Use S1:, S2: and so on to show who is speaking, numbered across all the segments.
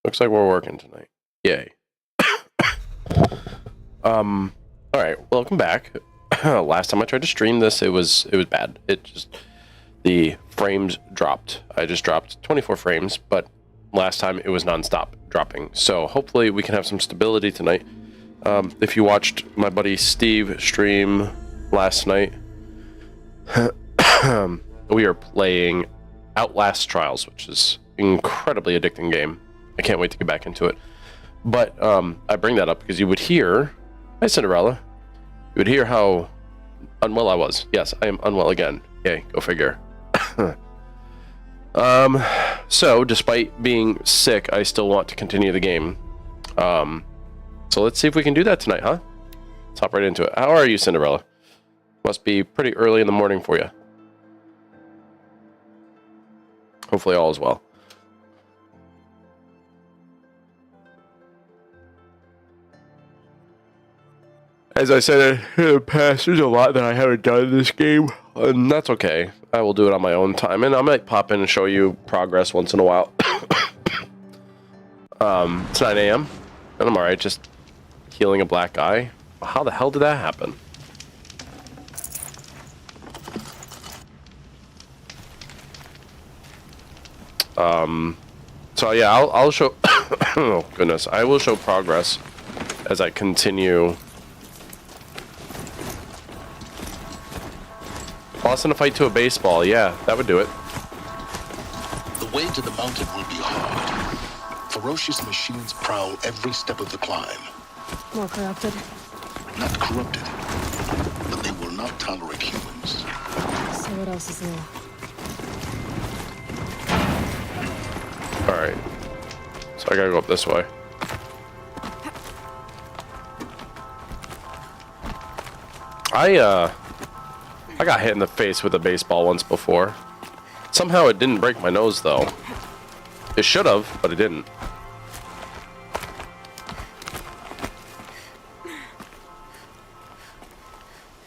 S1: Looks like we're working tonight. Yay. Alright, welcome back. Last time I tried to stream this, it was bad. The frames dropped. I just dropped 24 frames, but last time it was non-stop dropping. So hopefully we can have some stability tonight. If you watched my buddy Steve stream last night, we are playing Outlast Trials, which is an incredibly addicting game. I can't wait to get back into it. But I bring that up because you would hear, hi Cinderella, you would hear how unwell I was. Yes, I am unwell again. Yay, go figure. So despite being sick, I still want to continue the game. So let's see if we can do that tonight, huh? Let's hop right into it. How are you, Cinderella? Must be pretty early in the morning for you. Hopefully all is well. As I said in the past, there's a lot that I haven't done in this game, and that's okay. I will do it on my own time, and I might pop in and show you progress once in a while. It's 9 a.m., and I'm alright, just healing a black eye. How the hell did that happen? So yeah, I'll show... oh, goodness. I will show progress as I continue... Lost in a fight to a baseball, yeah, that would do it.
S2: The way to the mountain will be hard. Ferocious machines prowl every step of the climb.
S3: More corrupted?
S2: Not corrupted, but they will not tolerate humans.
S3: So what else is new?
S1: Alright. So I gotta go up this way. I got hit in the face with a baseball once before. Somehow it didn't break my nose, though. It should have, but it didn't.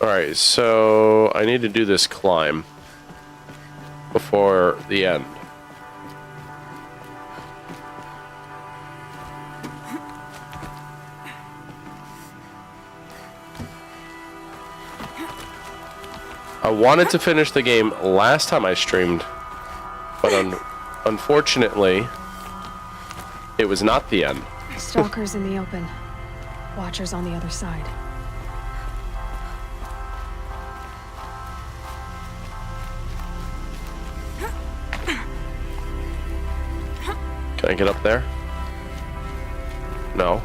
S1: Alright, so I need to do this climb before the end. I wanted to finish the game last time I streamed, but unfortunately, it was not the end.
S3: Stalkers in the open. Watchers on the other side.
S1: Can I get up there? No.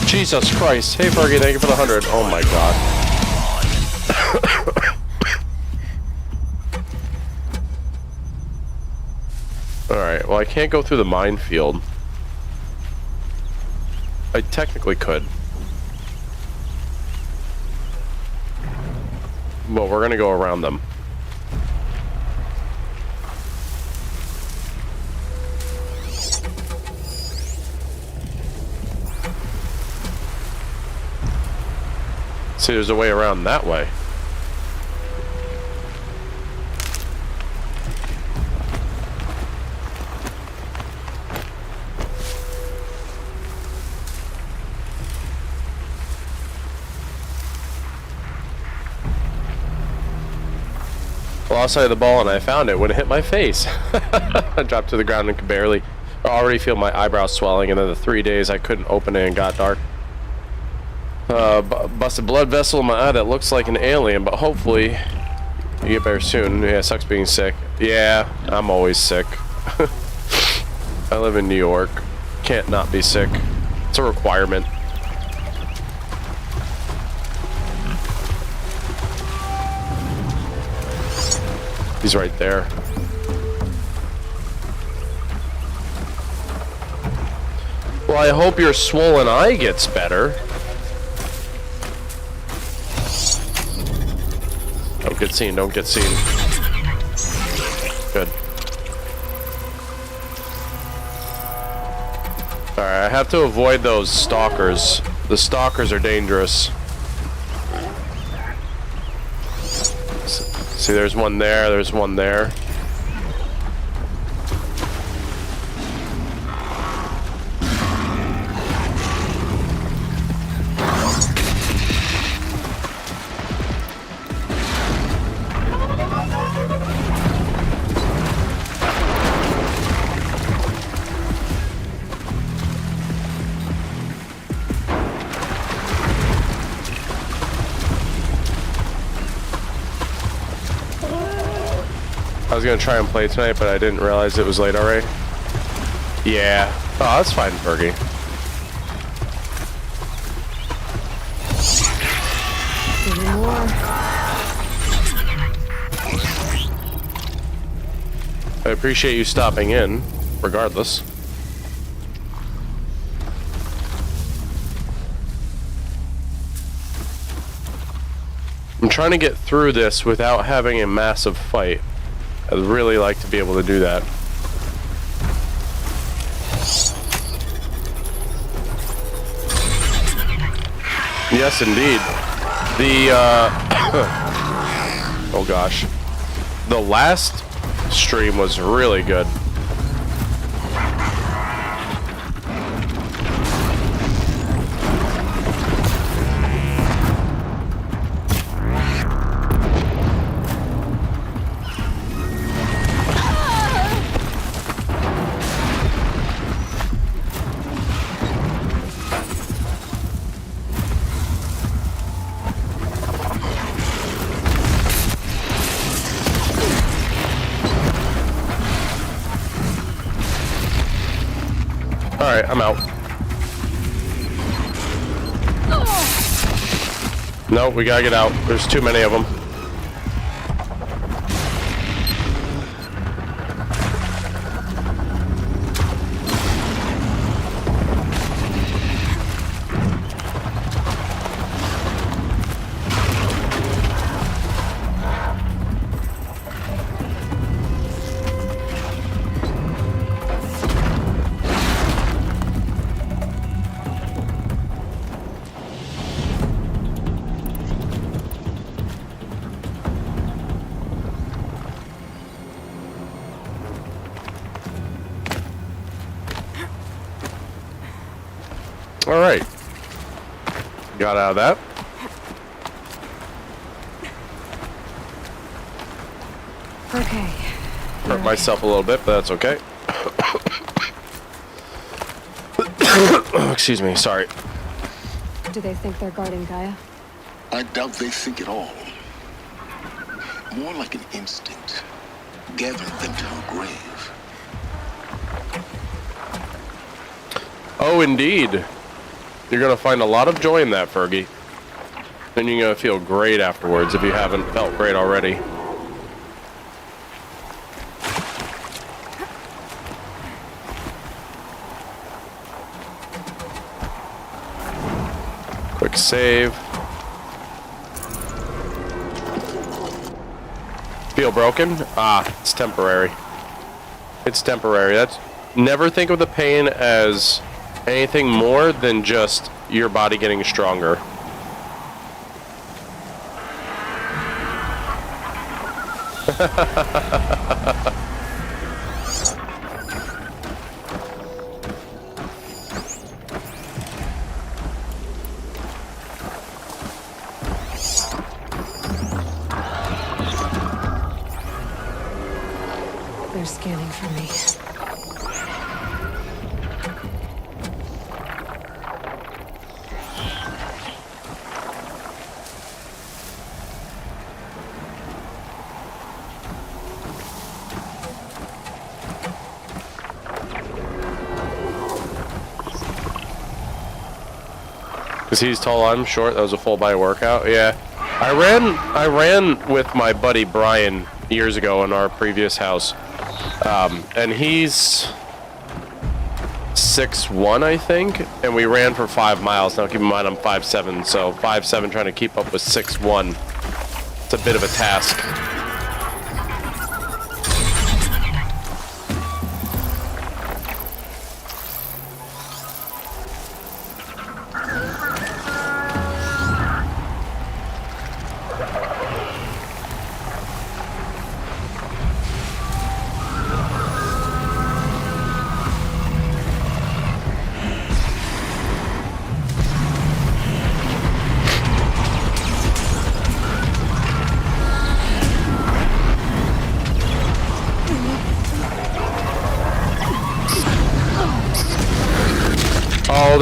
S1: Jesus Christ. Hey, Fergie, thank you for the 100. Oh my god. Alright, well, I can't go through the minefield. I technically could. But we're gonna go around them. See, there's a way around that way. Lost sight of the ball and I found it when it hit my face. I dropped to the ground and could barely... I already feel my eyebrows swelling, and then the 3 days I couldn't open it and got dark. Busted blood vessel in my eye that looks like an alien, but hopefully you get better soon. Yeah, it sucks being sick. Yeah, I'm always sick. I live in New York. Can't not be sick. It's a requirement. He's right there. Well, I hope your swollen eye gets better. Don't get seen, don't get seen. Good. Alright, I have to avoid those stalkers. The stalkers are dangerous. See, there's one there. There's one there. I was gonna try and play tonight, but I didn't realize it was late already. Yeah. Oh, that's fine, Fergie.
S3: Even more.
S1: I appreciate you stopping in, regardless. I'm trying to get through this without having a massive fight. I'd really like to be able to do that. Yes, indeed. The, oh gosh. The last stream was really good. Alright, I'm out. No, we gotta get out. There's too many of them. Alright. Got out of that.
S3: Okay.
S1: Hurt myself a little bit, but that's okay. Excuse me, sorry.
S3: Do they think they're guarding Gaia?
S2: I doubt they think at all. More like an instinct, gathering them to her grave.
S1: Oh, indeed. You're gonna find a lot of joy in that, Fergie. Then you're gonna feel great afterwards if you haven't felt great already. Quick save. Feel broken? Ah, it's temporary. It's temporary. That's never think of the pain as anything more than just your body getting stronger.
S3: They're scanning for me.
S1: Because he's tall, I'm short. That was a full body workout. Yeah, I ran with my buddy Brian years ago in our previous house, and he's 6'1", I think, and we ran for 5 miles. Now keep in mind I'm 5'7", so 5'7" trying to keep up with 6'1". It's a bit of a task.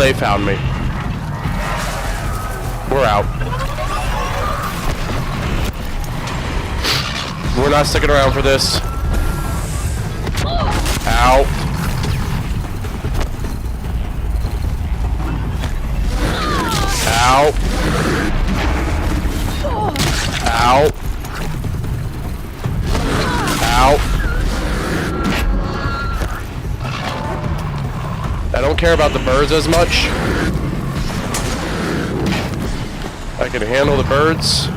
S1: they found me. We're out. We're not sticking around for this. Ow. Ow. Ow. Ow. I don't care about the birds as much. I can handle the birds.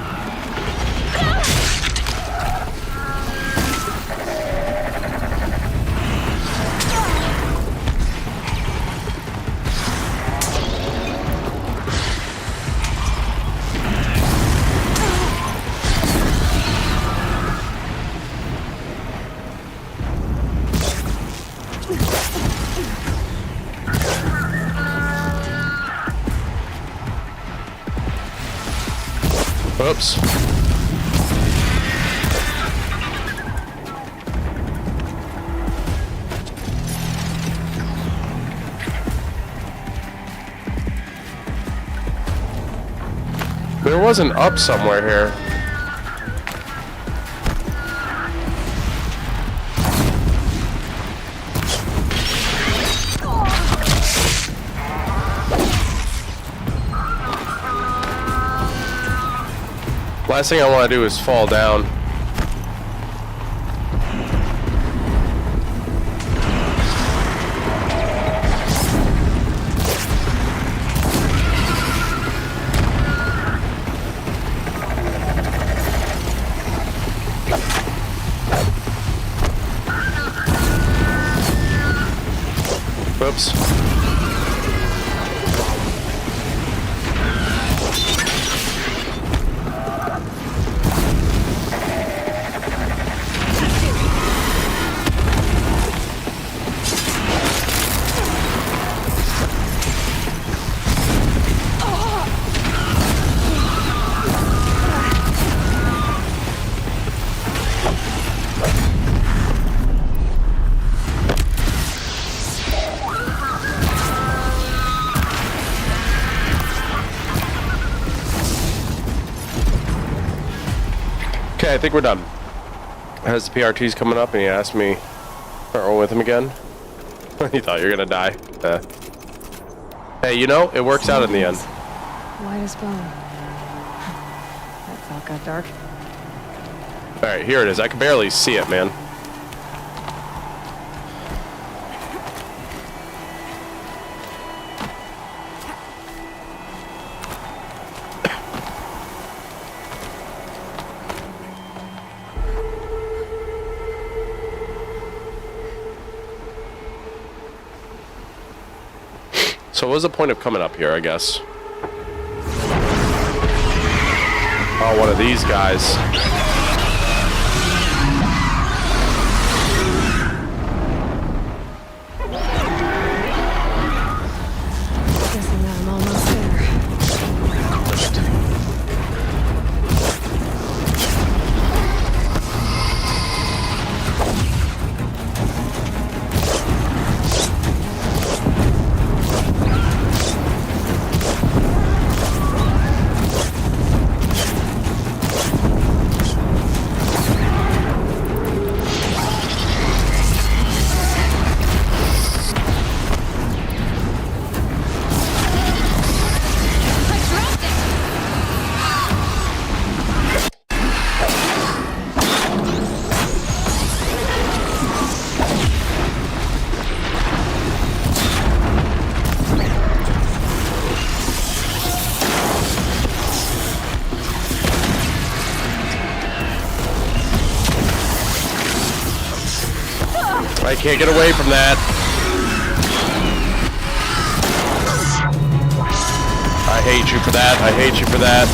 S1: Oops. There was an up somewhere here. Last thing I want to do is fall down. Oops. Okay, I think we're done. Has the PRT's coming up and he asked me to roll with him again. He thought you were gonna die. Hey, you know, it works out in the end.
S3: White as bone. That thought got dark.
S1: Alright, here it is. I can barely see it, man. So what was the point of coming up here, I guess? Oh, one of these guys.
S3: Guessing that I'm almost there. I can't get away from that. I hate you for that. I hate you for that.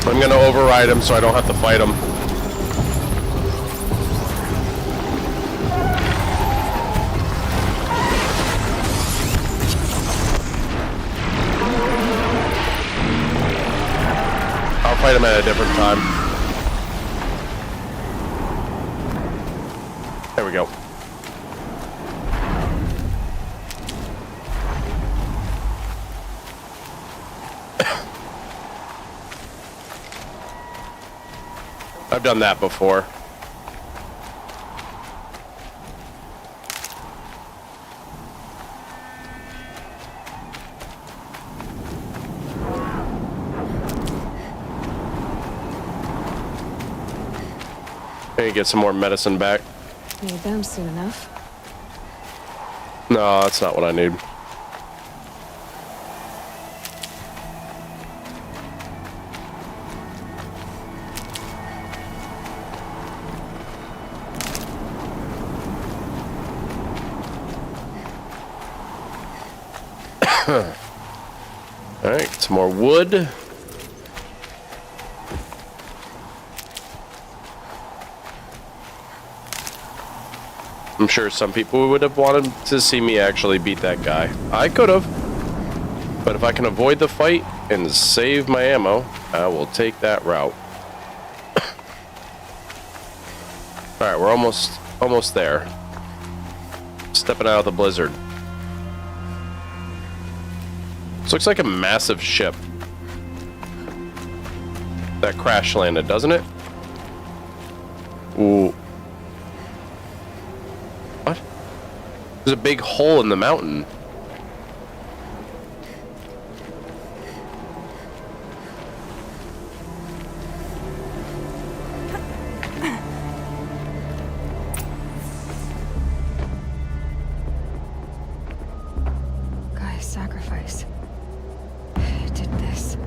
S3: I'm gonna override him so I don't have to fight him.
S1: fight him at a different time. There we go. I've done that before. Maybe get some more medicine back.
S3: Need them soon enough.
S1: No, that's not what I need. All right, some more wood. I'm sure some people would have wanted to see me actually beat that guy. I could have. But if I can avoid the fight and save my ammo, I will take that route. Alright, we're almost there. Stepping out of the blizzard. This looks like a massive ship that crash landed, doesn't it? Ooh. What? There's a big hole in the mountain.
S3: Gaia's sacrifice. It did this.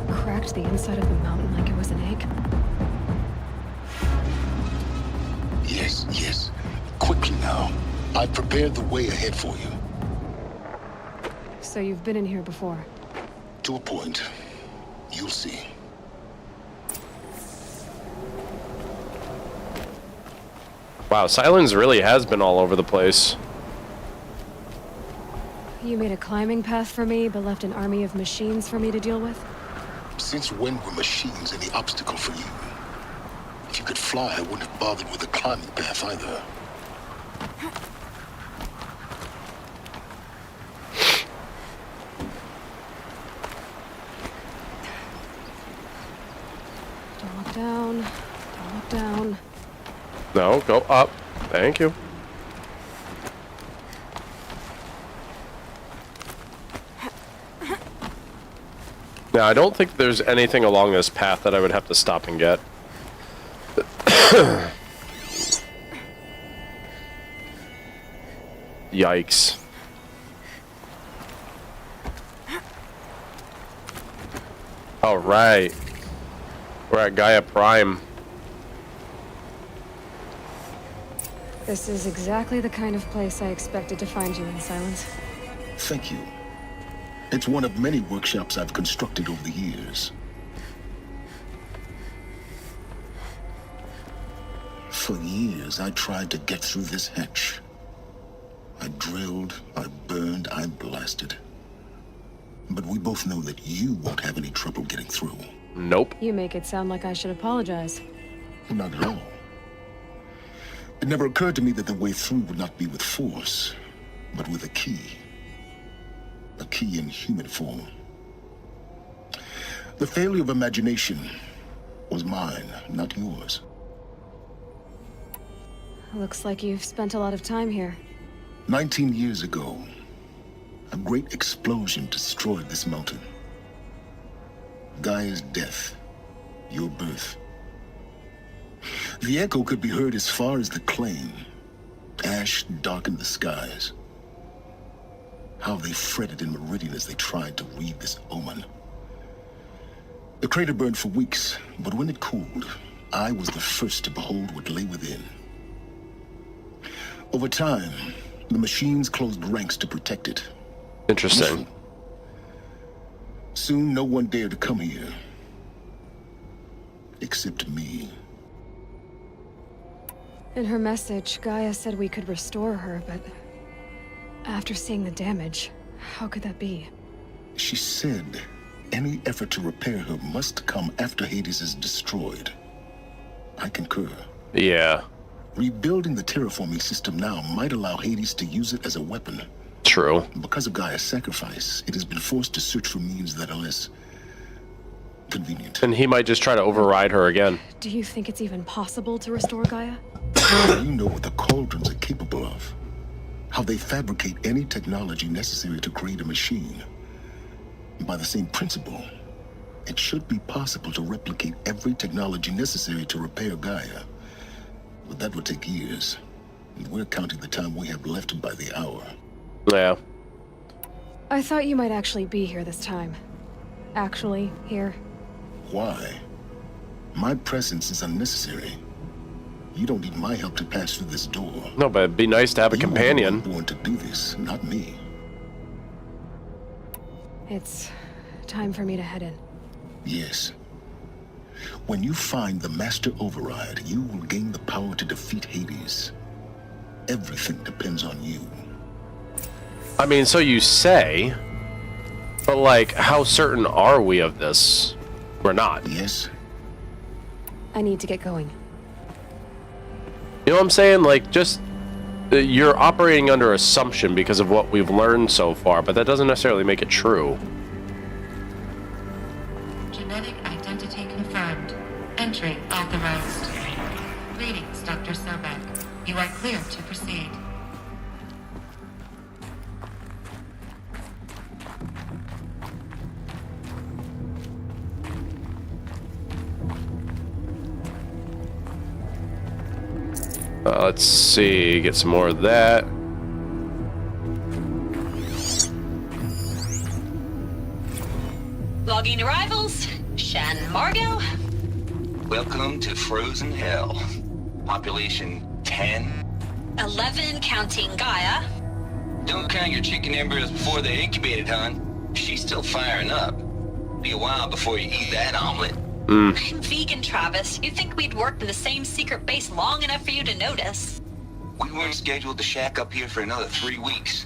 S3: Cracked the inside of the mountain like it was an egg.
S2: Yes, yes. Quickly now. I've prepared the way ahead for you.
S3: So you've been in here before?
S2: To a point. You'll see.
S1: Wow, Silence really has been all over the place.
S3: You made a climbing path for me, but left an army of machines for me to deal with?
S2: Since when were machines any obstacle for you? If you could fly, I wouldn't have bothered with a climbing path either.
S3: Don't look down. Don't look down.
S1: No, go up. Thank you. Now, I don't think there's anything along this path that I would have to stop and get. Yikes. All right. We're at Gaia Prime.
S3: This is exactly the kind of place I expected to find you in, Silence.
S2: Thank you. It's one of many workshops I've constructed over the years. For years, I tried to get through this hatch. I drilled, I burned, I blasted. But we both know that you won't have any trouble getting through.
S1: Nope.
S3: You make it sound like I should apologize.
S2: Not at all. It never occurred to me that the way through would not be with force, but with a key. A key in human form. The failure of imagination was mine, not yours.
S3: Looks like you've spent a lot of time here.
S2: 19 years ago, a great explosion destroyed this mountain. Gaia's death, your birth. The echo could be heard as far as the claim. Ash darkened the skies. How they fretted in Meridian as they tried to read this omen. The crater burned for weeks, but when it cooled, I was the first to behold what lay within. Over time, the machines closed ranks to protect it.
S1: Interesting.
S2: Soon, no one dared to come here. Except me.
S3: In her message, Gaia said we could restore her, but after seeing the damage, how could that be?
S2: She said any effort to repair her must come after Hades is destroyed. I concur.
S1: Yeah,
S2: Rebuilding the terraforming system now might allow Hades to use it as a weapon.
S1: true.
S2: Because of Gaia's sacrifice, it has been forced to search for means that are less convenient.
S1: And he might just try to override her again.
S3: Do you think it's even possible to restore Gaia?
S2: You know what the Cauldrons are capable of. How they fabricate any technology necessary to create a machine. By the same principle, it should be possible to replicate every technology necessary to repair Gaia. But that would take years. And we're counting the time we have left by the hour.
S1: Yeah.
S3: I thought you might actually be here this time. Actually, here.
S2: Why? My presence is unnecessary. You don't need my help to pass through this door.
S1: No, but it'd be nice to have a
S2: You were
S1: companion.
S2: born to do this, not me.
S3: It's time for me to head in.
S2: Yes. When you find the Master Override, you will gain the power to defeat Hades. Everything depends on you.
S1: I mean, so you say, but like, how certain are we of this? We're not.
S2: Yes?
S3: I need to get going.
S1: You know what I'm saying? Like, just you're operating under assumption because of what we've learned so far, but that doesn't necessarily make it true.
S4: Genetic identity confirmed. Entry authorized. Greetings, Dr. Sobek. You are clear to proceed.
S1: Let's see, get some more of that.
S5: Logging arrivals. Shan Margot.
S6: Welcome to Frozen Hell. Population 10.
S5: 11 counting Gaia.
S6: Don't count your chicken embryos before they're incubated, hon. She's still firing up. Be a while before you eat that omelet.
S5: I'm vegan, Travis. You'd think we'd worked in the same secret base long enough for you to notice.
S6: We weren't scheduled to shack up here for another 3 weeks.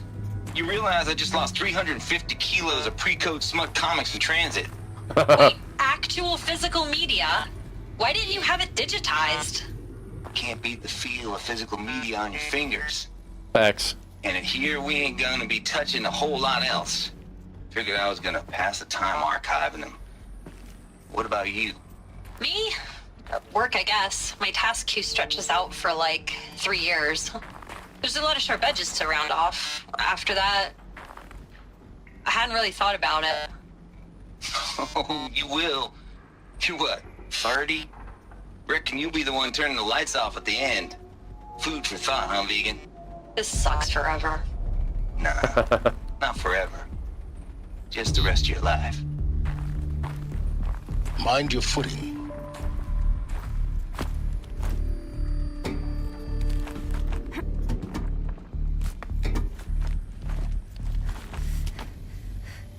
S6: You realize I just lost 350 kilos of pre-code smut comics in transit.
S5: Wait, actual physical media? Why didn't you have it digitized?
S6: Can't beat the feel of physical media on your fingers.
S1: Facts.
S6: And here we ain't gonna be touching a whole lot else. Figured I was gonna pass the time archiving them. What about you?
S5: Me? Work, I guess. My task queue stretches out for like 3 years. There's a lot of sharp edges to round off. After that, I hadn't really thought about it.
S6: Oh, you will. You're what, 30? Reckon you'll be the one turning the lights off at the end. Food for thought, huh, vegan?
S5: This sucks forever.
S6: Nah, not forever. Just the rest of your life.
S2: Mind your footing.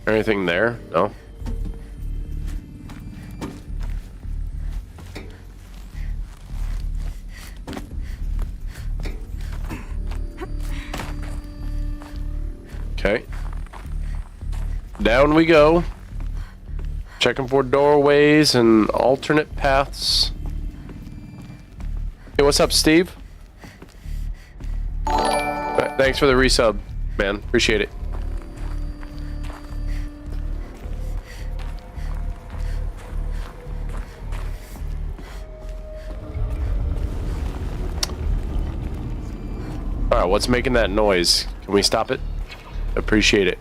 S1: Anything there? No. Okay. Down we go. Checking for doorways and alternate paths. Hey, what's up, Steve? Thanks for the resub, man. Appreciate it. Alright, what's making that noise? Can we stop it? Appreciate it.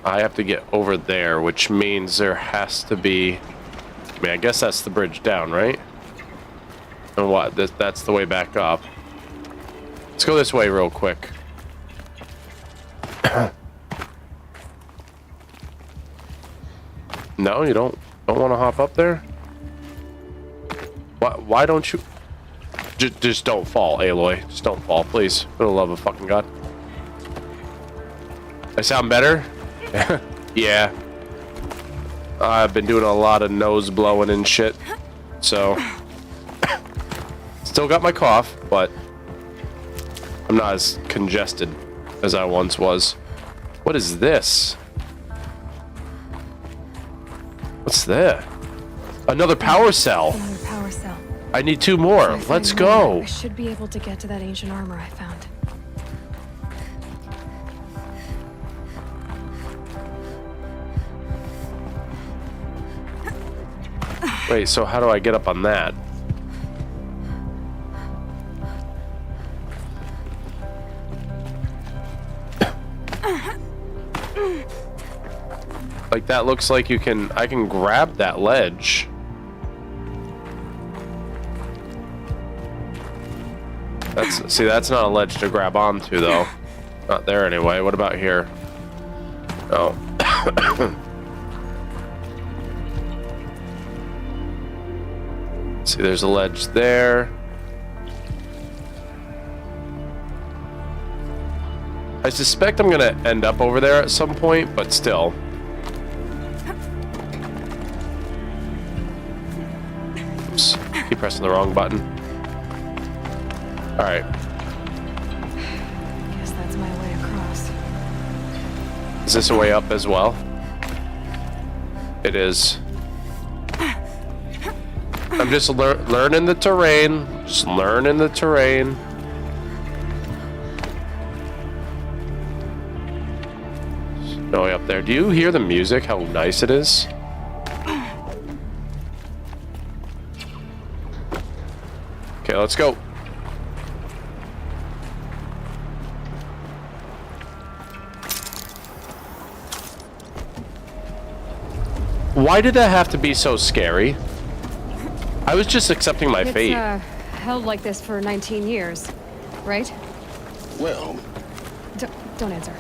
S1: I have to get over there, which means there has to be... I mean, I guess that's the bridge down, right? And what? That's the way back up. Let's go this way real quick. No, you don't want to hop up there? Why don't you... Just don't fall, Aloy. Just don't fall, please. For the love of fucking God. I sound better? Yeah. I've been doing a lot of nose blowing and shit. So, still got my cough, but I'm not as congested as I once was. What is this? What's that? Another power cell.
S3: Another power cell.
S1: I need 2 more.
S3: If I
S1: Let's
S3: find
S1: go.
S3: more, I should be able to get to that ancient armor I found.
S1: Wait, so how do I get up on that? Like that looks like I can grab that ledge. That's not a ledge to grab onto though. Not there anyway. What about here? Oh. See, there's a ledge there. I suspect I'm gonna end up over there at some point, but still. Oops, keep pressing the wrong button. Alright.
S3: Guess that's my way across.
S1: Is this a way up as well? It is. I'm just learning the terrain. Just learning the terrain. No way up there. Do you hear the music? How nice it is? Okay, let's go. Why did that have to be so scary? I was just accepting my fate.
S3: It's held like this for 19 years, right?
S2: Well,
S3: Don't answer.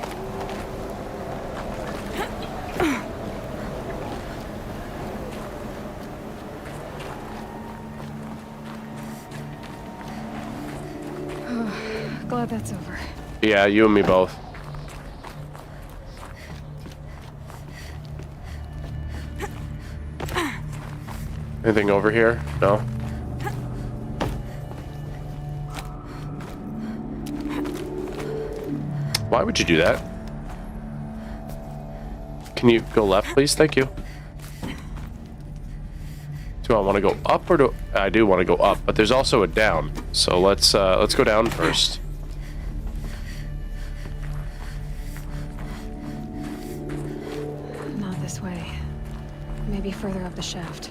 S3: Glad that's over.
S1: Yeah, you and me both. Anything over here? No. Why would you do that? Can you go left, please? Thank you. Do I want to go up or do I do want to go up? But there's also a down. So let's go down first.
S3: Not this way. Maybe further up the shaft.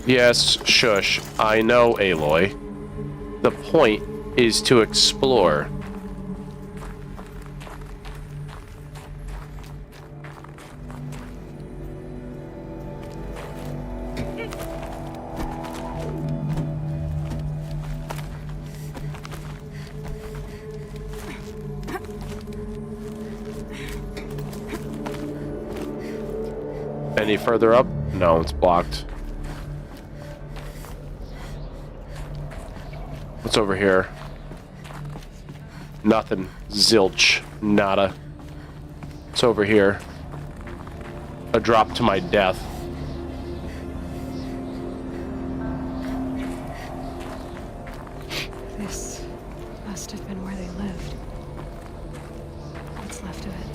S1: Yes, shush. I know, Aloy. The point is to explore. Any further up? No, it's blocked. What's over here? Nothing. Zilch. Nada. What's over here? A drop to my death.
S3: This must have been where they lived. What's left of it.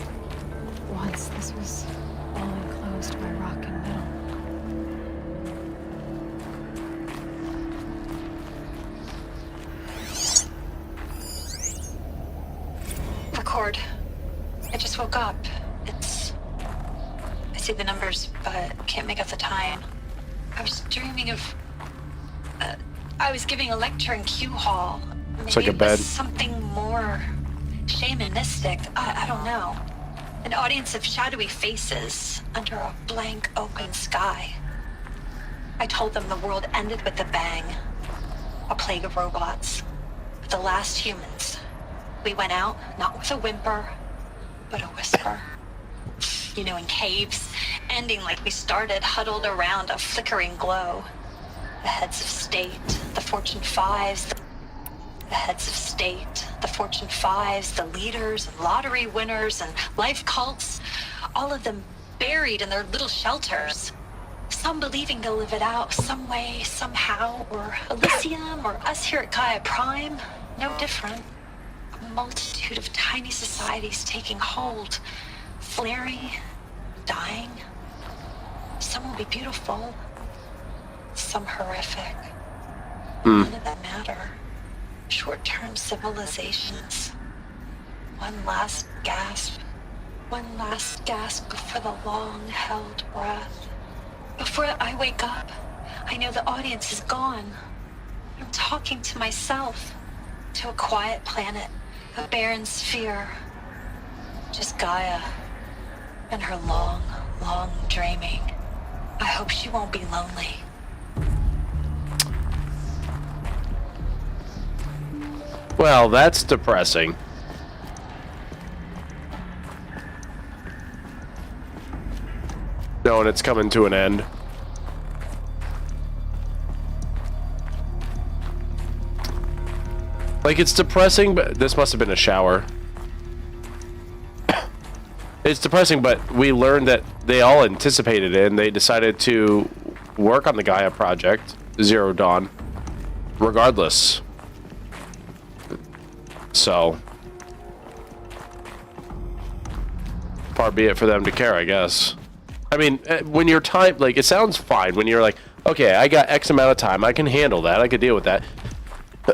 S3: Once this was all enclosed by rock and metal.
S5: Record. I just woke up. I see the numbers, but can't make out the time. I was dreaming of... I was giving a lecture in Q Hall. Maybe
S1: like a
S5: it
S1: bed.
S5: was something more shamanistic. I don't know. An audience of shadowy faces under a blank open sky. I told them the world ended with a bang. A plague of robots. The last humans. We went out, not with a whimper, but a whisper. You know, in caves, ending like we started, huddled around a flickering glow. The heads of state, the Fortune 5s, the heads of state, the Fortune 5s, the leaders and lottery winners and life cults, all of them buried in their little shelters. Some believing they'll live it out some way, somehow, or Elysium, or us here at Gaia Prime. No different. A multitude of tiny societies taking hold, flaring, dying. Some will be beautiful, some horrific. None of them matter. Short-term civilizations. One last gasp. One last gasp before the long-held breath. Before I wake up, I know the audience is gone. I'm talking to myself. To a quiet planet. A barren sphere. Just Gaia. And her long, long dreaming. I hope she won't be lonely.
S1: Well, that's depressing. Knowing it's coming to an end. Like, it's depressing, but this must have been a shower. It's depressing, but we learned that they all anticipated it, and they decided to work on the Gaia project, Zero Dawn, regardless. So, far be it for them to care, I guess. I mean, when you're timed, like, it sounds fine when you're like, okay, I got X amount of time, I can handle that, I can deal with that.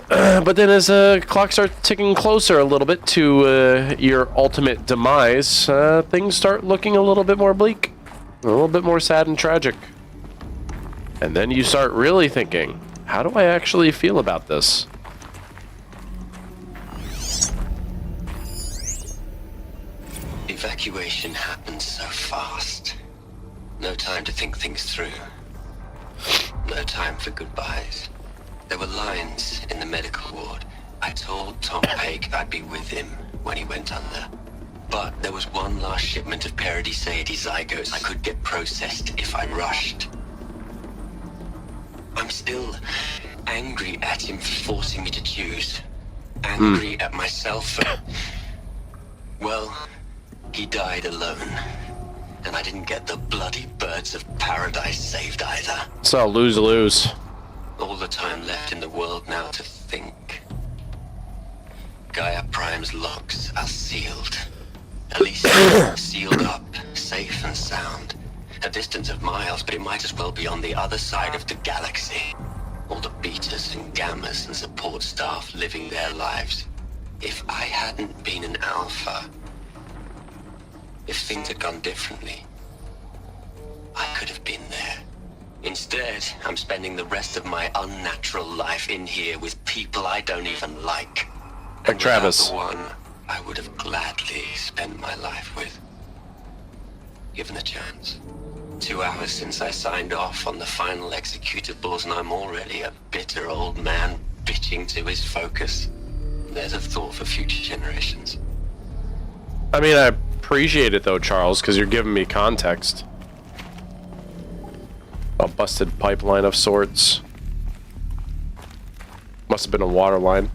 S1: But then as the clock starts ticking closer a little bit to your ultimate demise, things start looking a little bit more bleak, a little bit more sad and tragic. And then you start really thinking, how do I actually feel about this?
S6: Evacuation happened so fast. No time to think things through. No time for goodbyes. There were lines in the medical ward. I told Tom Pake I'd be with him when he went under. But there was one last shipment of Paradiseidae zygotes I could get processed if I rushed. I'm still angry at him for forcing me to choose. Angry at myself for... Well, he died alone. And I didn't get the bloody birds of paradise saved either.
S1: So lose-lose.
S6: All the time left in the world now to think. Gaia Prime's locks are sealed. At least sealed up, safe and sound. A distance of miles, but it might as well be on the other side of the galaxy. All the betas and gammas and support staff living their lives. If I hadn't been an alpha, if things had gone differently, I could have been there. Instead, I'm spending the rest of my unnatural life in here with people I don't even like.
S1: Like Travis.
S6: The one I would have gladly spent my life with. Given a chance. 2 hours since I signed off on the final executables, and I'm already a bitter old man bitching to his focus. There's a thought for future generations.
S1: I mean, I appreciate it though, Charles, because you're giving me context. A busted pipeline of sorts. Must have been a water line.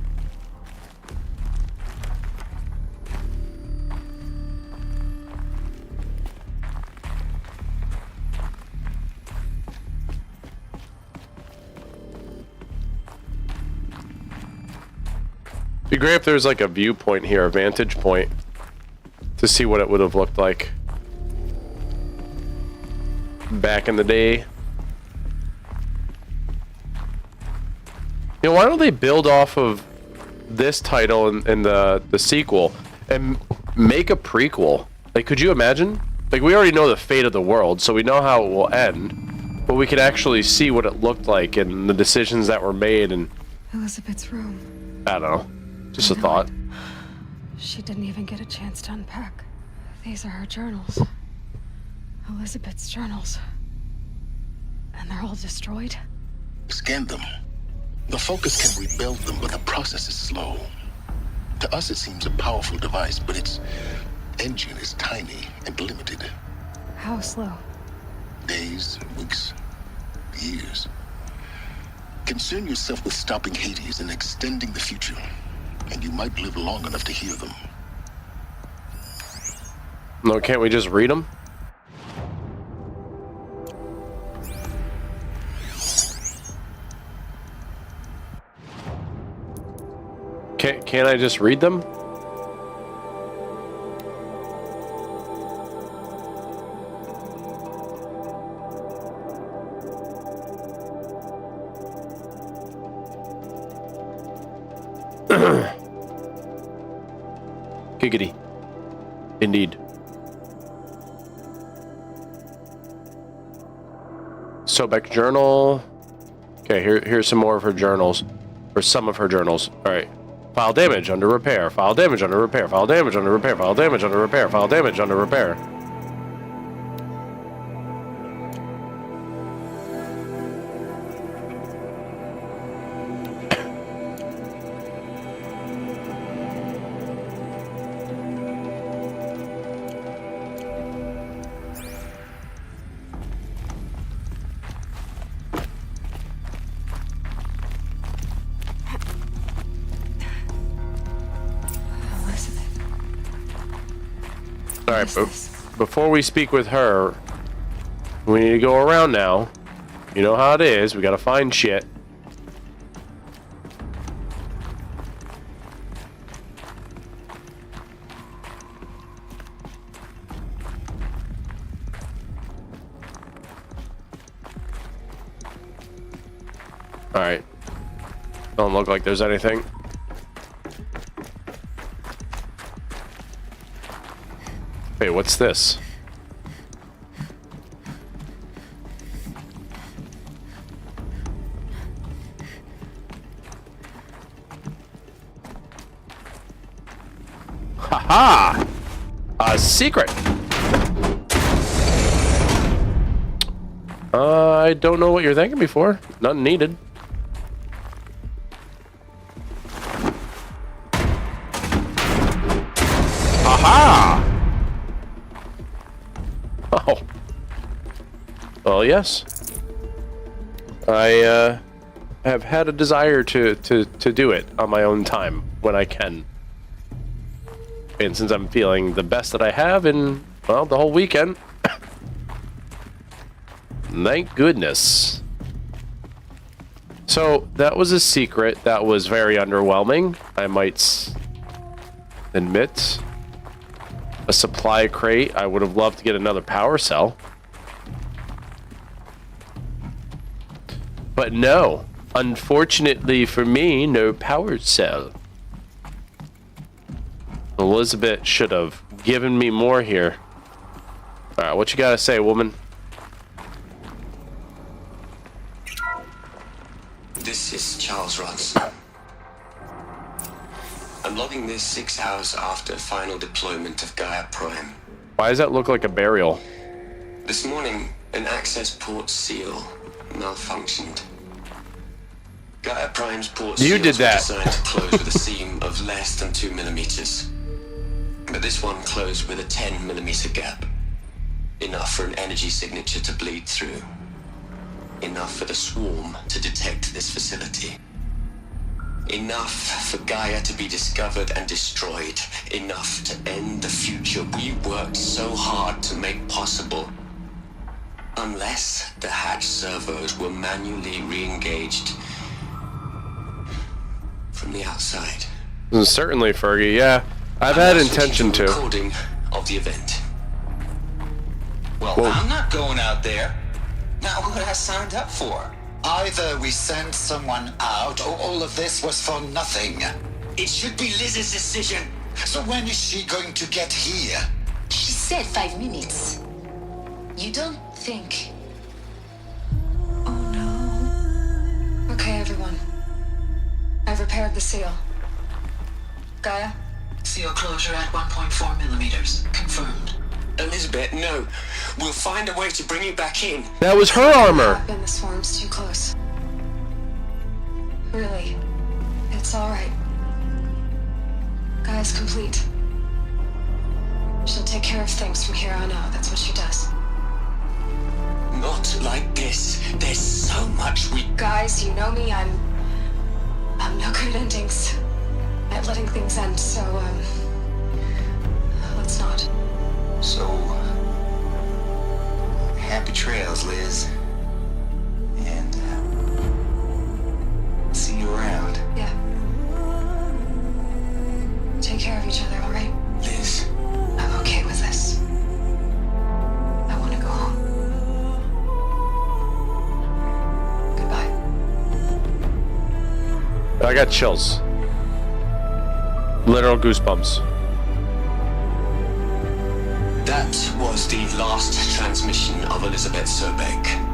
S1: Be great if there's like a viewpoint here, a vantage point, to see what it would have looked like back in the day. You know, why don't they build off of this title and the sequel and make a prequel? Like, could you imagine? Like, we already know the fate of the world, so we know how it will end, but we could actually see what it looked like and the decisions that were made. And
S3: Elizabeth's room.
S1: I don't know, just a thought.
S3: She didn't even get a chance to unpack. These are her journals. Elizabeth's journals. And they're all destroyed?
S2: Scan them. The Focus can rebuild them, but the process is slow. To us, it seems a powerful device, but its engine is tiny and limited.
S3: How slow?
S2: Days, weeks, years. Concern yourself with stopping Hades and extending the future, and you might live long enough to hear them.
S1: No, can't we just read them? Can't I just read them? Giggity. Indeed. Sobek journal. Okay, here's some more of her journals. Or some of her journals. Alright. File damage under repair. File damage under repair. File damage under repair. File damage under repair. File damage under repair.
S3: Elizabeth.
S1: Alright,
S3: is
S1: but
S3: this?
S1: before we speak with her, we need to go around now. You know how it is. We gotta find shit. Alright. Don't look like there's anything. Wait, what's this? Haha! A secret! I don't know what you're thanking me for. Nothing needed. Aha! Oh. Well, yes. I have had a desire to do it on my own time when I can. And since I'm feeling the best that I have in, well, the whole weekend. Thank goodness. So, that was a secret that was very underwhelming, I might admit. A supply crate. I would have loved to get another power cell. But no. Unfortunately for me, no power cell. Elizabeth should have given me more here. Alright, what you gotta say, woman?
S6: This is Charles Ross. I'm logging this 6 hours after final deployment of Gaia Prime.
S1: Why does that look like a burial?
S6: This morning, an access port seal malfunctioned. Gaia Prime's port
S1: You
S6: seals
S1: did that.
S6: were designed to close with a seam of less than 2 millimeters. But this one closed with a 10 millimeter gap. Enough for an energy signature to bleed through. Enough for the swarm to detect this facility. Enough for Gaia to be discovered and destroyed. Enough to end the future we worked so hard to make possible. Unless the hatch servos were manually re-engaged from the outside.
S1: Certainly, Fergie, yeah. I've had intention to.
S6: Recording of the event.
S7: Well,
S1: Whoa.
S7: I'm not going out there. Not what I signed up for.
S8: Either we sent someone out, or all of this was for nothing.
S7: It should be Liz's decision.
S8: So when is she going to get here?
S9: She said 5 minutes. You don't think...
S3: Oh no. Okay, everyone. I've repaired the seal. Gaia?
S7: Seal closure at 1.4 millimeters. Confirmed.
S6: Elizabeth, no. We'll find a way to bring you back in.
S1: That was her armor.
S3: The swarm's too close. Really. It's alright. Gaia's complete. She'll take care of things from here on out. That's what she does.
S6: Not like this. There's so much we...
S3: Guys, you know me, I'm no good at endings. At letting things end, so, let's not.
S7: So, happy trails, Liz. And, see you around.
S3: Yeah. each other, all right?
S7: Liz,
S3: I'm okay with this. I want to go home. Goodbye.
S1: I got chills. Literal goosebumps.
S6: That was the last transmission of Elizabeth Sobek.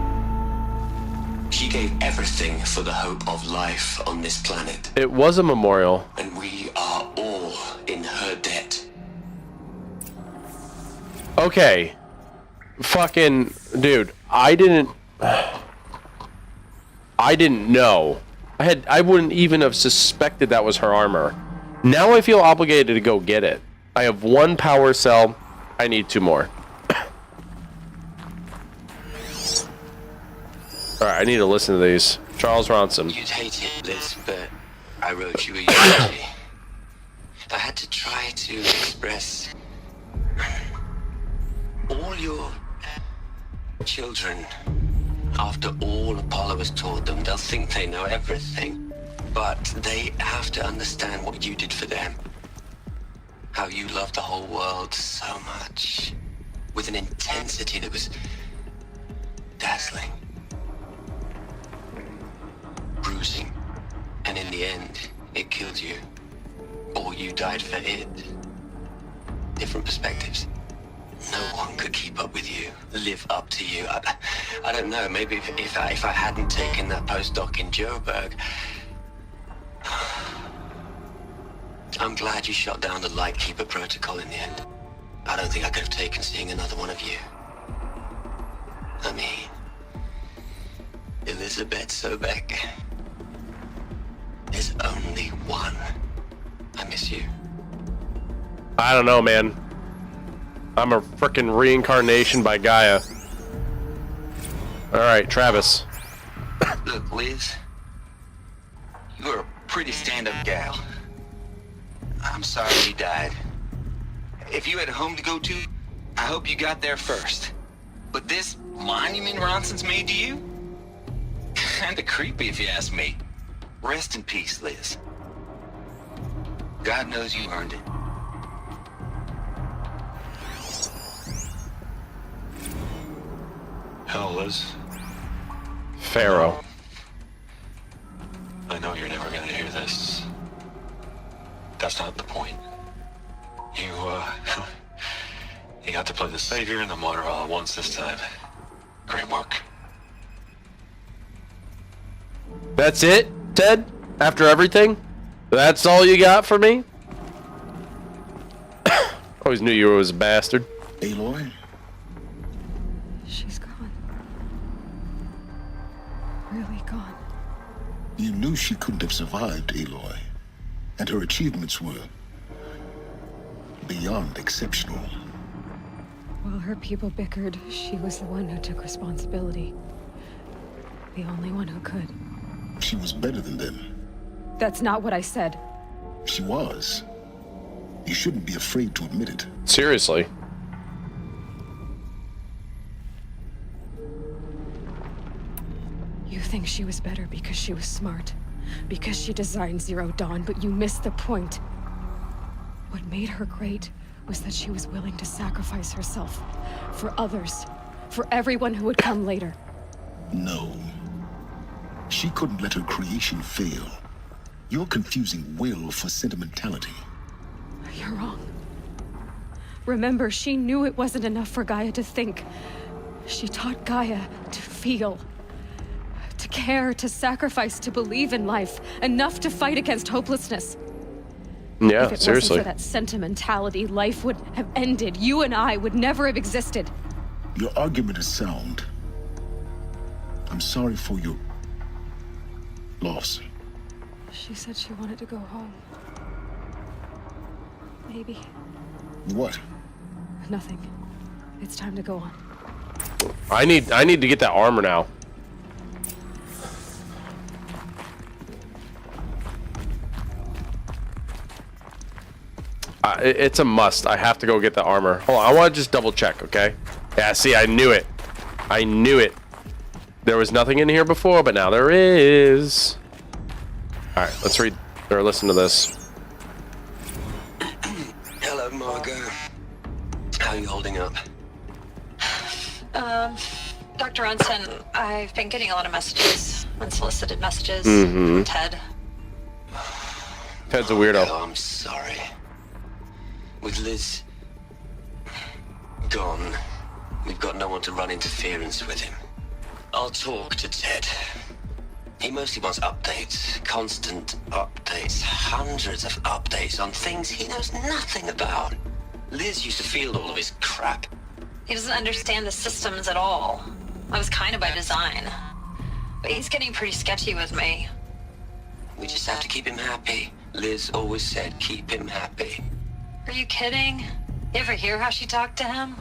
S6: She gave everything for the hope of life on this planet,
S1: It was a memorial.
S6: and we are all in her debt.
S1: Okay. Fucking dude, I didn't know. I wouldn't even have suspected that was her armor. Now I feel obligated to go get it. I have 1 power cell. I need 2 more. Alright, I need to listen to these. Charles Ronson.
S6: You'd hate it, Liz, but I wrote you a eulogy. I had to try to express all your children. After all Apollo has taught them, they'll think they know everything. But they have to understand what you did for them. How you loved the whole world so much. With an intensity that was dazzling. Bruising. And in the end, it killed you. Or you died for it. Different perspectives. No one could keep up with you, live up to you. I don't know, maybe if I hadn't taken that postdoc in Joburg. I'm glad you shot down the Lightkeeper protocol in the end. I don't think I could have taken seeing another one of you. I mean, Elizabeth Sobek. There's only one. I miss you.
S1: I don't know, man. I'm a frickin' reincarnation by Gaia. Alright, Travis.
S7: look, Liz. You're a pretty stand-up gal. I'm sorry you died. If you had a home to go to, I hope you got there first. But this monument Ronson's made to you? Kinda creepy if you ask me. Rest in peace, Liz. God knows you earned it.
S10: Hell, Liz.
S1: Pharaoh.
S10: I know you're never gonna hear this. That's not the point. You, you got to play the Savior and the Martyr all at once this time. Great work.
S1: That's it, Ted? After everything? That's all you got for me? Always knew you was a bastard.
S2: Aloy?
S3: She's gone. Really gone.
S2: You knew she couldn't have survived, Aloy. And her achievements were beyond exceptional.
S3: While her people bickered, she was the one who took responsibility. The only one who could.
S2: She was better than them.
S3: That's not what I said.
S2: She was. You shouldn't be afraid to admit it.
S1: Seriously.
S3: You think she was better because she was smart, because she designed Zero Dawn, but you missed the point. What made her great was that she was willing to sacrifice herself for others, for everyone who would come later.
S2: No. She couldn't let her creation fail. You're confusing will for sentimentality.
S3: You're wrong. Remember, she knew it wasn't enough for Gaia to think. She taught Gaia to feel. To care, to sacrifice, to believe in life. Enough to fight against hopelessness.
S1: Yeah,
S3: If it
S1: seriously.
S3: wasn't for that sentimentality, life would have ended. You and I would never have existed.
S2: Your argument is sound. I'm sorry for your loss.
S3: She said she wanted to go home. Maybe.
S2: What?
S3: Nothing. It's time to go on.
S1: I need to get that armor now. It's a must. I have to go get the armor. Hold on, I want to just double check, okay? Yeah, see, I knew it. I knew it. There was nothing in here before, but now there is. All right, let's read or listen to this.
S6: Hello, Margot. How are you holding up?
S5: Dr. Ronson, I've been getting a lot of messages, unsolicited messages from Ted.
S1: Ted's a weirdo.
S6: Oh, I'm sorry. With Liz gone, we've got no one to run interference with him. I'll talk to Ted. He mostly wants updates, constant updates, hundreds of updates on things he knows nothing about. Liz used to field all of his crap.
S5: He doesn't understand the systems at all. That was kind of by design. But he's getting pretty sketchy with me.
S6: We just have to keep him happy. Liz always said keep him happy.
S5: Are you kidding? You ever hear how she talked to him?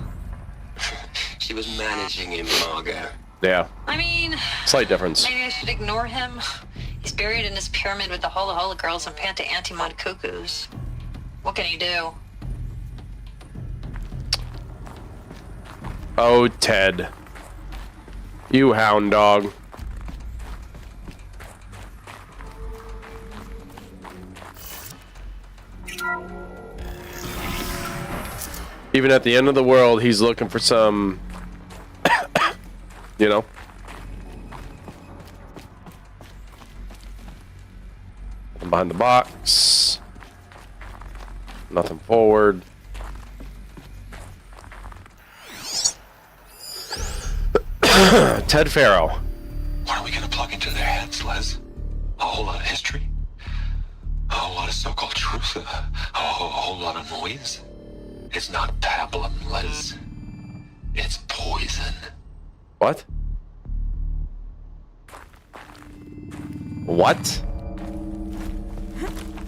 S6: She was managing him, Margot.
S1: Yeah.
S5: I mean,
S1: Slight difference.
S5: maybe I should ignore him. He's buried in his pyramid with the Hola Hola girls and Panta Antimod cuckoos. What can he do?
S1: Oh, Ted. You hound dog. Even at the end of the world, he's looking for some, you know? Nothing behind the box. Nothing forward. Ted Farrow.
S10: What are we gonna plug into their heads, Les? A whole lot of history? A whole lot of so-called truth? A whole lot of noise? It's not pablum, Les. It's poison.
S1: What? What?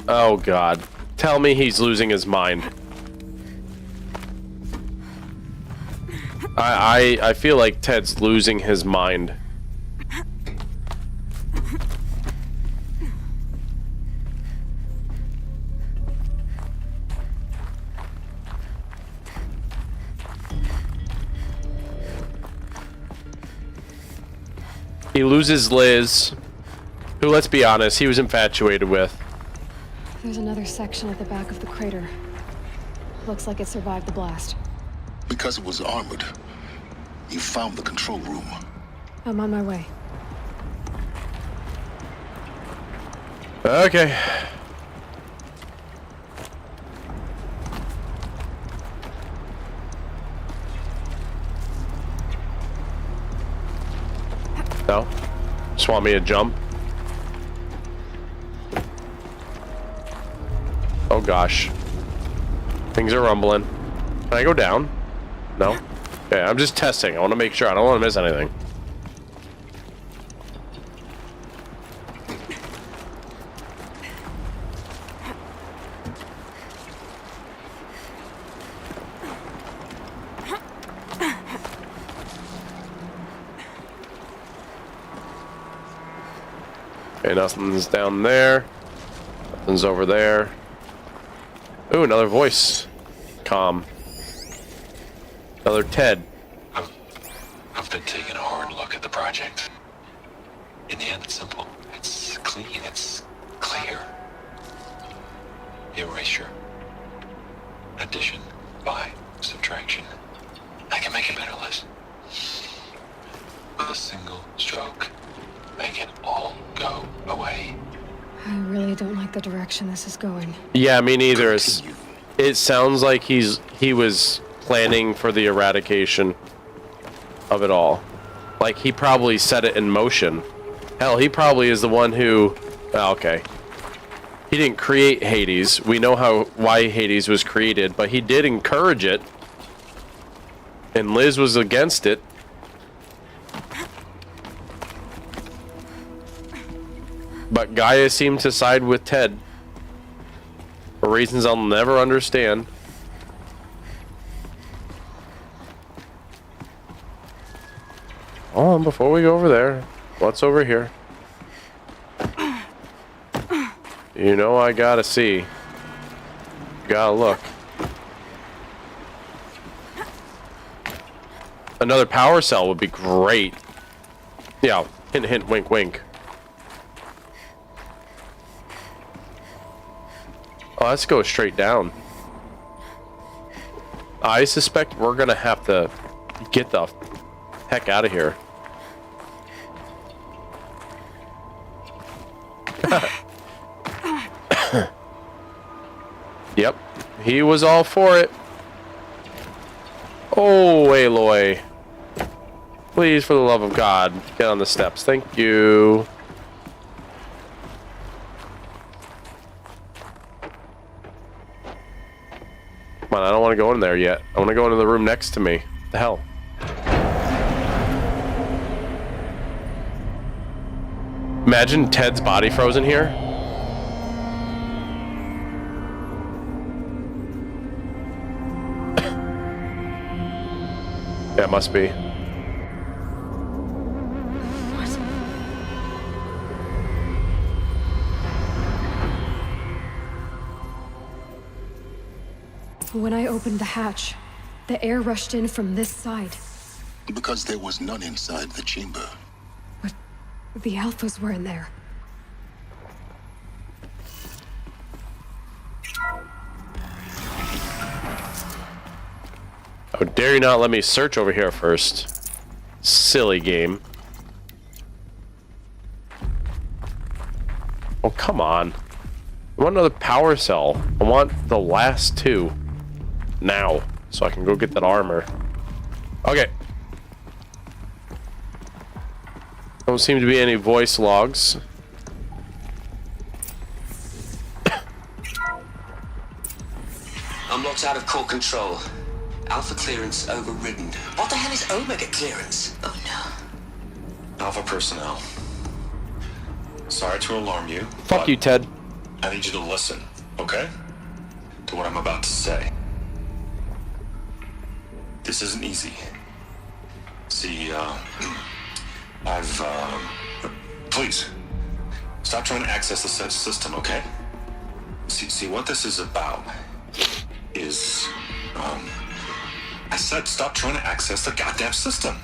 S1: Oh God. Tell me he's losing his mind. I feel like Ted's losing his mind. He loses Liz, who, let's be honest, he was infatuated with.
S3: There's another section at the back of the crater. Looks like it survived the blast.
S2: Because it was armored, you found the control room.
S3: I'm on my way.
S1: Okay. No? Just want me to jump? Oh gosh. Things are rumbling. Can I go down? No? Okay, I'm just testing. I want to make sure. I don't want to miss anything. Okay, nothing's down there. Nothing's over there. Ooh, another voice. Calm. Another Ted.
S10: I've been taking a hard look at the project. In the end, it's simple. It's clean. It's clear. Erasure. Addition. By. Subtraction. I can make it better, Liz. With a single stroke. Make it all go away.
S3: I really don't like the direction this is going.
S1: Yeah, me neither. It sounds like he was planning for the eradication of it all. Like, he probably set it in motion. Hell, he probably is the one who... Oh, okay. He didn't create Hades. We know why Hades was created, but he did encourage it. And Liz was against it. But Gaia seemed to side with Ted. For reasons I'll never understand. Hold on, before we go over there. What's over here? You know I gotta see. Gotta look. Another power cell would be great. Yeah, hint hint, wink wink. Oh, let's go straight down. I suspect we're gonna have to get the heck out of here. Yep, he was all for it. Oh, Aloy. Please, for the love of God, get on the steps. Thank you. Come on, I don't want to go in there yet. I want to go into the room next to me. What the hell? Imagine Ted's body frozen here. Yeah, it must be.
S3: When I opened the hatch, the air rushed in from this side.
S2: Because there was none inside the chamber.
S3: But the Alphas were in there.
S1: How dare you not let me search over here first? Silly game. Oh, come on. I want another power cell. I want the last two. Now. So I can go get that armor. Okay. Don't seem to be any voice logs.
S6: Unlocked out of core control. Alpha clearance overridden. What the hell is Omega clearance?
S9: Oh no.
S10: Alpha personnel. Sorry to alarm you.
S1: Fuck
S10: but
S1: you, Ted.
S10: I need you to listen, okay? To what I'm about to say. This isn't easy. See, please, stop trying to access the system, okay? See, what this is about is, I said stop trying to access the goddamn system.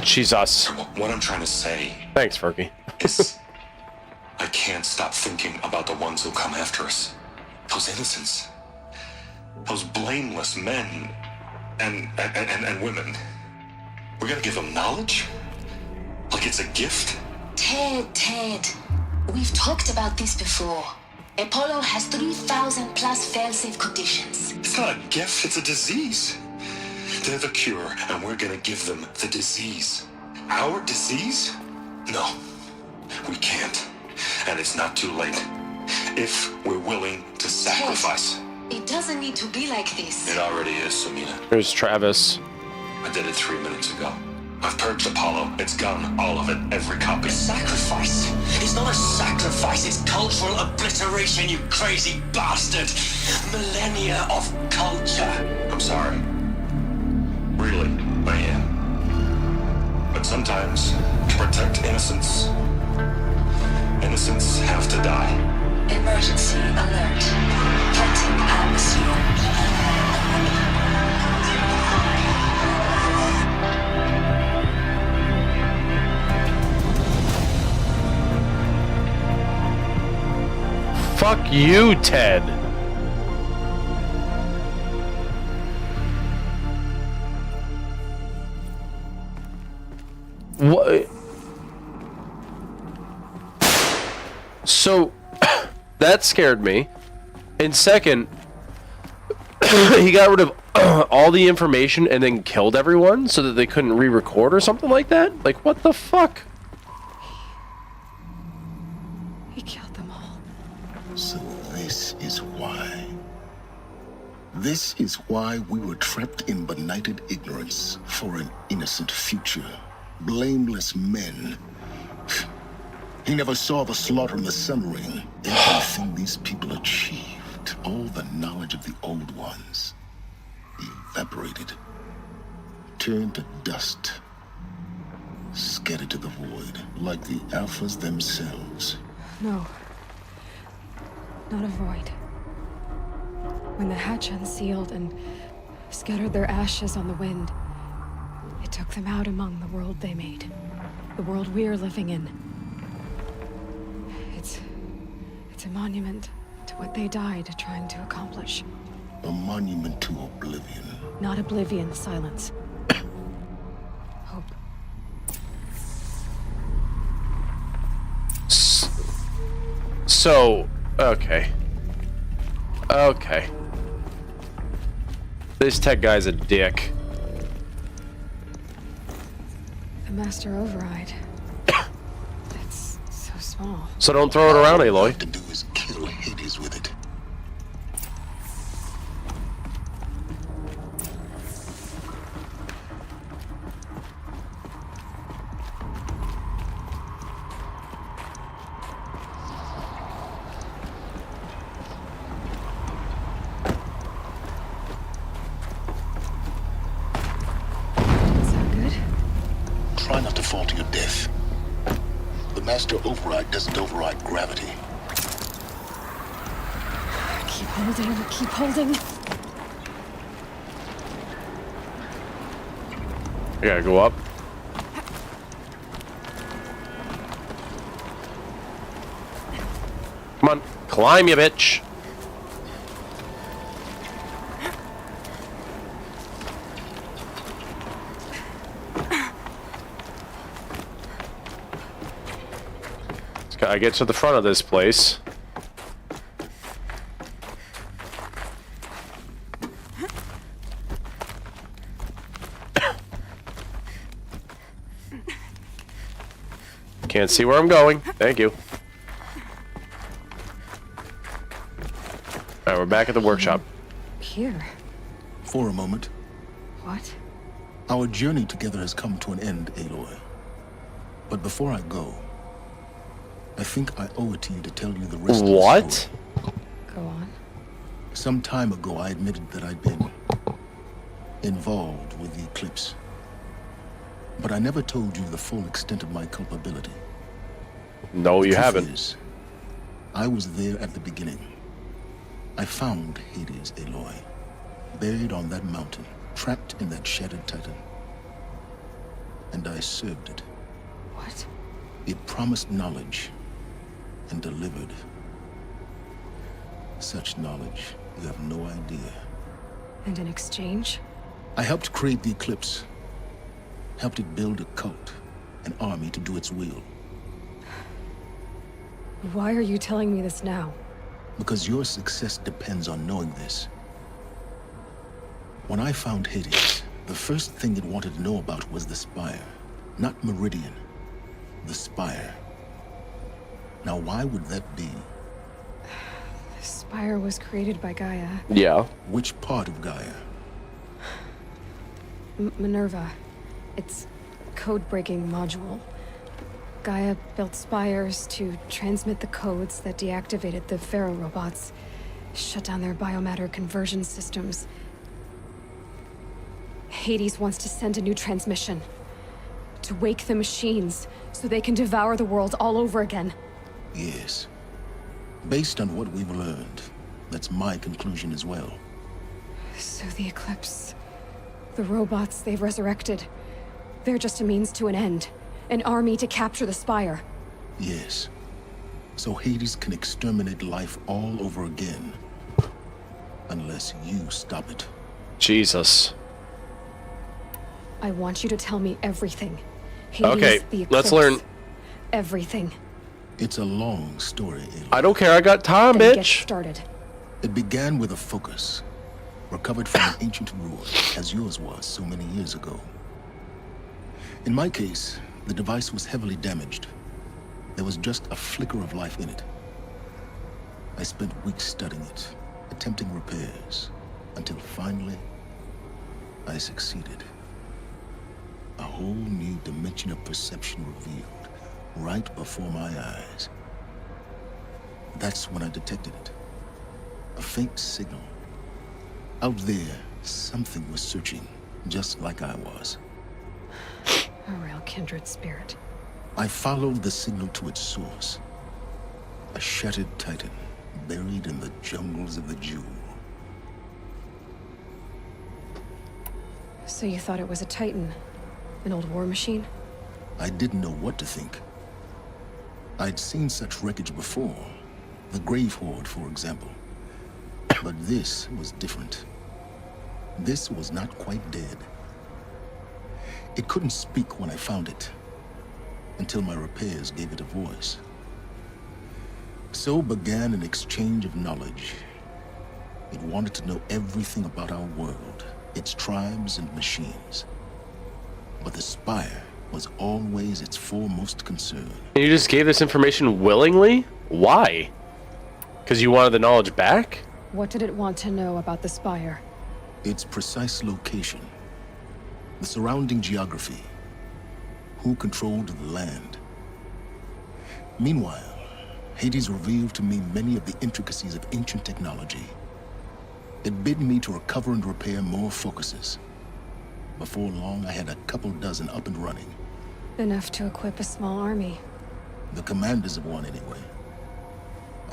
S1: Jesus.
S10: What I'm trying to say
S1: Thanks, Fergie.
S10: is, I can't stop thinking about the ones who come after us. Those innocents. Those blameless men and women. We're gonna give them knowledge? Like it's a gift?
S9: Ted. We've talked about this before. Apollo has 3,000 plus fail-safe conditions.
S10: It's not a gift, it's a disease. They're the cure, and we're gonna give them the disease. Our disease? No, we can't. And it's not too late. If we're willing to sacrifice.
S9: It doesn't need to be like this.
S10: It already is, Samina.
S1: There's Travis.
S10: I did it 3 minutes ago. I've purged Apollo. It's gone. All of it. Every copy.
S6: Sacrifice? It's not a sacrifice, it's cultural obliteration, you crazy bastard! Millennia of culture.
S10: I'm sorry. Really, I am. But sometimes, to protect innocence, innocents have to die.
S9: Emergency alert. Planting atmosphere.
S1: Fuck you, Ted. What? So, that scared me. And second, he got rid of all the information and then killed everyone so that they couldn't re-record or something like that? Like, what the fuck?
S3: He killed them all.
S2: So this is why. This is why we were trapped in benighted ignorance for an innocent future. Blameless men. He never saw the slaughter in the Sun Ring. Everything these people achieved, all the knowledge of the old ones, evaporated, turned to dust, scattered to the void, like the Alphas themselves.
S3: No. Not a void. When the hatch unsealed and scattered their ashes on the wind, it took them out among the world they made. The world we're living in. It's a monument to what they died trying to accomplish.
S2: A monument to oblivion.
S3: Not oblivion, silence. Hope.
S1: So, okay. Okay. This tech guy's a dick.
S3: The Master Override. It's so small.
S1: So don't throw it around,
S2: All you
S1: Aloy.
S2: have to do is kill Hades with it.
S3: Is that good?
S2: Try not to fall to your death. The Master Override doesn't override gravity.
S3: Keep holding, keep holding.
S1: I gotta go up. Come on, climb, you bitch. I get to the front of this place. Can't see where I'm going. Thank you. Alright, we're back at the workshop.
S3: Here.
S2: For a moment,
S3: What?
S2: our journey together has come to an end, Aloy. But before I go, I think I owe it to you to tell you the rest of the
S1: What?
S2: story.
S3: Go on.
S2: Some time ago, I admitted that I'd been involved with the Eclipse. But I never told you the full extent of my culpability.
S1: No, you
S2: Truth
S1: haven't.
S2: is, I was there at the beginning. I found Hades, Aloy, buried on that mountain, trapped in that shattered titan. And I served it.
S3: What?
S2: It promised knowledge and delivered. Such knowledge, you have no idea.
S3: And in exchange?
S2: I helped create the Eclipse. Helped it build a cult, an army to do its will.
S3: Why are you telling me this now?
S2: Because your success depends on knowing this. When I found Hades, the first thing it wanted to know about was the Spire. Not Meridian. The Spire. Now why would that be?
S3: The Spire was created by Gaia.
S1: Yeah.
S2: Which part of Gaia?
S3: Minerva. It's a code-breaking module. Gaia built spires to transmit the codes that deactivated the Pharaoh robots, shut down their biomatter conversion systems. Hades wants to send a new transmission. To wake the machines, so they can devour the world all over again.
S2: Yes. Based on what we've learned, that's my conclusion as well.
S3: So the Eclipse... The robots they've resurrected... They're just a means to an end. An army to capture the Spire.
S2: Yes. So Hades can exterminate life all over again. Unless you stop it.
S1: Jesus.
S3: I want you to tell me everything. Hades,
S1: Okay,
S3: the
S1: let's
S3: Eclipse,
S1: learn.
S3: Everything.
S2: It's a long story, Aloy.
S1: I don't care, I got time,
S3: Then get
S1: bitch.
S3: started.
S2: It began with a focus, recovered from an ancient ruin, as yours was so many years ago. In my case, the device was heavily damaged. There was just a flicker of life in it. I spent weeks studying it, attempting repairs, until finally, I succeeded. A whole new dimension of perception revealed, right before my eyes. That's when I detected it. A faint signal. Out there, something was searching, just like I was.
S3: A real kindred spirit.
S2: I followed the signal to its source. A shattered titan, buried in the jungles of the Jewel.
S3: So you thought it was a Titan? An old war machine?
S2: I didn't know what to think. I'd seen such wreckage before. The Grave Horde, for example. But this was different. This was not quite dead. It couldn't speak when I found it, until my repairs gave it a voice. So began an exchange of knowledge. It wanted to know everything about our world, its tribes and machines. But the Spire was always its foremost concern.
S1: And you just gave this information willingly? Why? Because you wanted the knowledge back?
S3: What did it want to know about the Spire?
S2: Its precise location, the surrounding geography, who controlled the land. Meanwhile, Hades revealed to me many of the intricacies of ancient technology. It bid me to recover and repair more focuses. Before long, I had a couple dozen up and running.
S3: Enough to equip a small army.
S2: The commanders of one, anyway.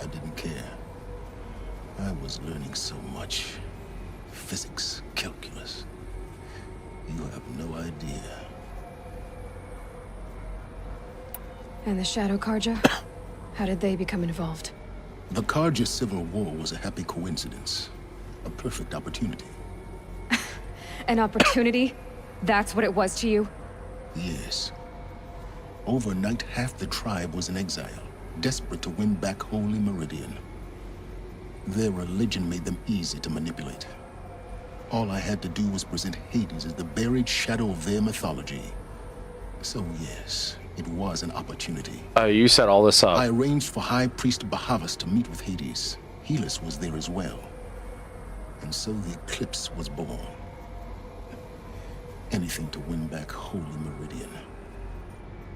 S2: I didn't care. I was learning so much. Physics, calculus. You have no idea.
S3: And the Shadow Carja? How did they become involved?
S2: The Carja Civil War was a happy coincidence. A perfect opportunity.
S3: An opportunity? That's what it was to you?
S2: Yes. Overnight, half the tribe was in exile, desperate to win back Holy Meridian. Their religion made them easy to manipulate. All I had to do was present Hades as the buried shadow of their mythology. So yes, it was an opportunity.
S1: You set all this up.
S2: I arranged for High Priest Bahavas to meet with Hades. Helis was there as well. And so the Eclipse was born. Anything to win back Holy Meridian.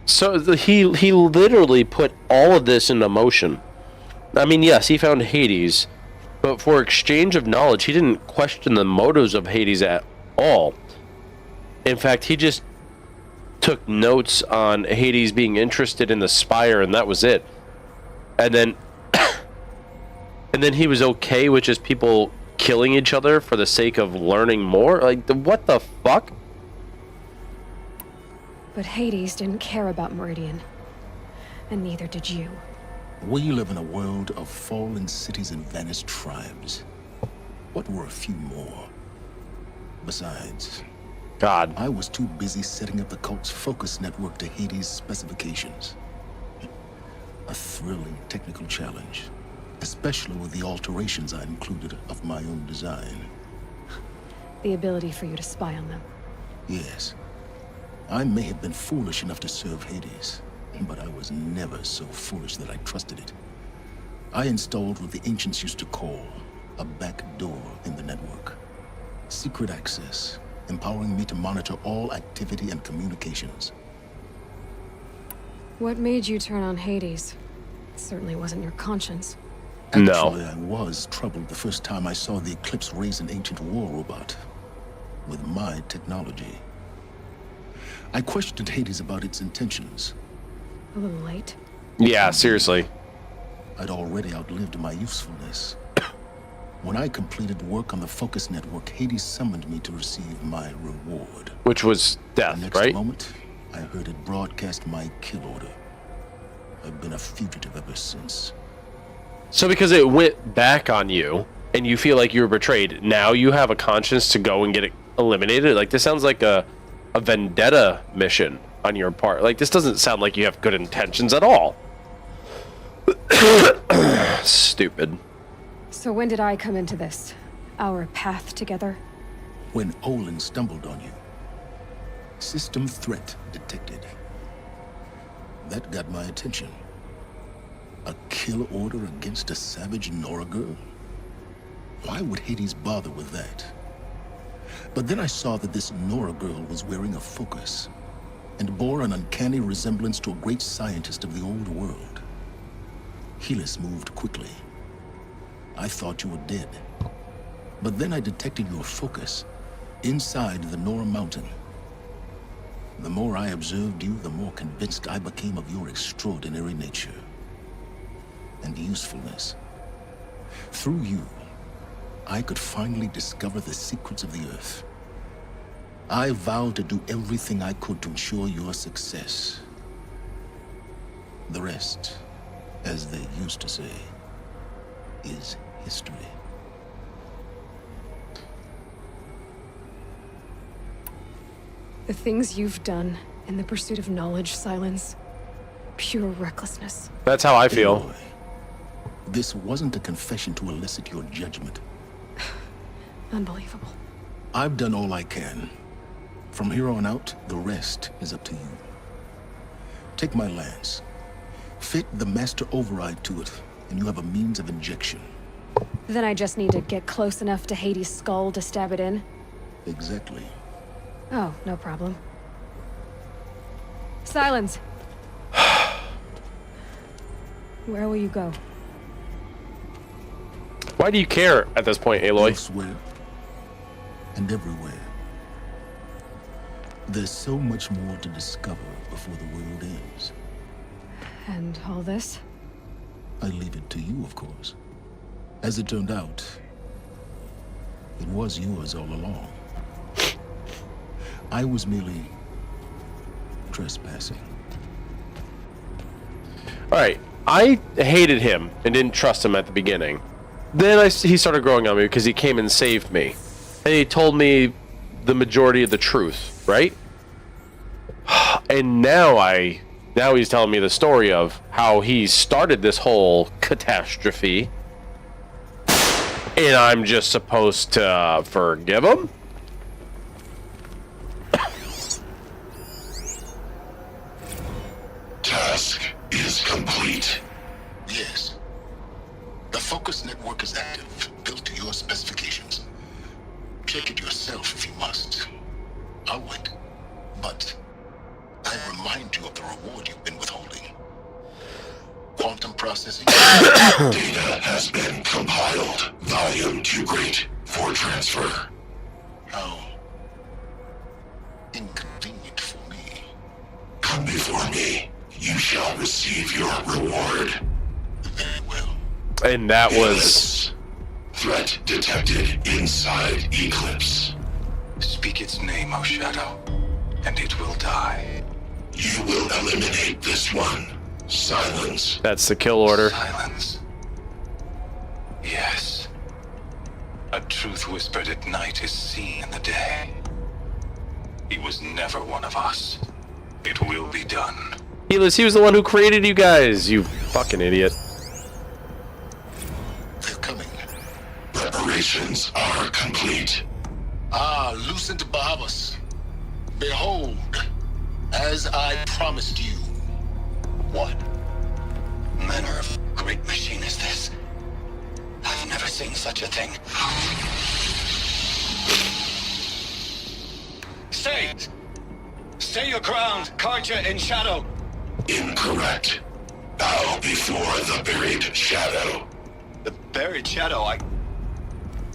S1: So he literally put all of this into motion. I mean, yes, he found Hades, but for exchange of knowledge, he didn't question the motives of Hades at all. In fact, he just took notes on Hades being interested in the Spire, and that was it. And then and then he was okay with just people killing each other for the sake of learning more? Like, what the fuck?
S3: But Hades didn't care about Meridian. And neither did you.
S2: We live in a world of fallen cities and vanished tribes. What were a few more? Besides,
S1: God,
S2: I was too busy setting up the cult's focus network to Hades' specifications. A thrilling technical challenge, especially with the alterations I included of my own design.
S3: The ability for you to spy on them.
S2: Yes. I may have been foolish enough to serve Hades, but I was never so foolish that I trusted it. I installed what the ancients used to call a back door in the network. Secret access, empowering me to monitor all activity and communications.
S3: What made you turn on Hades? It certainly wasn't your conscience.
S2: Actually, I was troubled the first time I saw the Eclipse raise an ancient war robot with my technology. I questioned Hades about its intentions.
S3: A little late.
S1: Yeah, seriously.
S2: I'd already outlived my usefulness. When I completed work on the Focus Network, Hades summoned me to receive my reward.
S1: Which was death,
S2: the next
S1: right?
S2: moment, I heard it broadcast my kill order. I've been a fugitive ever since.
S1: So because it went back on you, and you feel like you were betrayed, now you have a conscience to go and get it eliminated? Like, this sounds like a vendetta mission on your part. Like, this doesn't sound like you have good intentions at all. Stupid.
S3: So when did I come into this? Our path together?
S2: When Olin stumbled on you. System threat detected. That got my attention. A kill order against a savage Nora girl? Why would Hades bother with that? But then I saw that this Nora girl was wearing a focus and bore an uncanny resemblance to a great scientist of the old world. Helis moved quickly. I thought you were dead. But then I detected your focus inside the Nora mountain. The more I observed you, the more convinced I became of your extraordinary nature and usefulness. Through you, I could finally discover the secrets of the Earth. I vowed to do everything I could to ensure your success. The rest, as they used to say, is history.
S3: The things you've done in the pursuit of knowledge, Silence. Pure recklessness.
S1: That's how I feel.
S2: Aloy, this wasn't a confession to elicit your judgment.
S3: Unbelievable.
S2: I've done all I can. From here on out, the rest is up to you. Take my lance. Fit the master override to it, and you have a means of injection.
S3: Then I just need to get close enough to Hades' skull to stab it in?
S2: Exactly.
S3: Oh, no problem. Silence! Where will you go?
S1: Why do you care at this point, Aloy?
S2: Elsewhere and everywhere. There's so much more to discover before the world ends.
S3: And all this?
S2: I leave it to you, of course. As it turned out, it was yours all along. I was merely trespassing.
S1: Alright, I hated him and didn't trust him at the beginning. Then he started growing on me because he came and saved me. And he told me the majority of the truth, right? And now he's telling me the story of how he started this whole catastrophe. And I'm just supposed to forgive him?
S10: Task is complete.
S2: Yes. The Focus network is active, built to your specifications. Check it yourself if you must. I'll wait. But I remind you of the reward you've been withholding. Quantum processing.
S10: Data has been compiled. Volume too great for transfer.
S2: How inconvenient for me.
S10: Come before me. You shall receive your reward.
S2: Very well.
S1: And that was...
S10: Yes. Threat detected inside Eclipse.
S7: Speak its name, O Shadow, and it will die.
S10: You will eliminate this one. Silence.
S1: That's the kill order.
S7: Silence. Yes. A truth whispered at night is seen in the day. He was never one of us. It will be done.
S1: He was the one who created you guys, you fucking idiot.
S2: They're coming.
S10: Preparations are complete.
S2: Ah, Lucent Bahamas. Behold, as I promised you.
S7: What manner of great machine is this? I've never seen such a thing. Stay! Stay your ground, Karja in Shadow!
S10: Incorrect. Bow before the buried shadow.
S7: The buried shadow, I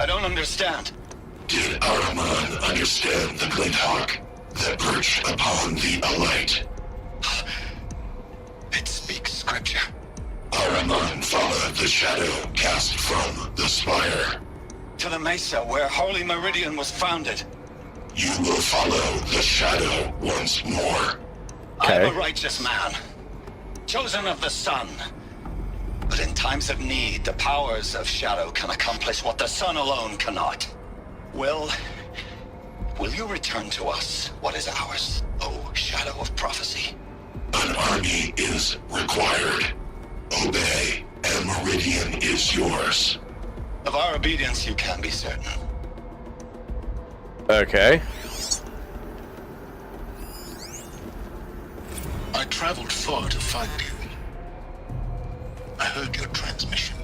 S7: don't understand.
S10: Did Ahriman understand the glint hawk that perched upon the alight?
S7: It speaks scripture.
S10: Ahriman followed the shadow cast from the spire.
S7: To the mesa where Holy Meridian was founded.
S10: You will follow the shadow once more.
S1: Okay.
S7: I'm a righteous man, chosen of the sun. But in times of need, the powers of Shadow can accomplish what the sun alone cannot. Will you return to us what is ours, O Shadow of Prophecy?
S10: An army is required. Obey, and Meridian is yours.
S7: Of our obedience you can be certain.
S1: Okay.
S2: I traveled far to find you. I heard your transmission.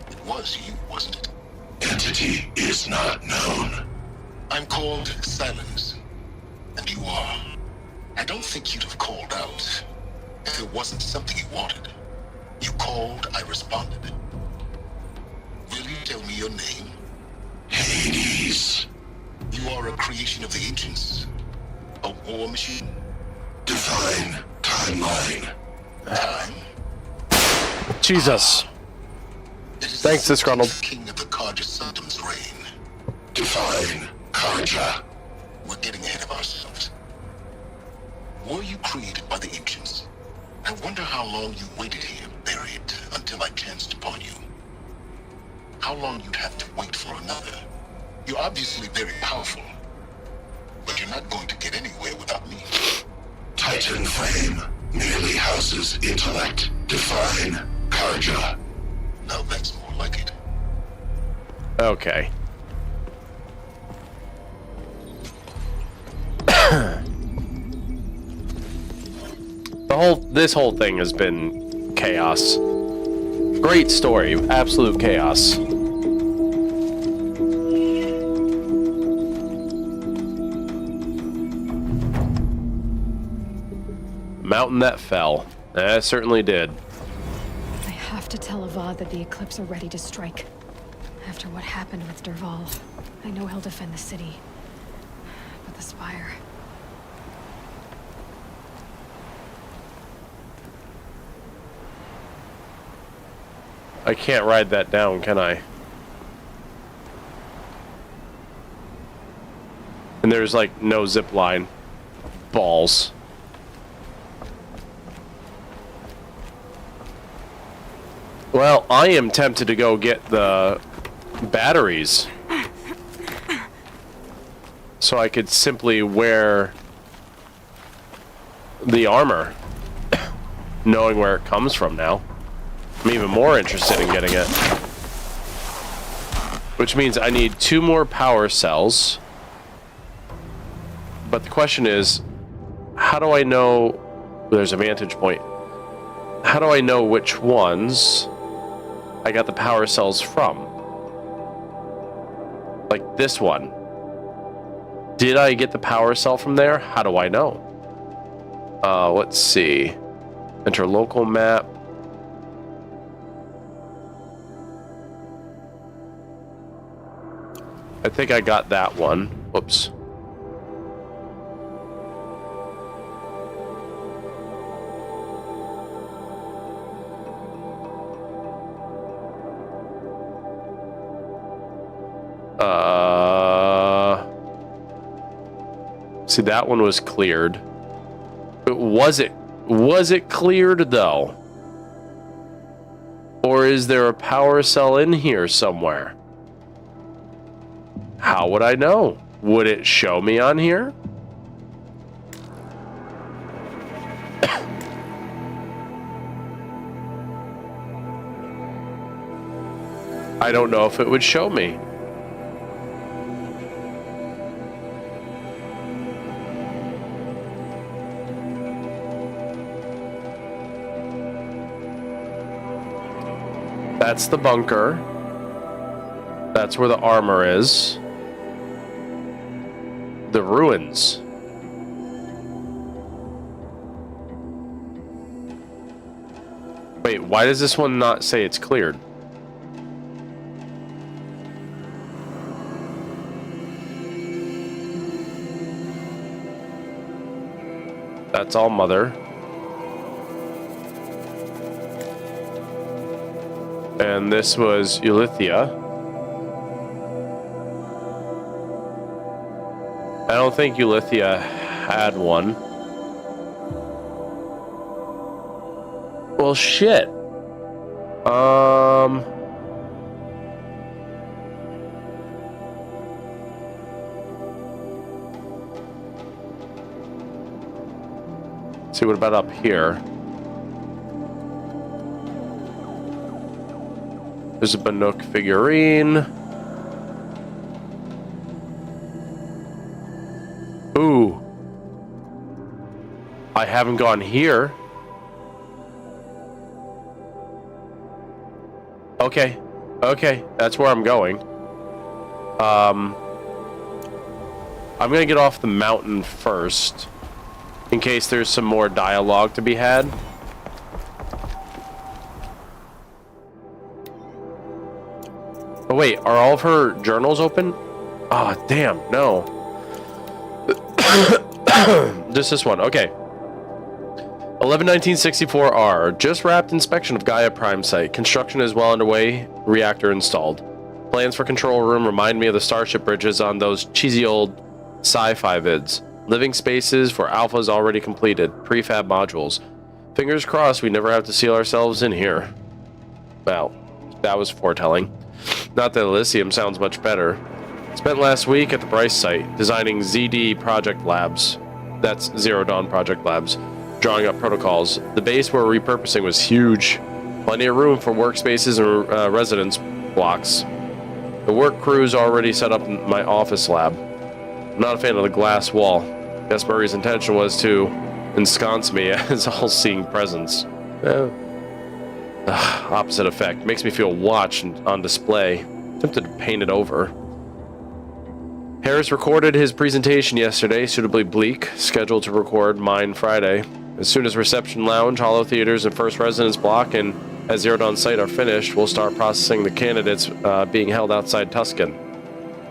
S2: It was you, wasn't it?
S10: Entity is not known.
S2: I'm called Silence, and you are. I don't think you'd have called out if it wasn't something you wanted. You called, I responded. Will you tell me your name?
S10: Hades.
S2: You are a creation of the ancients. A war machine.
S10: Define timeline.
S2: Time.
S1: Jesus.
S2: It is
S1: Thanks,
S2: the
S1: Disgruntled.
S2: king of the Karja Sanctum's reign.
S10: Define Karja.
S2: We're getting ahead of ourselves. Were you created by the ancients? I wonder how long you waited here, buried, until I chanced upon you. How long you'd have to wait for another. You're obviously very powerful. But but you're not going to get anywhere without me.
S11: Titan Flame merely houses intellect. Define Karja.
S2: Now that's more like it.
S1: Okay. This whole thing has been chaos. Great story, absolute chaos. Mountain that fell. That certainly did.
S3: I have to tell Avad that the Eclipse are ready to strike. After what happened with Dervahl, I know he'll defend the city. But the Spire...
S1: I can't ride that down, can I? And there's like no zip line. Balls. Well, I am tempted to go get the batteries. So I could simply wear the armor. Knowing where it comes from now. I'm even more interested in getting it. Which means I need 2 more power cells. But the question is, how do I know... There's a vantage point. How do I know which ones I got the power cells from? Like this one. Did I get the power cell from there? How do I know? Let's see. Enter local map. I think I got that one. Whoops. See, that one was cleared. But was it cleared though? Or is there a power cell in here somewhere? How would I know? Would it show me on here? I don't know if it would show me. That's the bunker. That's where the armor is. The ruins. Wait, why does this one not say it's cleared? That's all Mother. And this was Ulythia. I don't think Ulythia had one. Well, shit. Let's see, what about up here? There's a Banuk figurine. Ooh. I haven't gone here. Okay. Okay, that's where I'm going. I'm gonna get off the mountain first, in case there's some more dialogue to be had. Oh wait, are all of her journals open? Oh, damn, no. Just this one, okay. 11-1964-R. Just wrapped inspection of Gaia Prime site. Construction is well underway. Reactor installed. Plans for control room remind me of the Starship bridges on those cheesy old sci-fi vids. Living spaces for alphas already completed. Prefab modules. Fingers crossed we never have to seal ourselves in here. Well, that was foretelling. Not that Elysium sounds much better. Spent last week at the Bryce site, designing ZD Project Labs. That's Zero Dawn Project Labs. Drawing up protocols. The base we're repurposing was huge. Plenty of room for workspaces and residence blocks. The work crew's already set up in my office lab. I'm not a fan of the glass wall. Guess Murray's intention was to ensconce me as all-seeing presence. Opposite effect. Makes me feel watched and on display. Tempted to paint it over. Harris recorded his presentation yesterday, suitably bleak. Scheduled to record mine Friday. As soon as reception lounge, holo theaters, and first residence block and as Zero Dawn site are finished, we'll start processing the candidates being held outside Tuscan.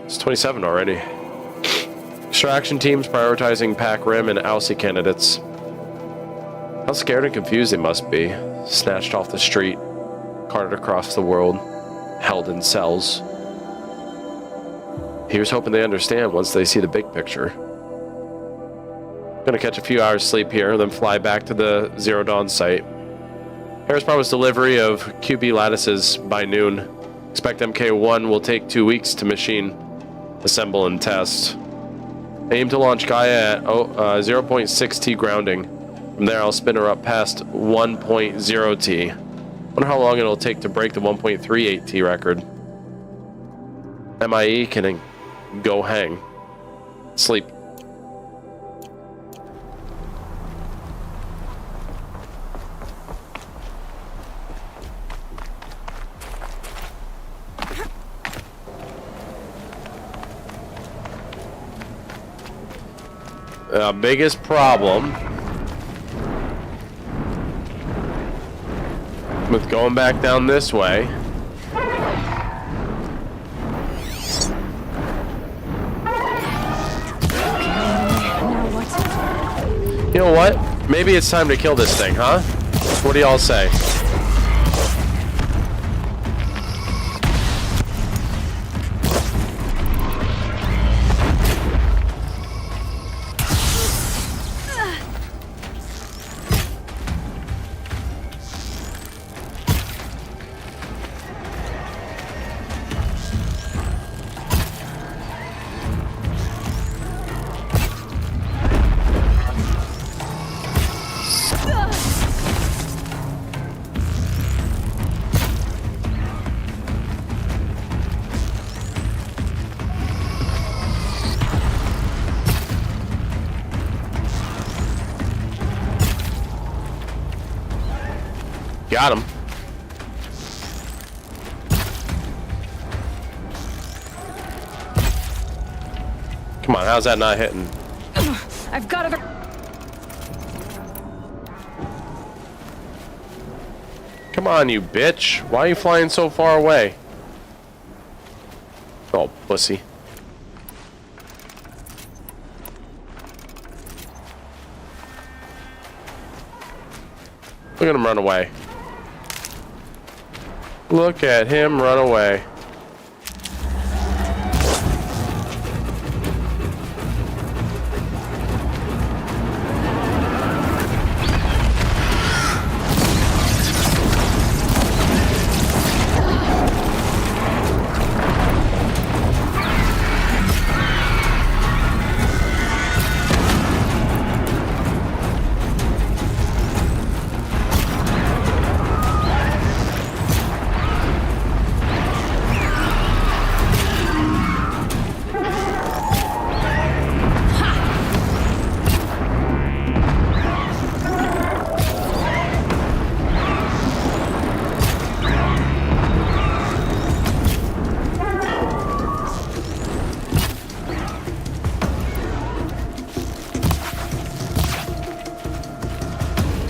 S1: It's 27 already. Extraction teams prioritizing Pac Rim and Aussie candidates. How scared and confused they must be. Snatched off the street, carted across the world, held in cells. Here's hoping they understand once they see the big picture. Gonna catch a few hours sleep here, then fly back to the Zero Dawn site. Harris promised delivery of QB lattices by noon. Expect MK1 will take 2 weeks to machine, assemble, and test. Aim to launch Gaia at 0.6 T grounding. From there, I'll spin her up past 1.0 T. Wonder how long it'll take to break the 1.38 T record. MIE can go hang. Sleep. Biggest problem with going back down this way you know what? Maybe it's time to kill this thing, huh? What do y'all say? Got him. Come on, how's that not hitting?
S3: I've got to.
S1: Come on, you bitch. Why are you flying so far away? Oh, pussy. Look at him run away. Look at him run away.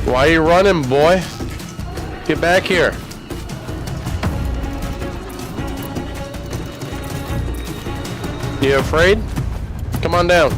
S1: Why are you running, boy? Get back here. You afraid? Come on down.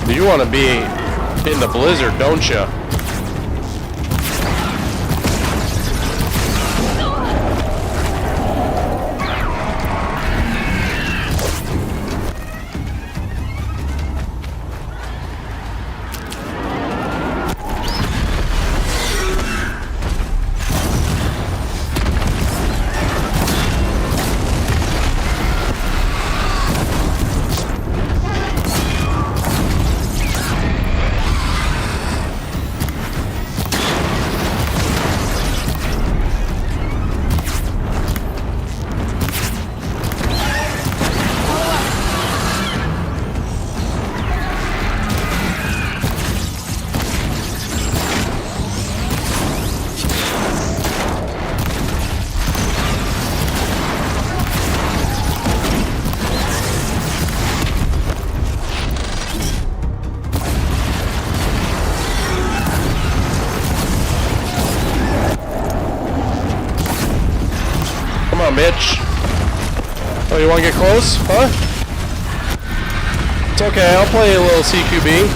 S1: You want to be In the blizzard, don't ya? Bitch. Oh, you want to get close? Huh? It's okay, I'll play a little CQB.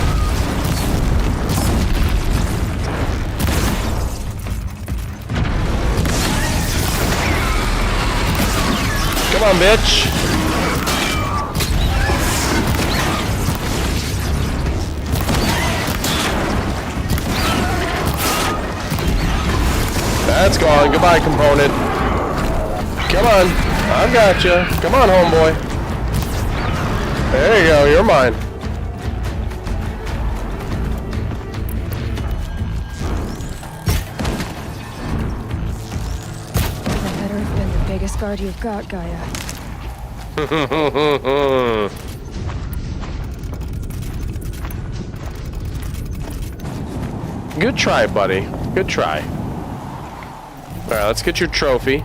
S1: Come on, bitch. That's gone. Goodbye, component. Come on, I got you. Come on, homeboy. There you go, you're mine.
S3: That better have been the biggest guard you've got, Gaia.
S1: Good try, buddy. Good try. Alright, let's get your trophy.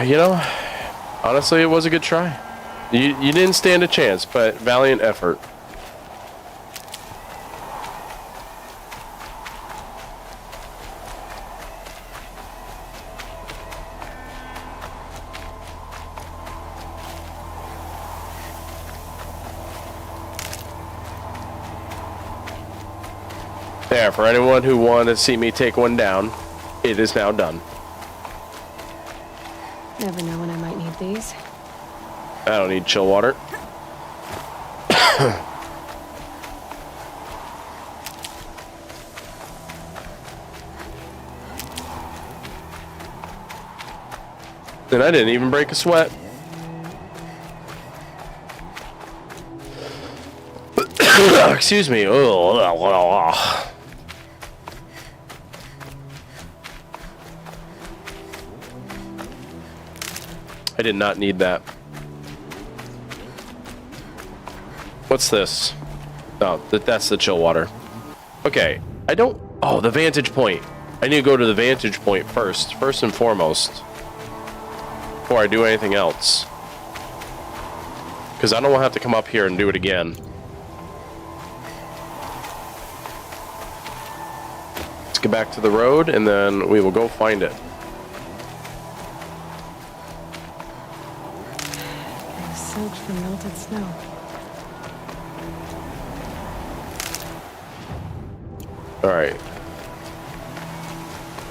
S1: You know, honestly, it was a good try. You didn't stand a chance, but valiant effort. There, for anyone who wanted to see me take one down, it is now done.
S3: Never know when I might need these.
S1: I don't need chill water. And I didn't even break a sweat. Excuse me. I did not need that. What's this? Oh, that's the chill water. Okay, I don't... Oh, the vantage point. I need to go to the vantage point first and foremost. Before I do anything else. Because I don't want to have to come up here and do it again. Let's get back to the road, and then we will go find it.
S3: Soaked from melted snow.
S1: Alright.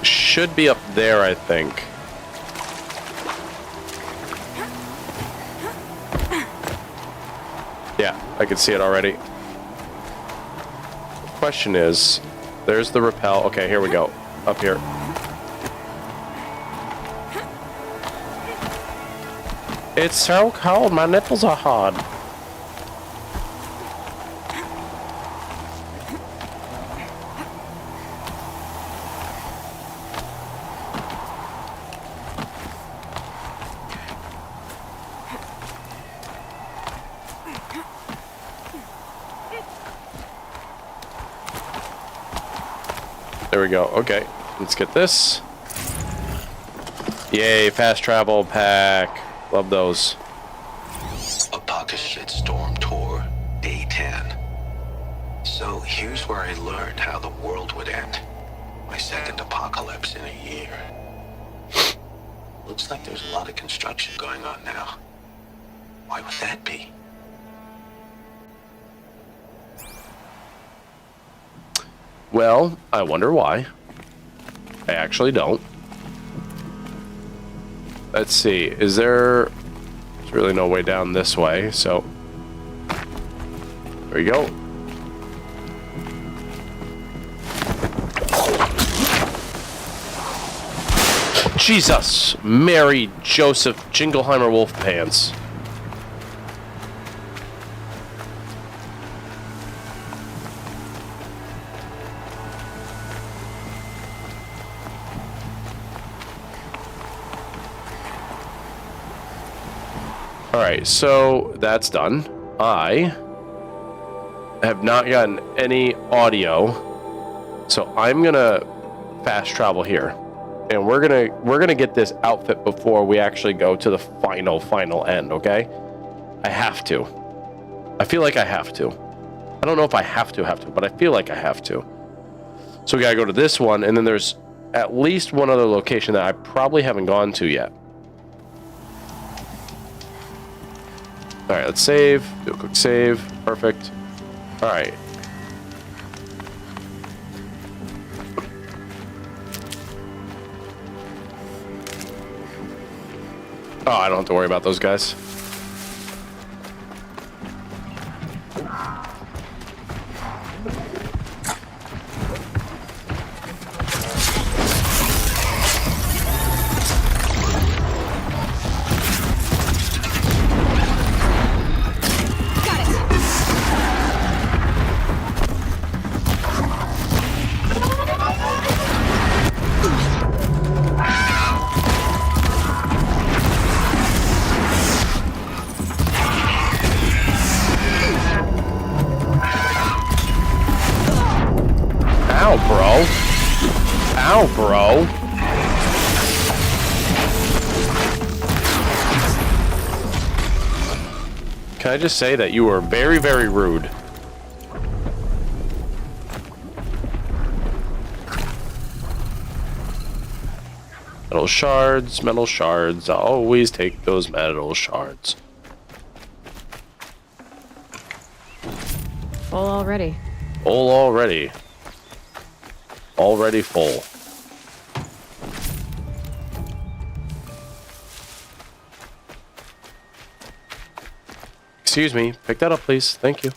S1: Should be up there, I think. Yeah, I can see it already. Question is, there's the rappel. Okay, here we go. Up here. It's so cold, my nipples are hard. There we go. Okay, let's get this. Yay, fast travel pack. Love those.
S6: Apocalypse Storm Tour, Day 10. So here's where I learned how the world would end. My second apocalypse in a year.
S10: Looks like there's a lot of construction going on now. Why would that be?
S1: Well, I wonder why. I actually don't. Let's see. Is there... There's really no way down this way, so... There we go. Jesus! Mary Joseph Jingleheimer Wolfpants. Alright, so that's done. I have not gotten any audio, so I'm gonna fast travel here. And we're gonna get this outfit before we actually go to the final end, okay? I have to. I feel like I have to. I don't know if I have to, but I feel like I have to. So we gotta go to this one, and then there's at least one other location that I probably haven't gone to yet. Alright, let's save. Do a quick save. Perfect. Alright. Oh, I don't have to worry about those guys. Ow, bro. Can I just say that you were very, very rude? Metal shards, metal shards. I'll always take those metal shards.
S3: Full already.
S1: Full already. Already full. Excuse me. Pick that up, please. Thank you.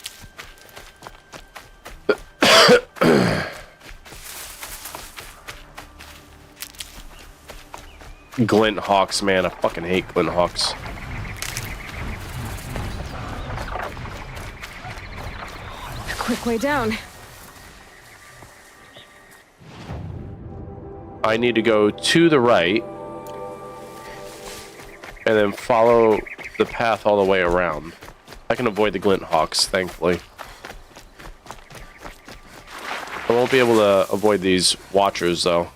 S1: Glint Hawks, man. I fucking hate Glint Hawks.
S3: Quick way down.
S1: I need to go to the right and then follow the path all the way around. I can avoid the Glint Hawks, thankfully. I won't be able to avoid these Watchers, though.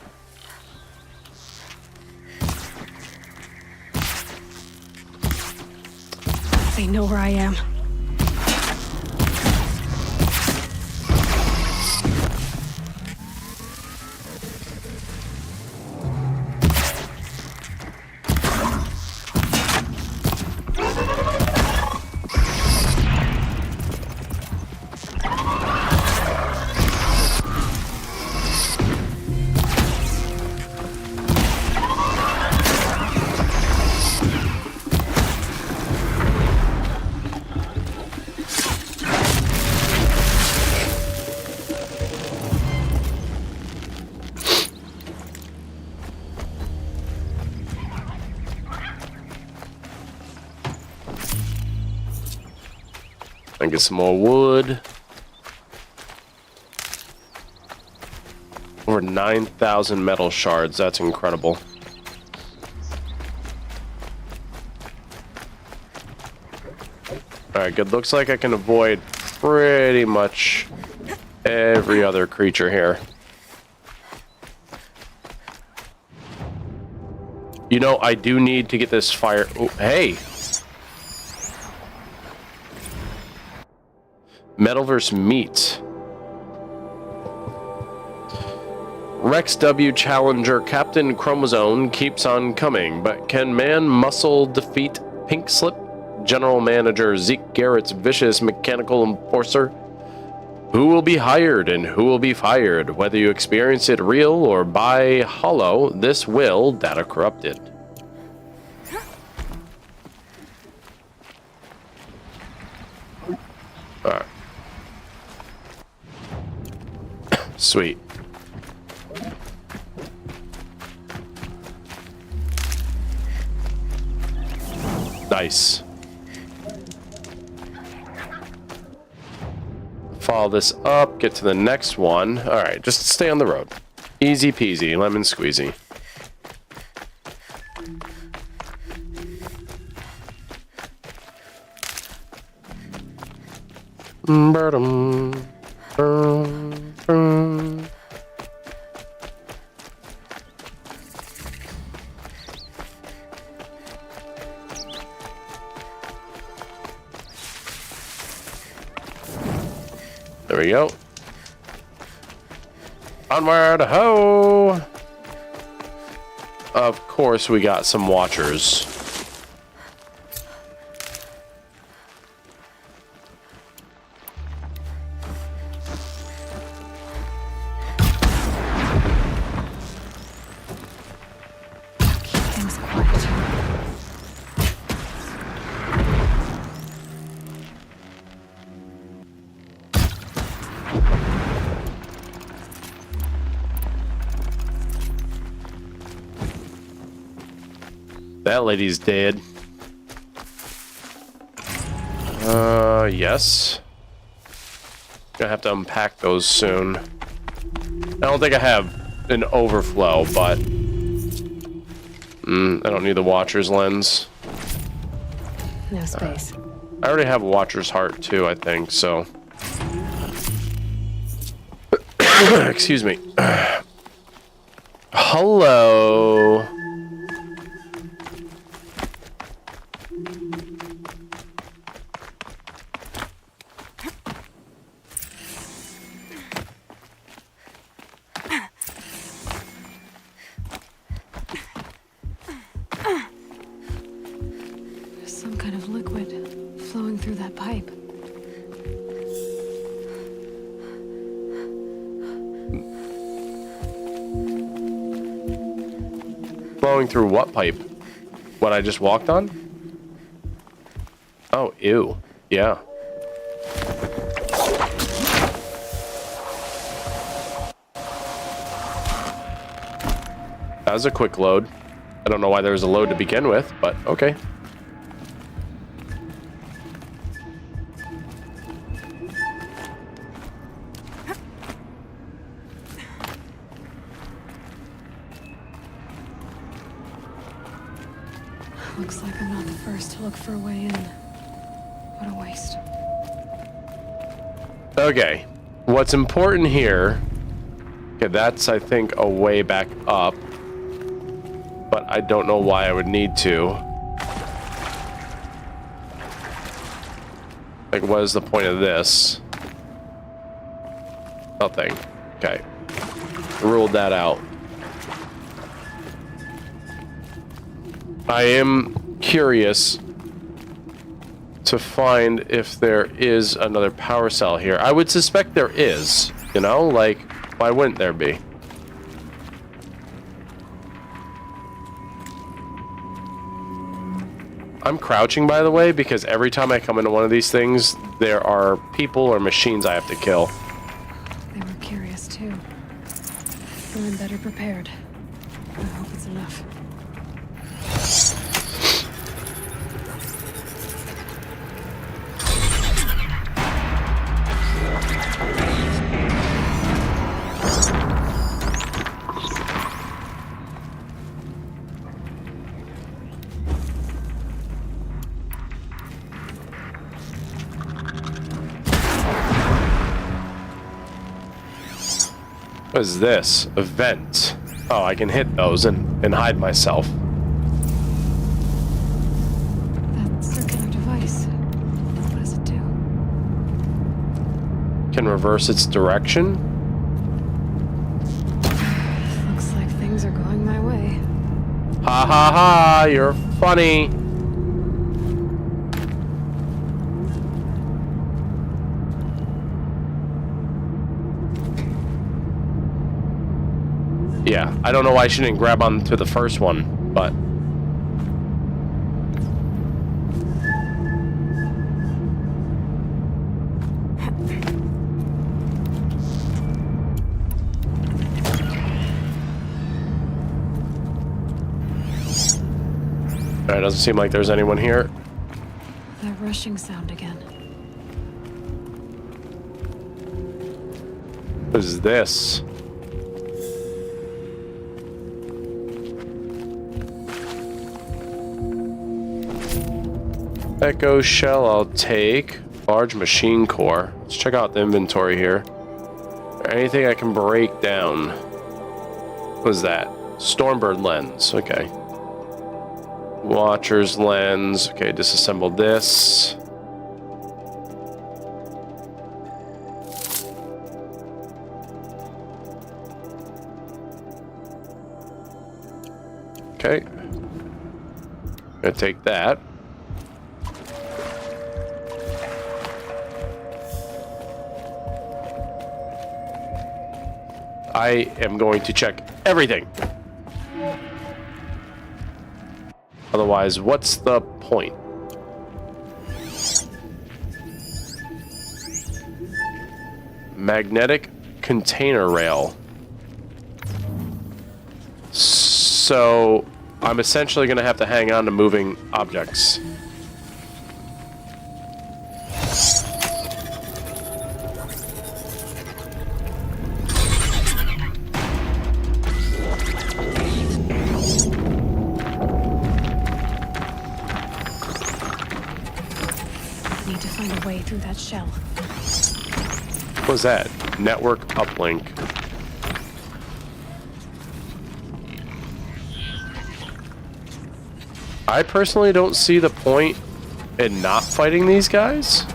S3: They know where I am.
S1: And get some more wood. Over 9,000 metal shards. That's incredible. Alright, good. Looks like I can avoid pretty much every other creature here. You know, I do need to get this fire... Oh, hey! Metal versus meat. Rex W. Challenger Captain Chromosome keeps on coming, but can Man Muscle defeat Pink Slip? General Manager Zeke Garrett's vicious mechanical enforcer? Who will be hired and who will be fired? Whether you experience it real or by hollow, this will data corrupted. Alright. Sweet. Nice. Follow this up, get to the next one. Alright, just stay on the road. Easy peasy, lemon squeezy. There we go. Onward, ho! Of course, we got some watchers. That lady's dead. Yes. Gonna have to unpack those soon. I don't think I have an overflow, but I don't need the Watcher's lens.
S3: No space.
S1: I already have Watcher's heart too, I think, so. Excuse me. Hello.
S3: Some kind of liquid flowing through that pipe.
S1: Flowing through what pipe? What I just walked on? Oh, ew. Yeah. That was a quick load. I don't know why there was a load to begin with, but okay.
S3: Looks like I'm not the first to look for a way in. What a waste.
S1: Okay. What's important here... Okay, that's, I think, a way back up. But I don't know why I would need to. Like, what is the point of this? Nothing. Okay. Ruled that out. I am curious to find if there is another power cell here. I would suspect there is, you know? Like, why wouldn't there be? I'm crouching, by the way, because every time I come into one of these things, there are people or machines I have to kill.
S3: They were curious, too. Feeling better prepared. I hope it's enough.
S1: What is this? A vent. Oh, I can hit those and hide myself.
S3: That circular device. What does it do?
S1: Can reverse its direction. Ha ha ha, you're funny. Yeah, I don't know why she didn't grab onto the first one, but... Alright, doesn't seem like there's anyone here.
S3: That rushing sound again.
S1: What is this? Echo shell I'll take. Large machine core. Let's check out the inventory here. Anything I can break down. What is that? Stormbird lens. Okay. Watcher's lens. Okay, disassemble this. Okay. Gonna take that. I am going to check everything. Otherwise, what's the point? Magnetic container rail. So, I'm essentially going to have to hang on to moving objects.
S3: Through that shell.
S1: What was that? Network uplink. I personally don't see the point in not fighting these guys.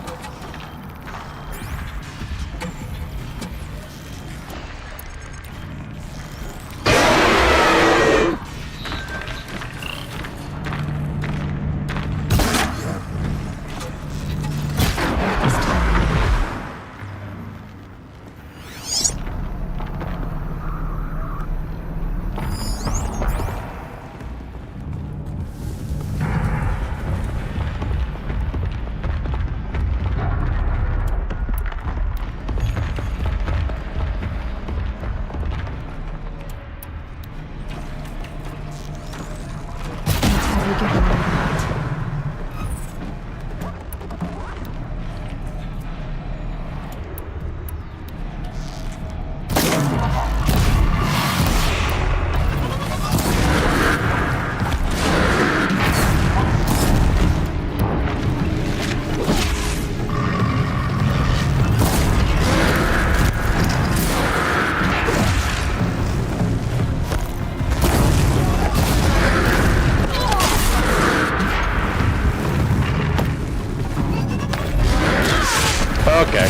S1: Okay.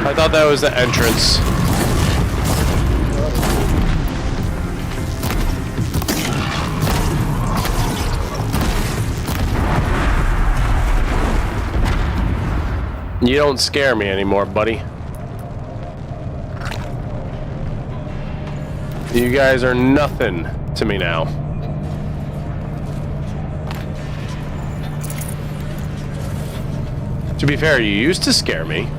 S1: I thought that was the entrance. You don't scare me anymore, buddy. You guys are nothing to me now. To be fair, you used to scare me.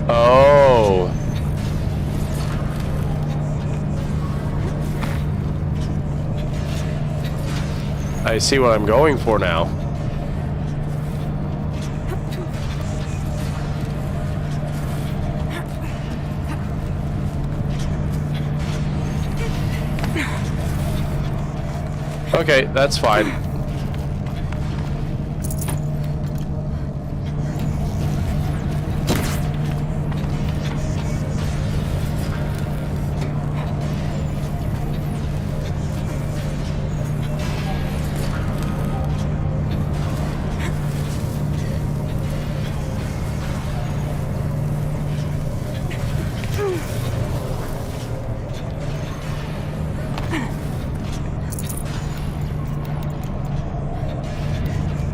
S1: Oh. I see what I'm going for now. Okay, that's fine.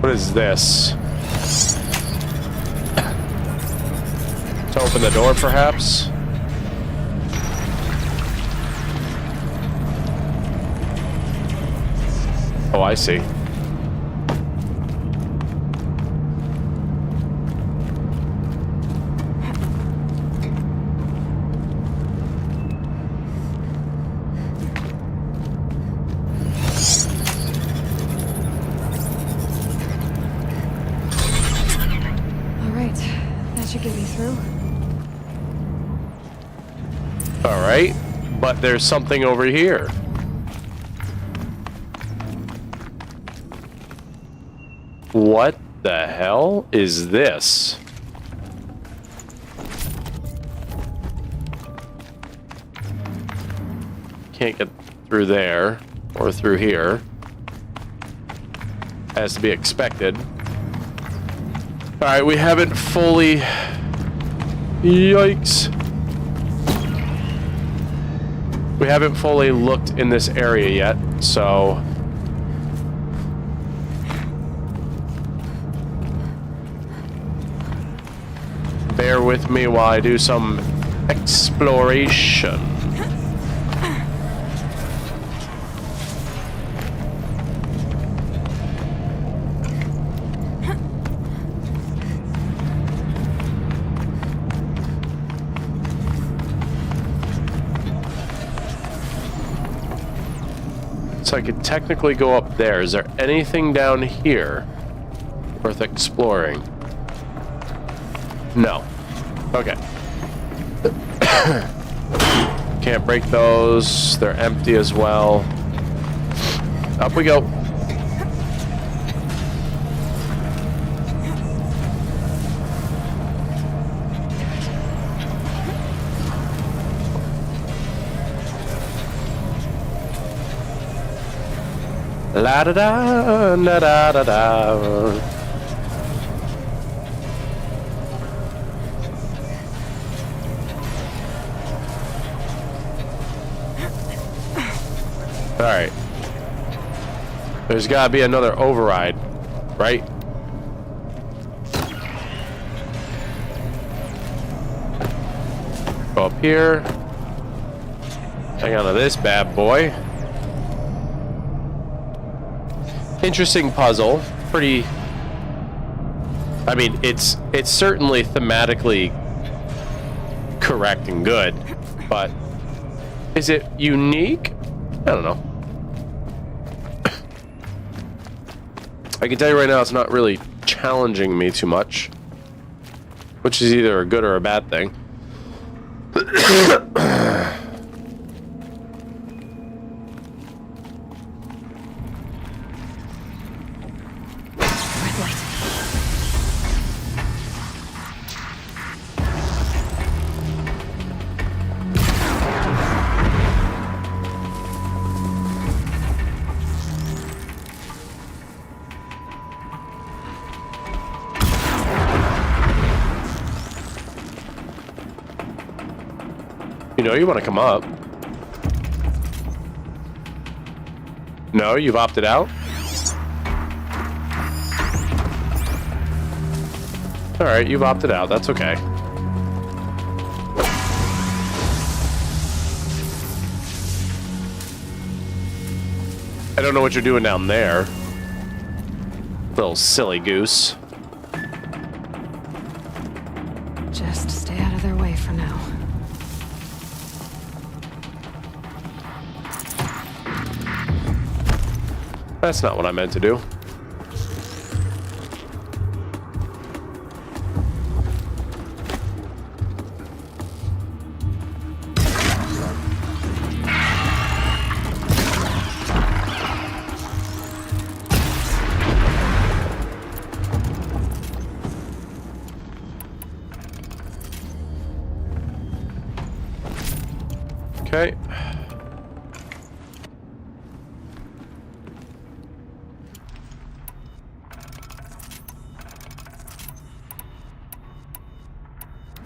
S1: What is this? To open the door, perhaps? Oh, I see. Alright, but there's something over here. What the hell is this? Can't get through there or through here. As to be expected. Alright, we haven't fully... Yikes. We haven't fully looked in this area yet, so... Bear with me while I do some exploration. So I could technically go up there. Is there anything down here worth exploring? No. Okay. Can't break those. They're empty as well. Up we go. La da da da da da da. All right. There's got to be another override, right? Go up here. Hang on to this bad boy. Interesting puzzle. Pretty... I mean, it's certainly thematically correct and good, but is it unique? I don't know. I can tell you right now it's not really challenging me too much, which is either a good or a bad thing. You know you want to come up. No, you've opted out? Alright, you've opted out. That's okay. I don't know what you're doing down there. Little silly goose.
S3: Just stay out of their way for now.
S1: That's not what I meant to do. Okay.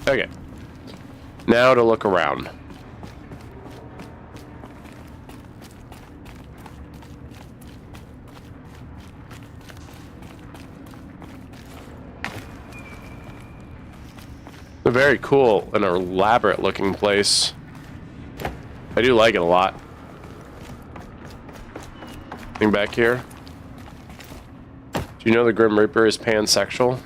S1: Okay. Now to look around. A very cool and elaborate looking place. I do like it a lot. Anything back here? Do you know the Grim Reaper is pansexual?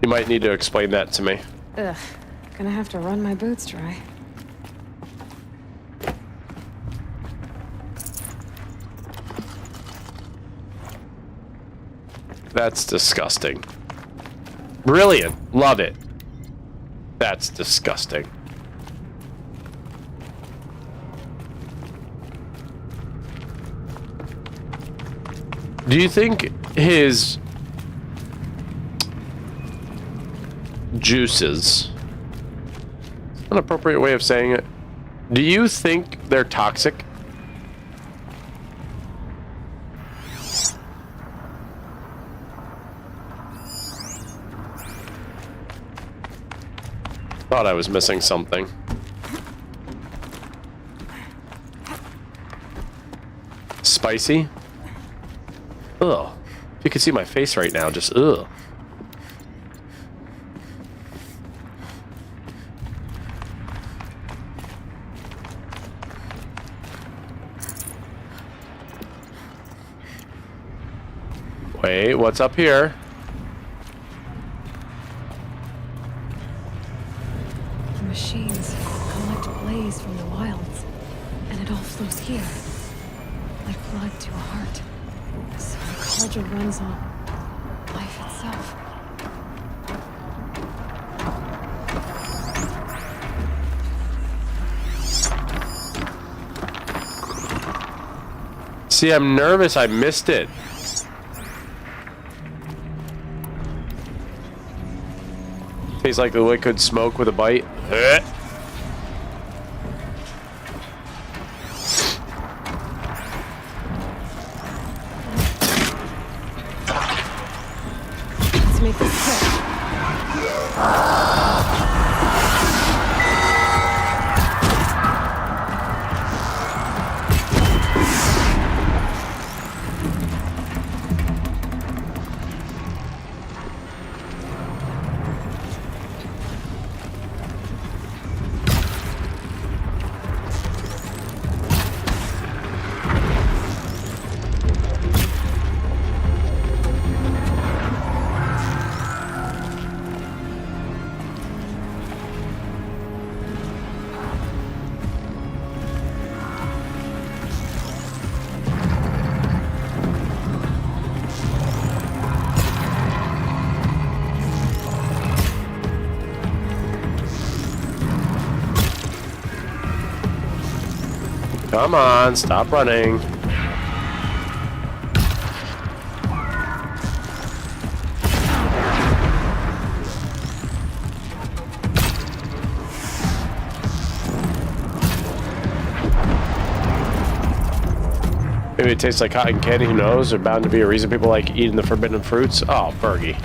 S1: You might need to explain that to me.
S3: Ugh. Gonna have to run my boots dry.
S1: That's disgusting. Brilliant. Love it. That's disgusting. Do you think his juices, an appropriate way of saying it, do you think they're toxic? Thought I was missing something. Spicy? Ugh. If you could see my face right now, just ugh. Wait, what's up here?
S3: The machines collect blaze from the wilds, and it all flows here, like blood to a heart. So the cauldron runs on life itself.
S1: See, I'm nervous I missed it. Tastes like the liquid smoke with a bite.
S3: Let's make this quick.
S1: Come on, stop running. Maybe it tastes like cotton candy, who knows? There's bound to be a reason people like eating the forbidden fruits. Oh, Fergie.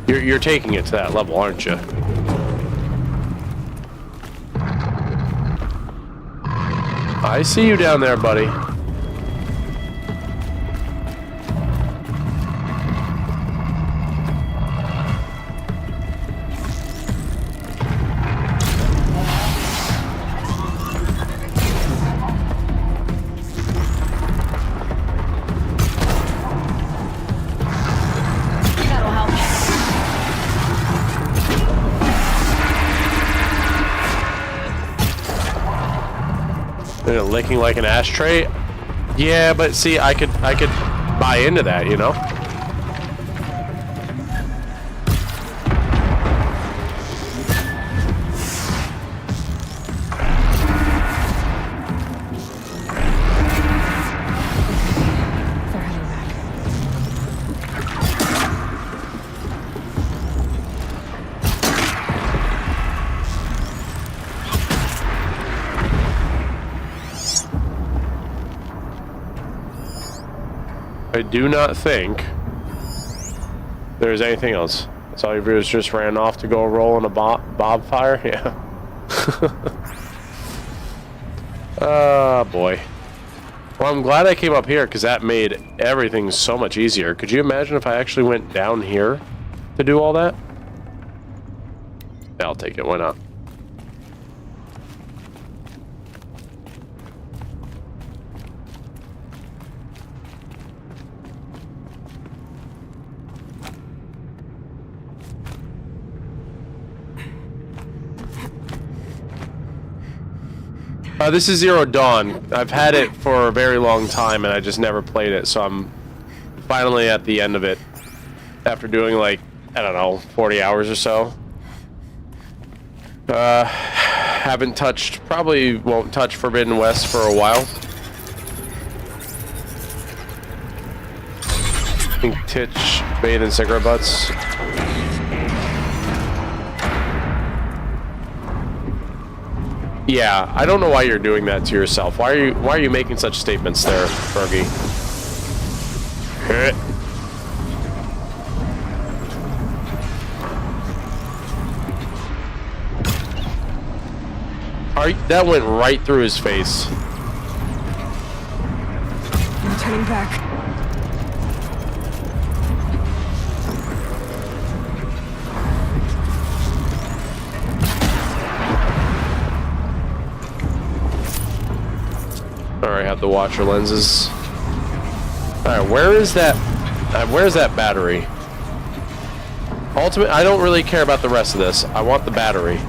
S1: You're taking it to that level, aren't you? I see you down there, buddy.
S3: That'll help.
S1: Licking like an ashtray. Yeah, but see, I could buy into that, you know. I do not think there's anything else. So all your viewers just ran off to go roll in a bob fire? Yeah. Oh, boy. Well, I'm glad I came up here because that made everything so much easier. Could you imagine if I actually went down here to do all that? Yeah, I'll take it. Why not? This is Zero Dawn. I've had it for a very long time and I just never played it, so I'm finally at the end of it after doing like, I don't know, 40 hours or so. Haven't touched, probably won't touch Forbidden West for a while. I think Titch, bathe in cigarette butts. Yeah, I don't know why you're doing that to yourself. Why are you making such statements there, Fergie? That went right through his face.
S3: I'm turning back.
S1: Alright, have the watcher lenses. Alright, where's that battery? Ultimate, I don't really care about the rest of this. I want the battery.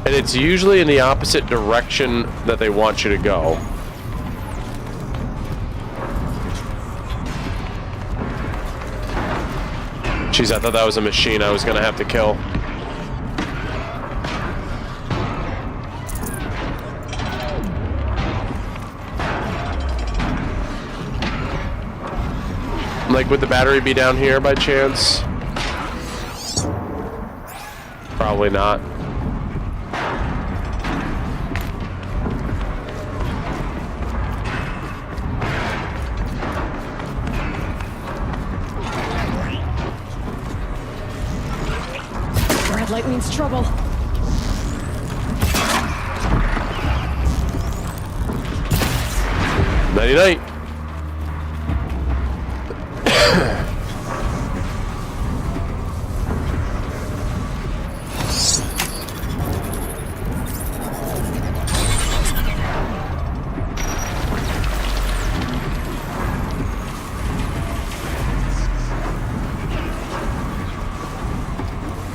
S1: And it's usually in the opposite direction that they want you to go. Jeez, I thought that was a machine I was gonna have to kill. Like, would the battery be down here by chance? Probably not.
S3: Red light means trouble.
S1: Nighty-night.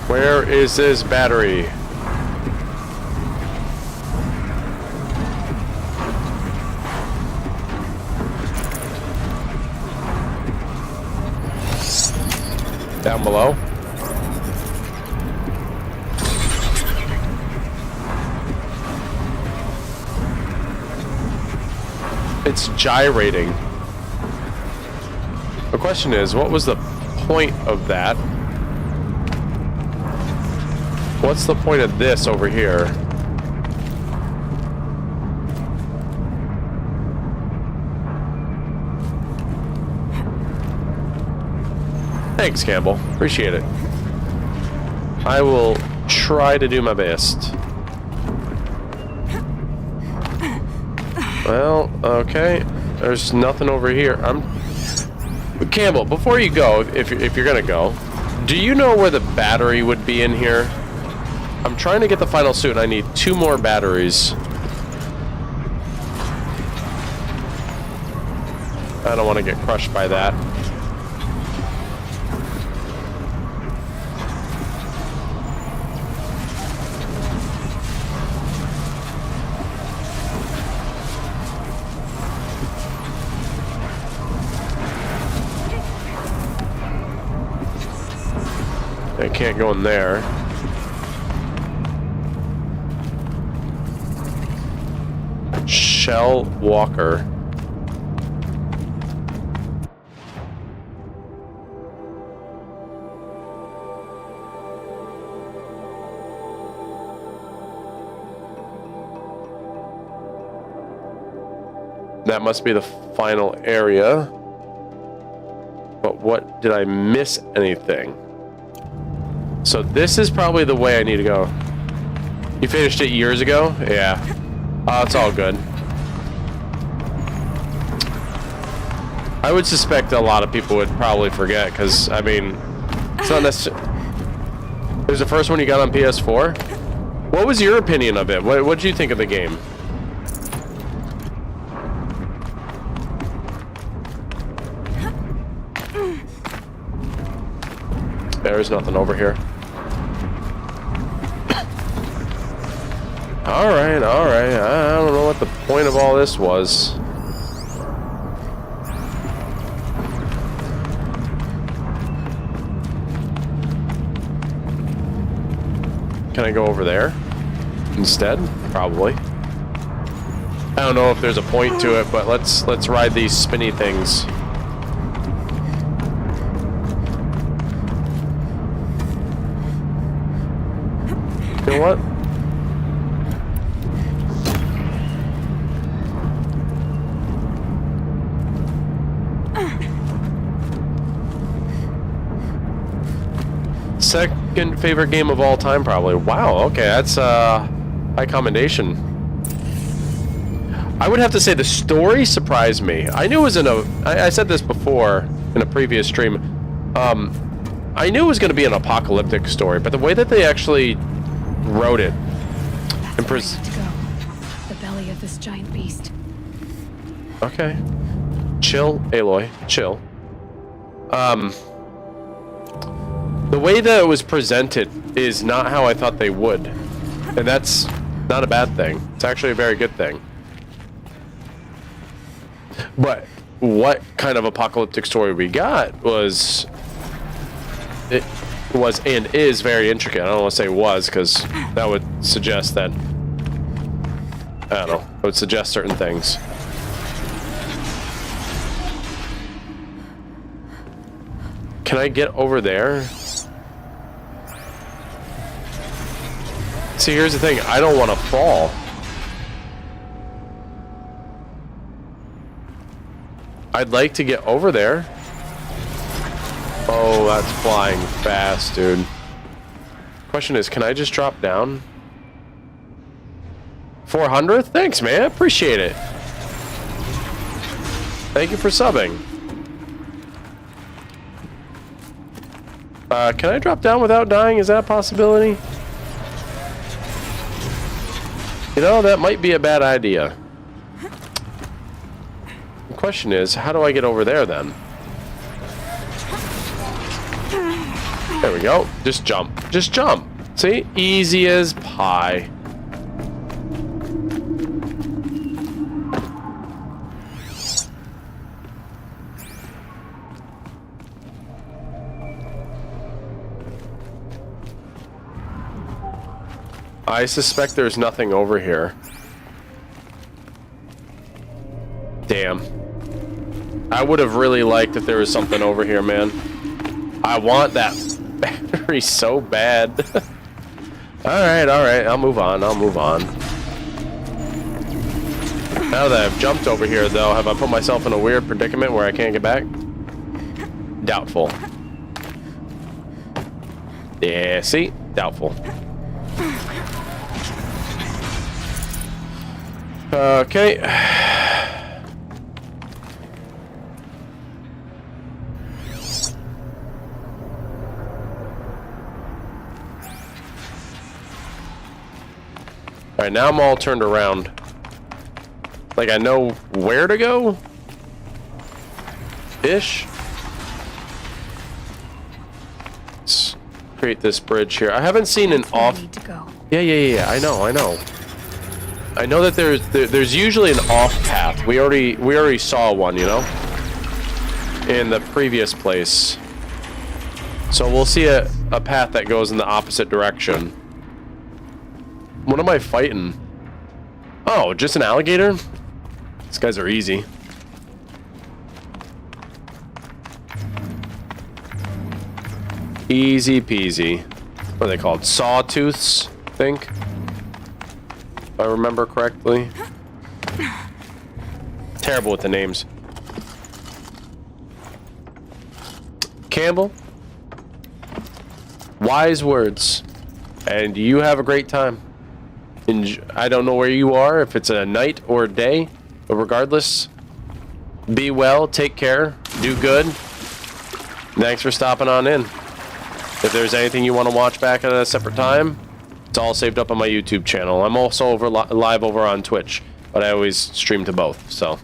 S1: Where is this battery? Down below? It's gyrating. The question is, what was the point of that? What's the point of this over here? Thanks, Campbell. Appreciate it. I will try to do my best. Well, okay. There's nothing over here. Campbell, before you go, if you're gonna go, do you know where the battery would be in here? I'm trying to get the final suit, and I need 2 more batteries. I don't want to get crushed by that. I can't go in there. Shell Walker. That must be the final area. But what, did I miss anything? So this is probably the way I need to go. You finished it years ago? Yeah. Oh, it's all good. I would suspect a lot of people would probably forget, because, I mean, it's not necessarily... It was the first one you got on PS4? What was your opinion of it? What did you think of the game? There's nothing over here. Alright, alright. I don't know what the point of all this was. Can I go over there instead? Probably. I don't know if there's a point to it, but let's ride these spinny things. You know what? Second favorite game of all time, probably. Wow, okay, that's high commendation. I would have to say the story surprised me. I knew it was I said this before in a previous stream. I knew it was going to be an apocalyptic story, but the way that they actually wrote it and
S3: to go. The belly of this giant beast.
S1: Okay. Chill, Aloy. Chill. The way that it was presented is not how I thought they would. And that's not a bad thing. It's actually a very good thing. But what kind of apocalyptic story we got was... It was and is very intricate. I don't want to say was, because that would suggest that... I don't know. It would suggest certain things. Can I get over there? See, here's the thing. I don't want to fall. I'd like to get over there. Oh, that's flying fast, dude. Question is, can I just drop down? 400th? Thanks, man. Appreciate it. Thank you for subbing. Can I drop down without dying? Is that a possibility? You know, that might be a bad idea. The question is, how do I get over there then? There we go. Just jump. Just jump. See? Easy as pie. I suspect there's nothing over here. Damn. I would have really liked if there was something over here, man. I want that battery so bad. Alright, alright. I'll move on. I'll move on. Now that I've jumped over here, though, have I put myself in a weird predicament where I can't get back? Doubtful. Yeah, see? Doubtful. Okay. Alright, now I'm all turned around. Like I know where to go? Ish. Let's create this bridge here. I haven't seen an off... Yeah, I know. I know that there's usually an off path. We already saw one, you know, in the previous place. So we'll see a path that goes in the opposite direction. What am I fighting? Oh, just an alligator? These guys are easy. Easy peasy. What are they called? Sawtooths, I think. If I remember correctly. Terrible with the names. Campbell, wise words, and you have a great time. I don't know where you are, if it's a night or a day, but regardless, be well, take care, do good. Thanks for stopping on in. If there's anything you want to watch back at a separate time, it's all saved up on my YouTube channel. I'm also live over on Twitch, but I always stream to both, so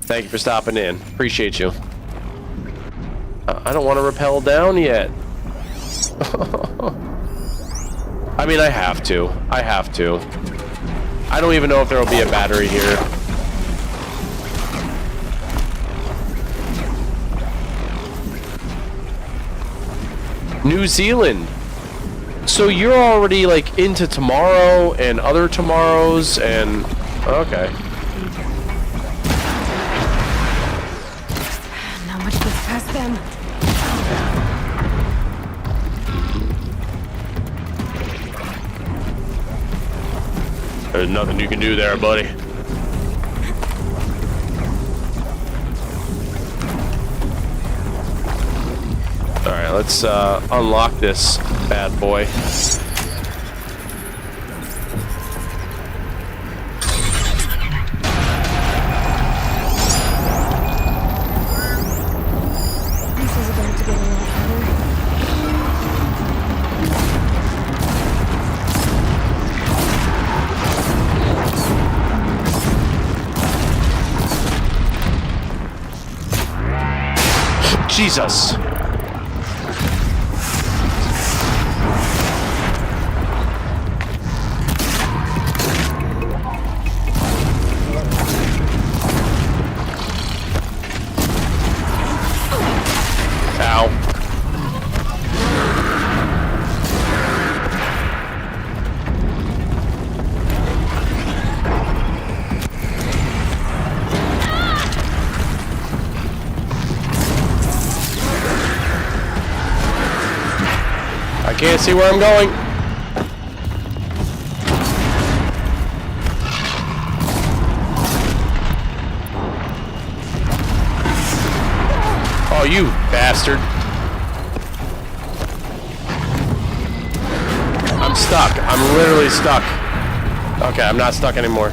S1: thank you for stopping in. Appreciate you. I don't want to rappel down yet. I mean, I have to. I have to. I don't even know if there will be a battery here. New Zealand. So you're already like into tomorrow and other tomorrows and okay.
S3: Not much gets past them.
S1: There's nothing you can do there, buddy. Alright, let's unlock this bad boy.
S3: This is about to get a lot better.
S1: Jesus. Ow. I can't see where I'm going. Oh, you bastard. I'm stuck. I'm literally stuck. Okay, I'm not stuck anymore.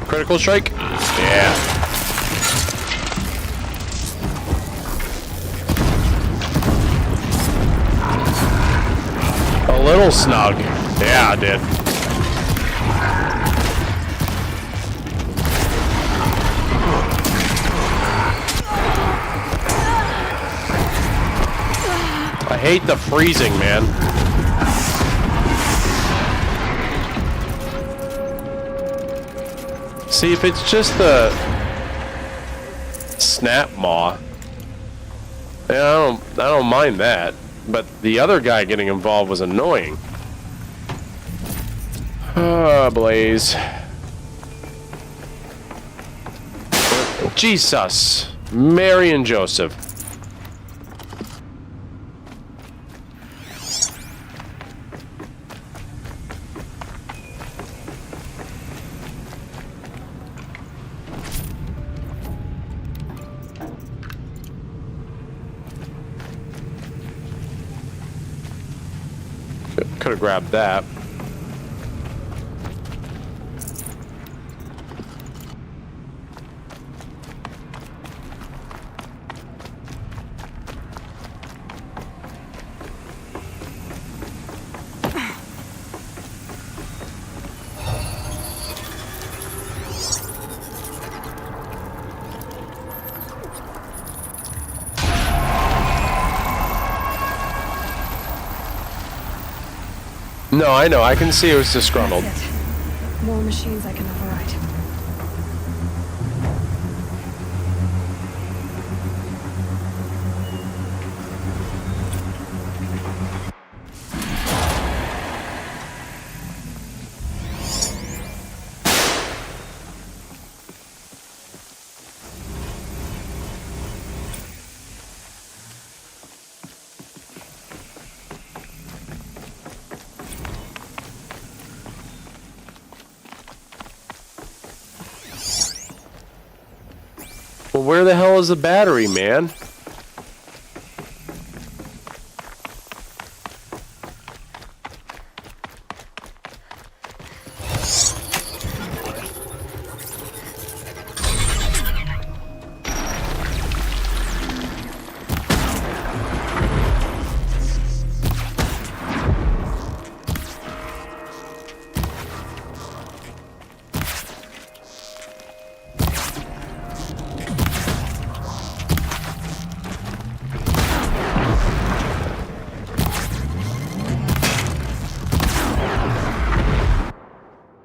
S1: Critical strike? Yeah. A little snug. Yeah, I did. I hate the freezing, man. See, if it's just the snap maw, yeah, I don't mind that. But the other guy getting involved was annoying. Ah, Blaze. Jesus. Mary and Joseph. Could have grabbed that. No, I know. I can see it was disgruntled.
S3: That's it. More machines I can override.
S1: Well, where the hell is the battery, man?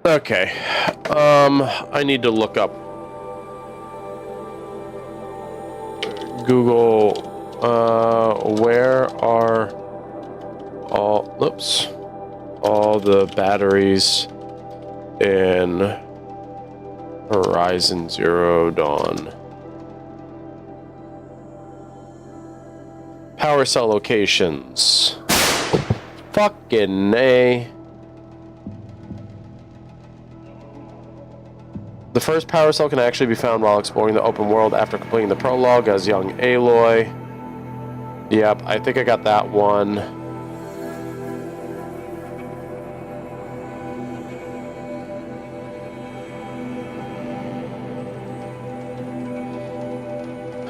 S1: Okay, I need to look up Google, where are all the batteries in Horizon Zero Dawn? Power cell locations. Fucking A. The first power cell can actually be found while exploring the open world after completing the prologue as young Aloy. Yep, I think I got that one.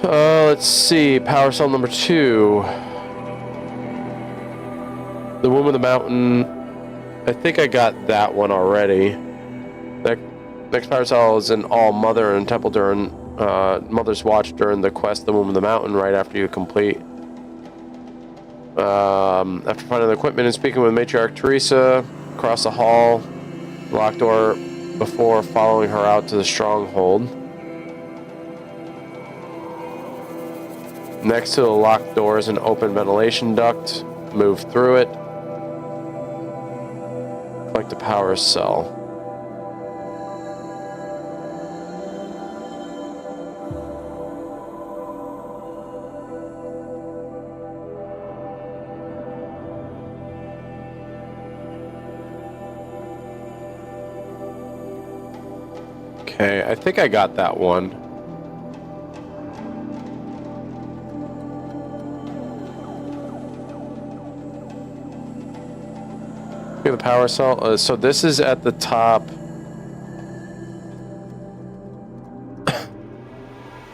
S1: Let's see, power cell number 2. The Womb of the Mountain. I think I got that one already. Next power cell is in All Mother and Temple during Mother's Watch during the quest The Womb of the Mountain right after you complete. After finding the equipment and speaking with Matriarch Teresa, across the hall, locked door before following her out to the stronghold. Next to the locked door is an open ventilation duct. Move through it. Collect the power cell. Okay, I think I got that one. Look at the power cell. So this is at the top.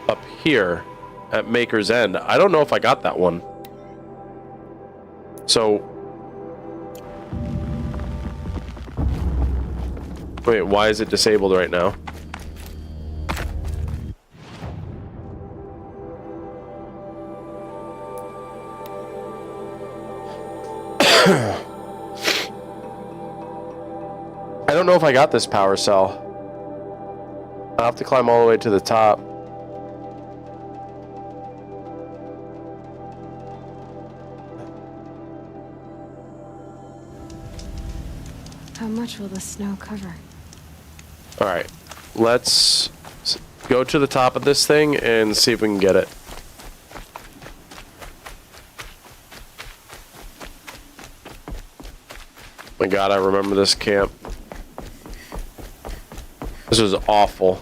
S1: Up here at Maker's End. I don't know if I got that one. So... Wait, why is it disabled right now? I don't know if I got this power cell. I'll have to climb all the way to the top.
S3: How much will the snow cover?
S1: Alright, let's go to the top of this thing and see if we can get it. My god, I remember this camp. This was awful.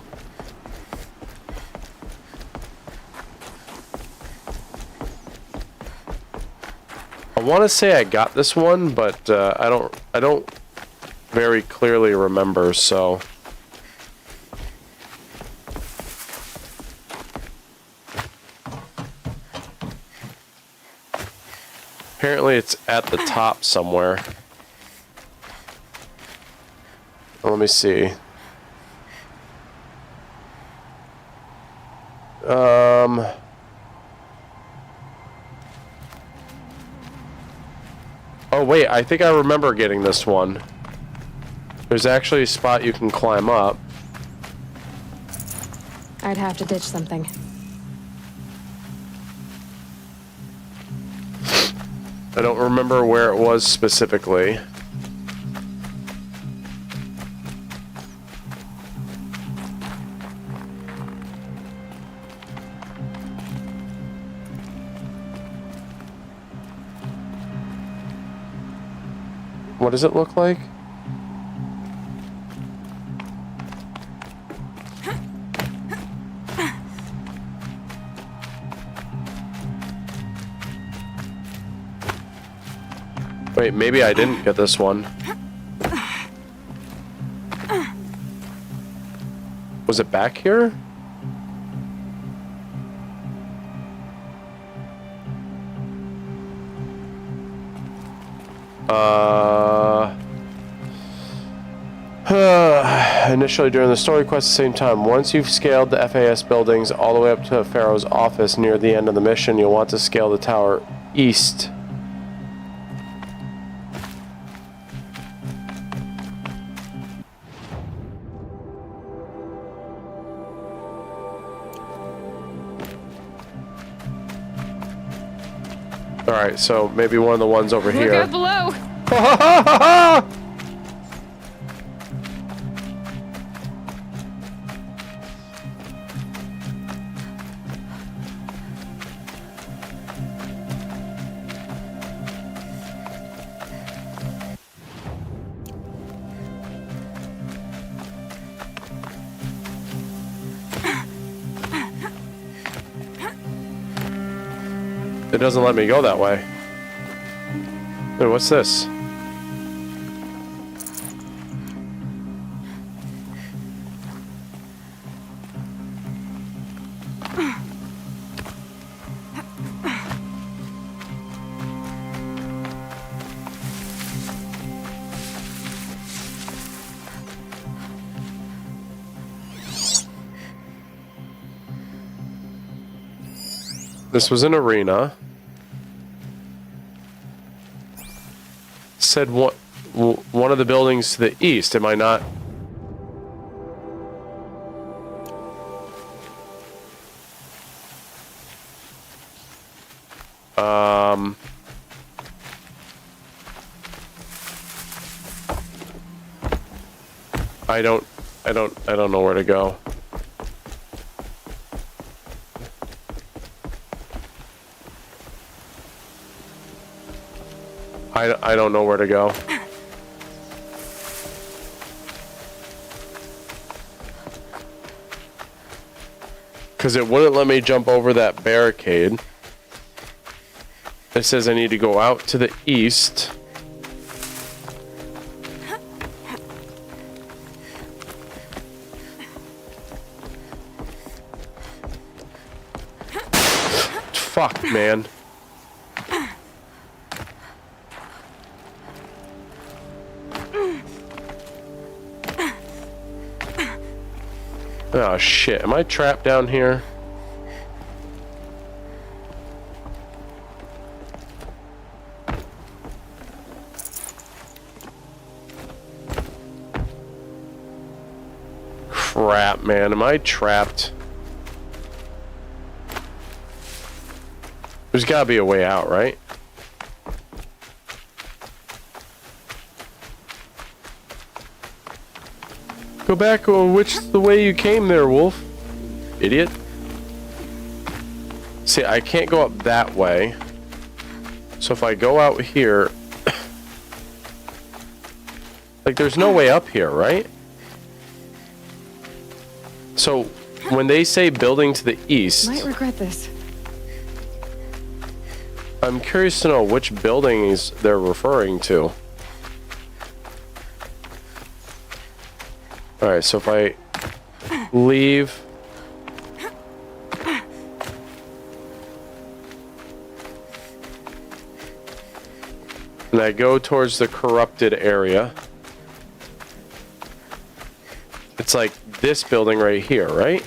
S1: I want to say I got this one, but I don't very clearly remember, so... Apparently it's at the top somewhere. Let me see. Oh wait, I think I remember getting this one. There's actually a spot you can climb up.
S3: I'd have to ditch something.
S1: I don't remember where it was specifically. What does it look like? Wait, maybe I didn't get this one. Was it back here? Initially during the story quest at the same time, once you've scaled the FAS buildings all the way up to Pharaoh's office near the end of the mission, you'll want to scale the tower east. Alright, so maybe one of the ones over here.
S3: Look out below!
S1: It doesn't let me go that way. Hey, what's this? This was an arena. Said one of the buildings to the east. Am I not? I don't know where to go. I don't know where to go. Because it wouldn't let me jump over that barricade. It says I need to go out to the east. Fuck, man. Oh shit, am I trapped down here? Crap, man, am I trapped? There's gotta be a way out, right? Go back, the way you came there, Wolf. Idiot. See, I can't go up that way. So if I go out here... like, there's no way up here, right? So, when they say building to the east...
S3: Might regret this.
S1: I'm curious to know which buildings they're referring to. Alright, so if I leave... and I go towards the corrupted area, it's like this building right here, right?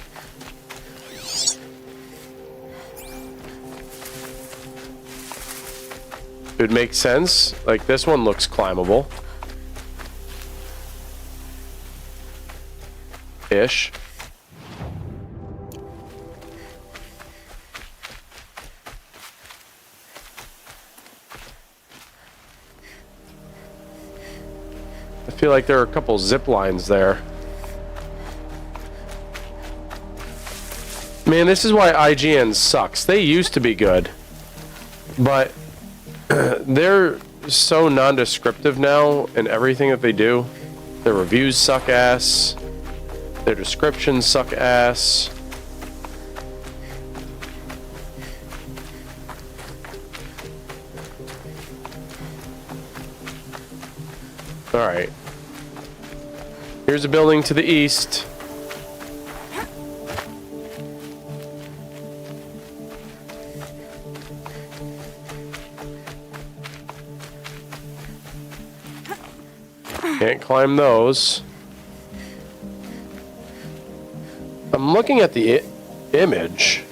S1: It would make sense. Like, this one looks climbable. Ish. I feel like there are a couple zip lines there. Man, this is why IGN sucks. They used to be good, but they're so non-descriptive now in everything that they do. Their reviews suck ass. Their descriptions suck ass. Alright. Here's a building to the east. Can't climb those. I'm looking at the image.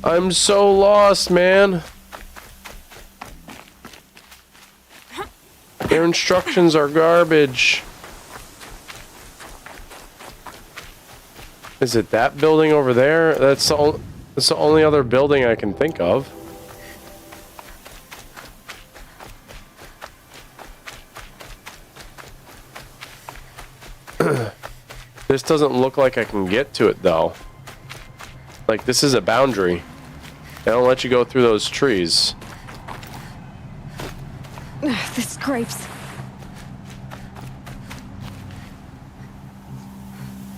S1: I'm so lost, man. Their instructions are garbage. Is it that building over there? That's the only other building I can think of. This doesn't look like I can get to it, though. Like, this is a boundary. They don't let you go through those trees.
S3: The scrapes.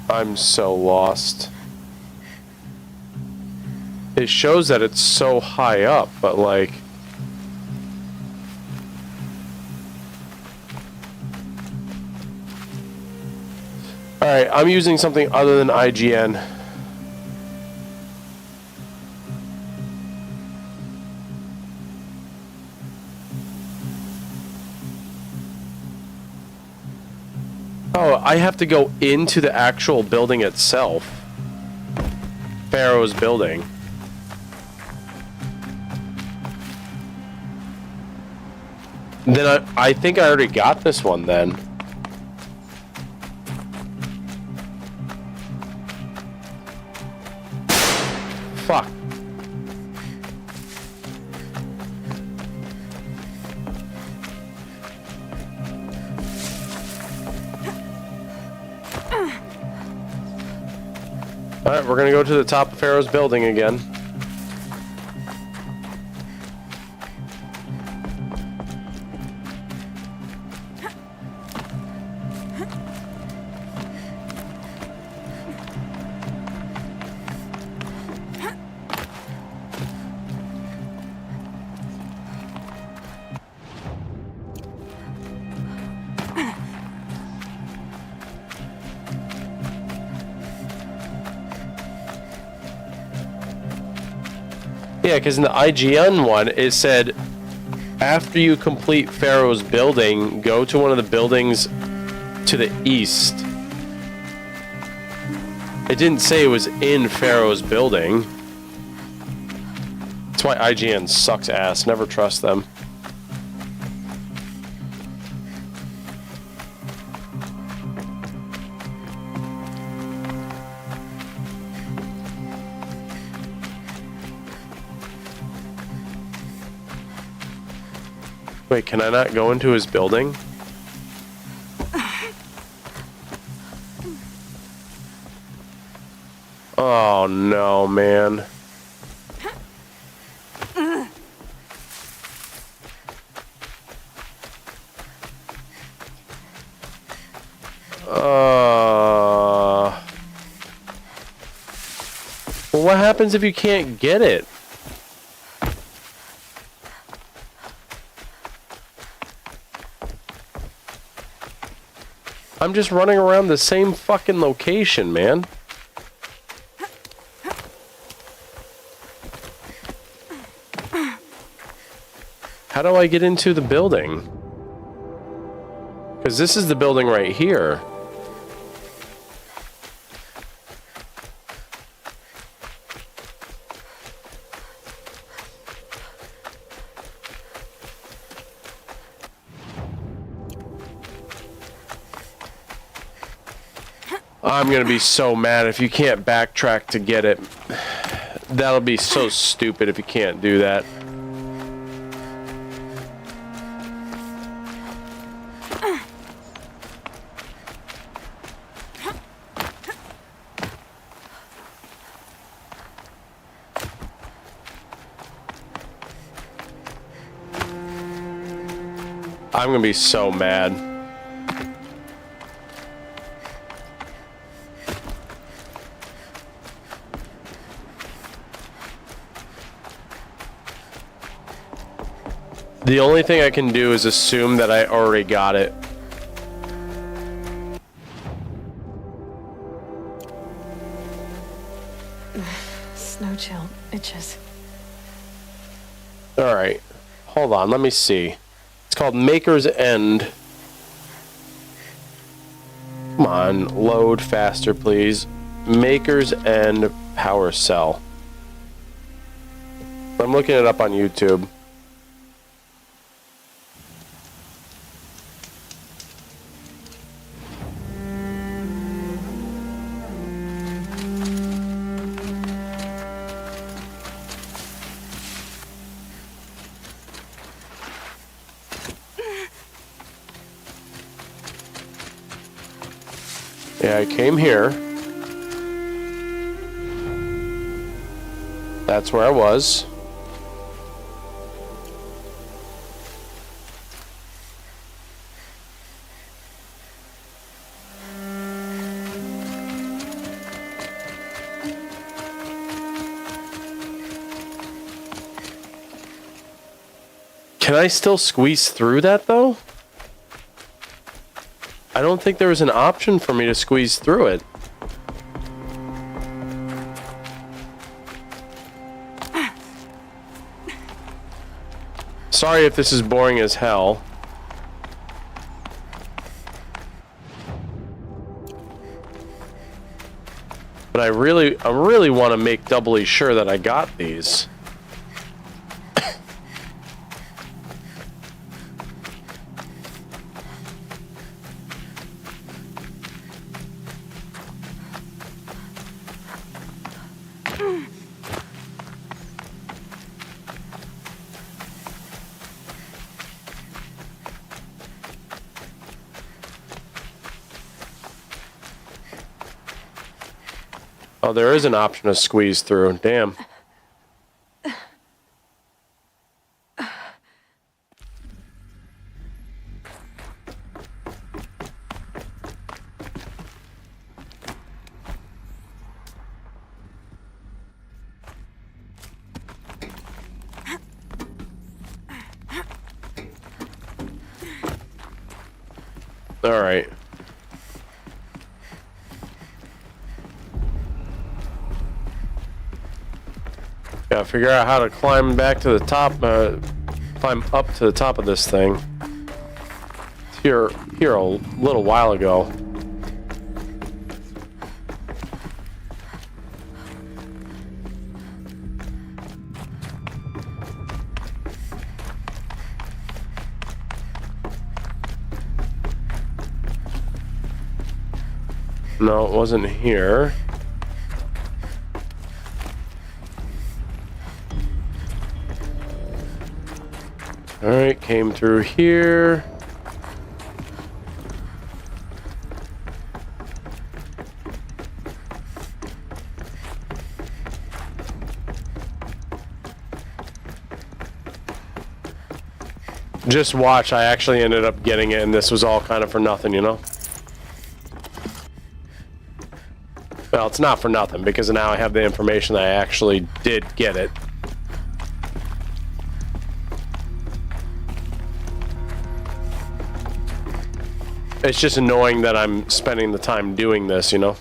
S1: I'm so lost. It shows that it's so high up, but like... Alright, I'm using something other than IGN. Oh, I have to go into the actual building itself. Pharaoh's building. Then I think I already got this one then. Fuck. Alright, we're gonna go to the top of Pharaoh's building again. Yeah, because in the IGN one, it said, after you complete Pharaoh's building, go to one of the buildings to the east. It didn't say it was in Pharaoh's building. That's why IGN sucks ass. Never trust them. Wait, can I not go into his building? Oh no, man. Well, what happens if you can't get it? I'm just running around the same fucking location, man. How do I get into the building? Because this is the building right here. I'm gonna be so mad if you can't backtrack to get it. That'll be so stupid if you can't do that. I'm gonna be so mad. The only thing I can do is assume that I already got it.
S3: Snow chill itches.
S1: Alright. Hold on, let me see. It's called Maker's End. Come on, load faster, please. Maker's End power cell. I'm looking it up on YouTube. Yeah, I came here. That's where I was. Can I still squeeze through that, though? I don't think there was an option for me to squeeze through it. Sorry if this is boring as hell. But I really want to make doubly sure that I got these. Oh, there is an option to squeeze through. Damn. All right. Gotta figure out how to climb back to the top, climb up to the top of this thing. Here a little while ago. No, it wasn't here. Alright, came through here. Just watch, I actually ended up getting it, and this was all kind of for nothing, you know? Well, it's not for nothing, because now I have the information that I actually did get it. It's just annoying that I'm spending the time doing this, you know?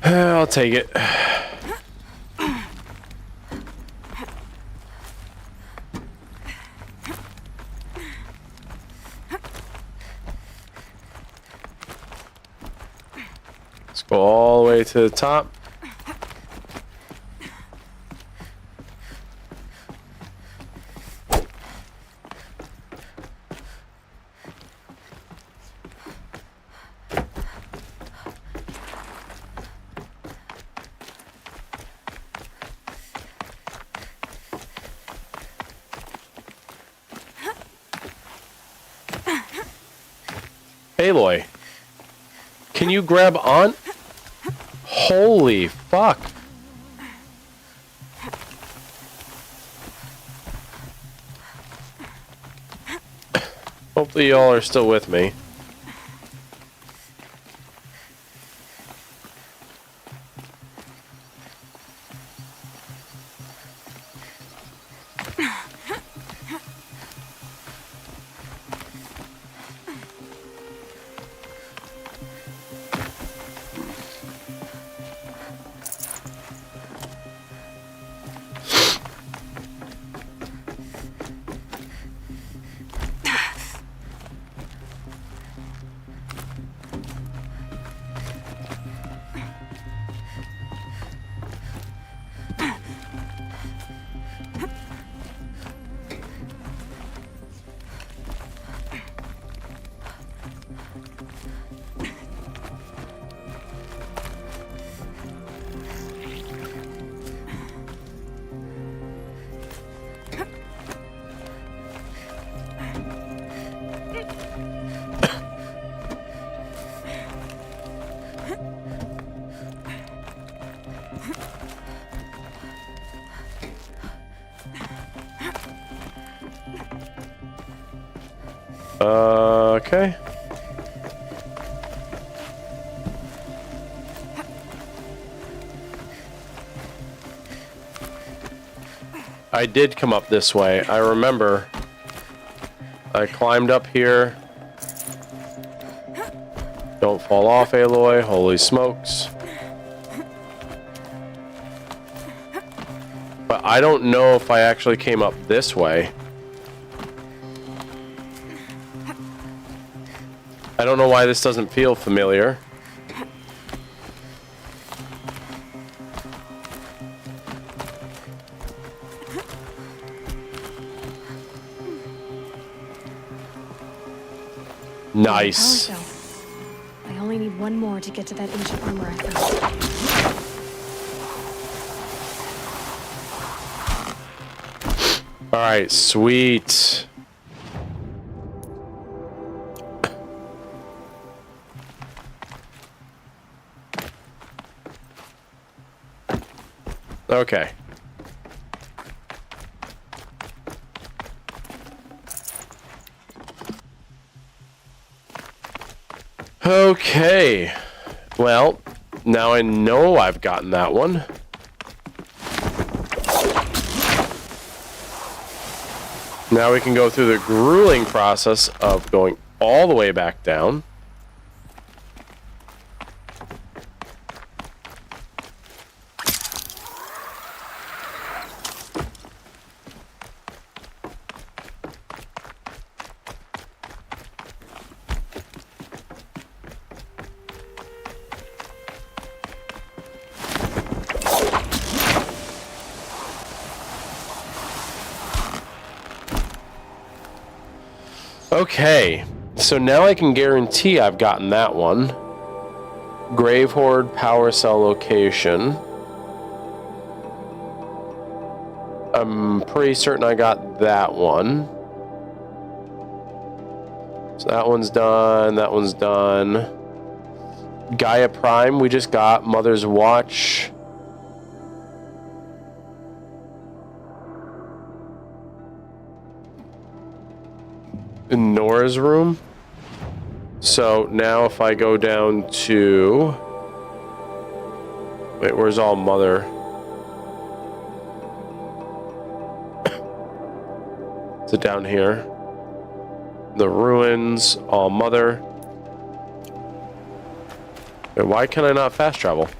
S1: I'll take it. Go all the way to the top. Aloy, can you grab on? Holy fuck. Hopefully y'all are still with me. Okay. I did come up this way. I remember. I climbed up here. Don't fall off, Aloy. Holy smokes. But I don't know if I actually came up this way. I don't know why this doesn't feel familiar. Nice.
S3: Power cell. I only need one more to get to that ancient armor I found.
S1: All right, sweet. Okay. Okay. Well, now I know I've gotten that one. Now we can go through the grueling process of going all the way back down. Okay, so now I can guarantee I've gotten that one. Grave Horde power cell location. I'm pretty certain I got that one. So that one's done, that one's done. Gaia Prime we just got. Mother's Watch. In Nora's room. So now if I go down to... Wait, where's all Mother? Is it down here? The ruins, all Mother. Wait, why can I not fast travel?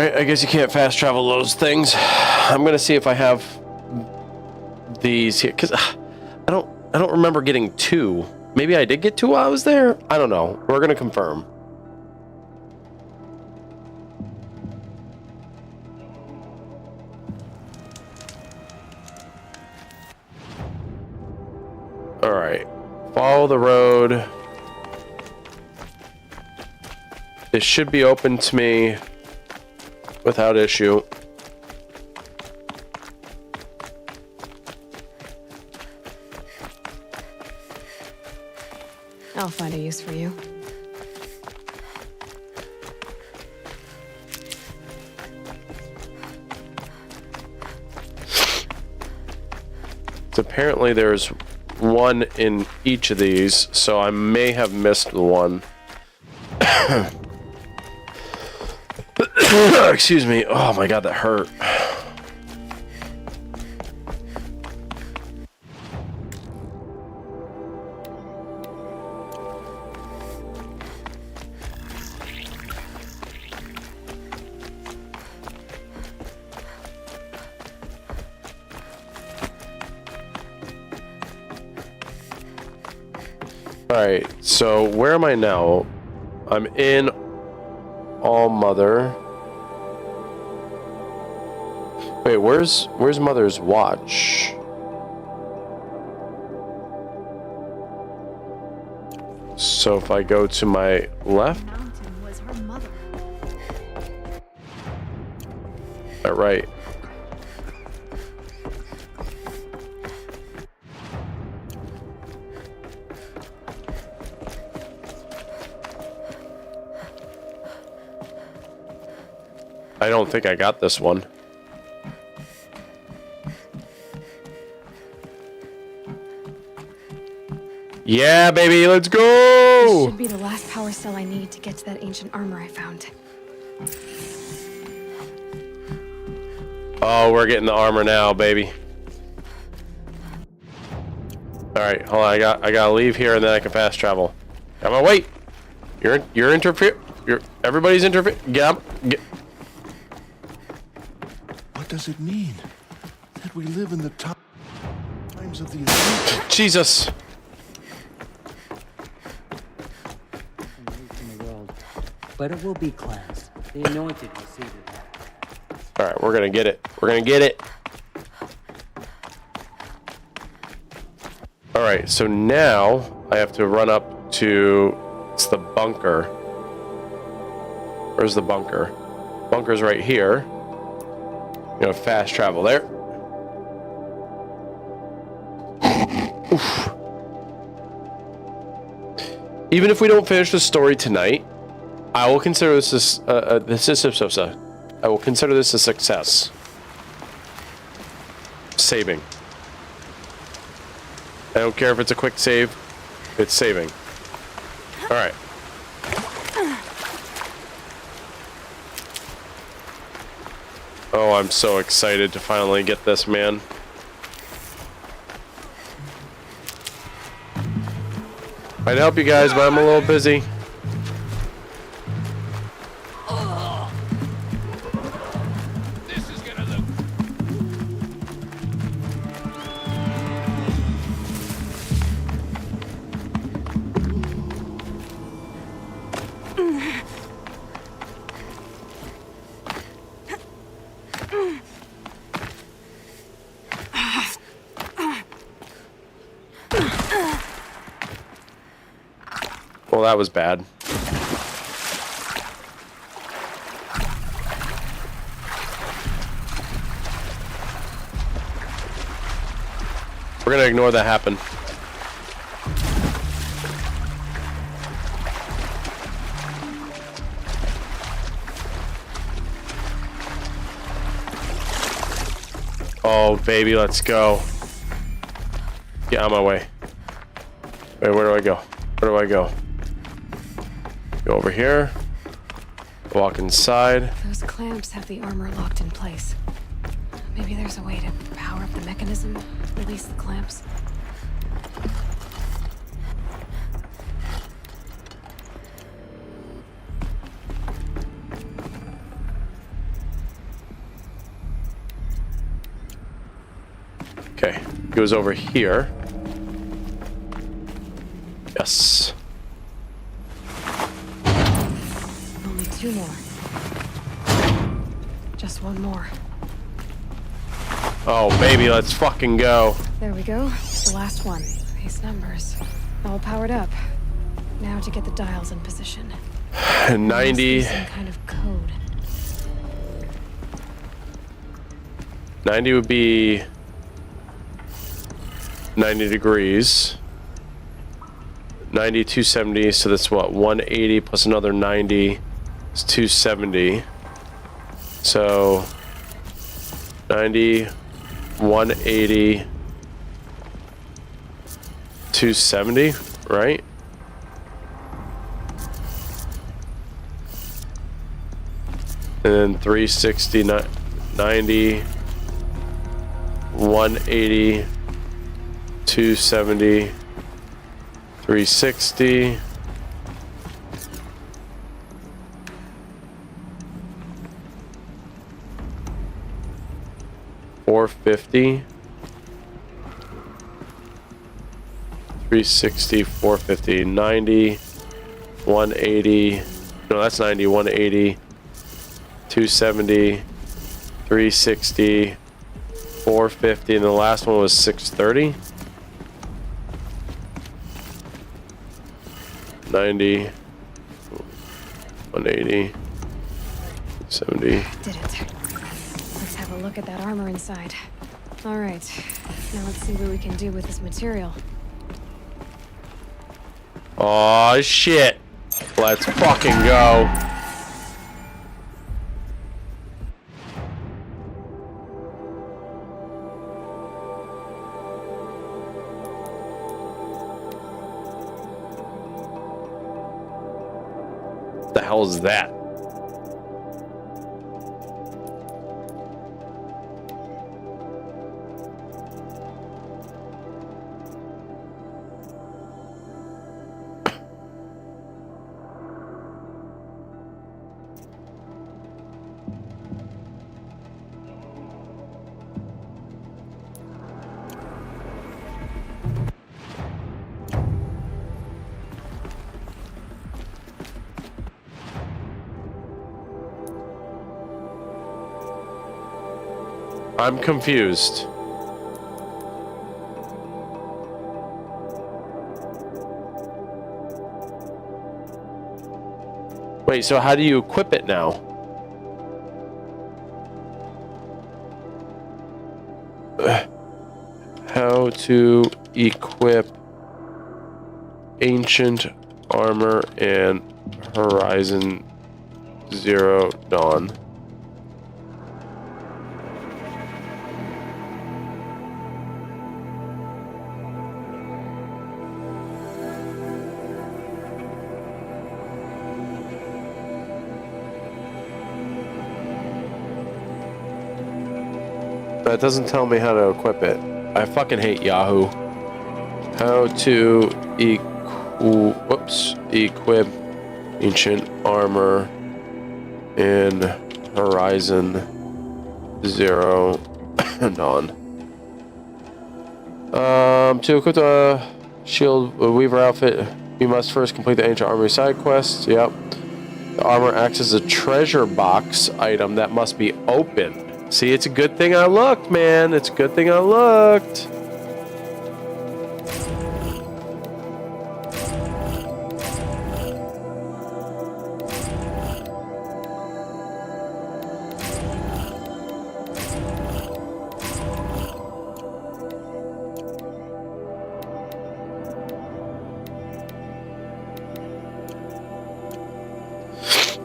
S1: Alright, I guess you can't fast travel those things. I'm gonna see if I have these here, because I don't remember getting 2. Maybe I did get 2 while I was there? I don't know. We're gonna confirm. Alright. Follow the road. This should be open to me without issue.
S3: I'll find a use for you.
S1: So apparently there's one in each of these, so I may have missed the one. Excuse me. Oh my god, that hurt. Alright, so where am I now? I'm in All Mother. Wait, where's Mother's watch? So if I go to my left,
S3: Mountain was her mother.
S1: all right. I don't think I got this one. Yeah, baby, let's
S3: This
S1: go!
S3: should be the last power cell I need to get to that ancient armor I found.
S1: Oh, we're getting the armor now, baby. All right, hold on. I gotta leave here and then I can fast travel. Come on, wait. You're interfere. Everybody's interfere. Get up. Get.
S11: What does it mean? That we live in the times of the
S1: Jesus.
S12: In the world, but it will be cleansed. The anointed will see to that.
S1: All right, we're gonna get it. We're gonna get it. All right, so now I have to run up to, it's the bunker. Where's the bunker? Bunker's right here. You know, fast travel there. Oof. Even if we don't finish the story tonight, I will consider this I will consider this a success. Saving. I don't care if it's a quick save, it's saving. All right. Oh, I'm so excited to finally get this, man. I'd help you guys, but I'm a little busy. Well, that was bad. We're gonna ignore that happen. Oh, baby, let's go. Get out of my way. Wait, where do I go? Where do I go? Go over here. Walk inside.
S3: Those clamps have the armor locked in place. Maybe there's a way to power up the mechanism, release the clamps.
S1: He was over here. Yes.
S3: Only 2 more. Just 1 more.
S1: Oh, baby, let's fucking go.
S3: There we go. The last one. These numbers. All powered up. Now to get the dials in position.
S1: 90.
S3: Some kind of code.
S1: 90 would be 90 degrees. 90, 270, so that's what? 180 plus another 90 is 270. So 90, 180, 270, right? And then 360, 90, 180, 270, 360. $450, 360, 450, 90, 180. No, that's 90, 180, 270, 360, 450, and the last one was 630. 90, 180, 70.
S3: Did it. Let's have a look at that armor inside. All right. Now let's see what we can do with this material.
S1: Oh shit. Let's fucking go. What the hell is that? I'm confused. Wait, so how do you equip it now? How to equip Ancient Armor and Horizon Zero Dawn. That doesn't tell me how to equip it. I fucking hate Yahoo. How to equip Ancient Armor in Horizon Zero Dawn. To equip the Shield Weaver outfit, you must first complete the Ancient Armor side quest. Yep. The armor acts as a treasure box item that must be opened. See, it's a good thing I looked, man. It's a good thing I looked.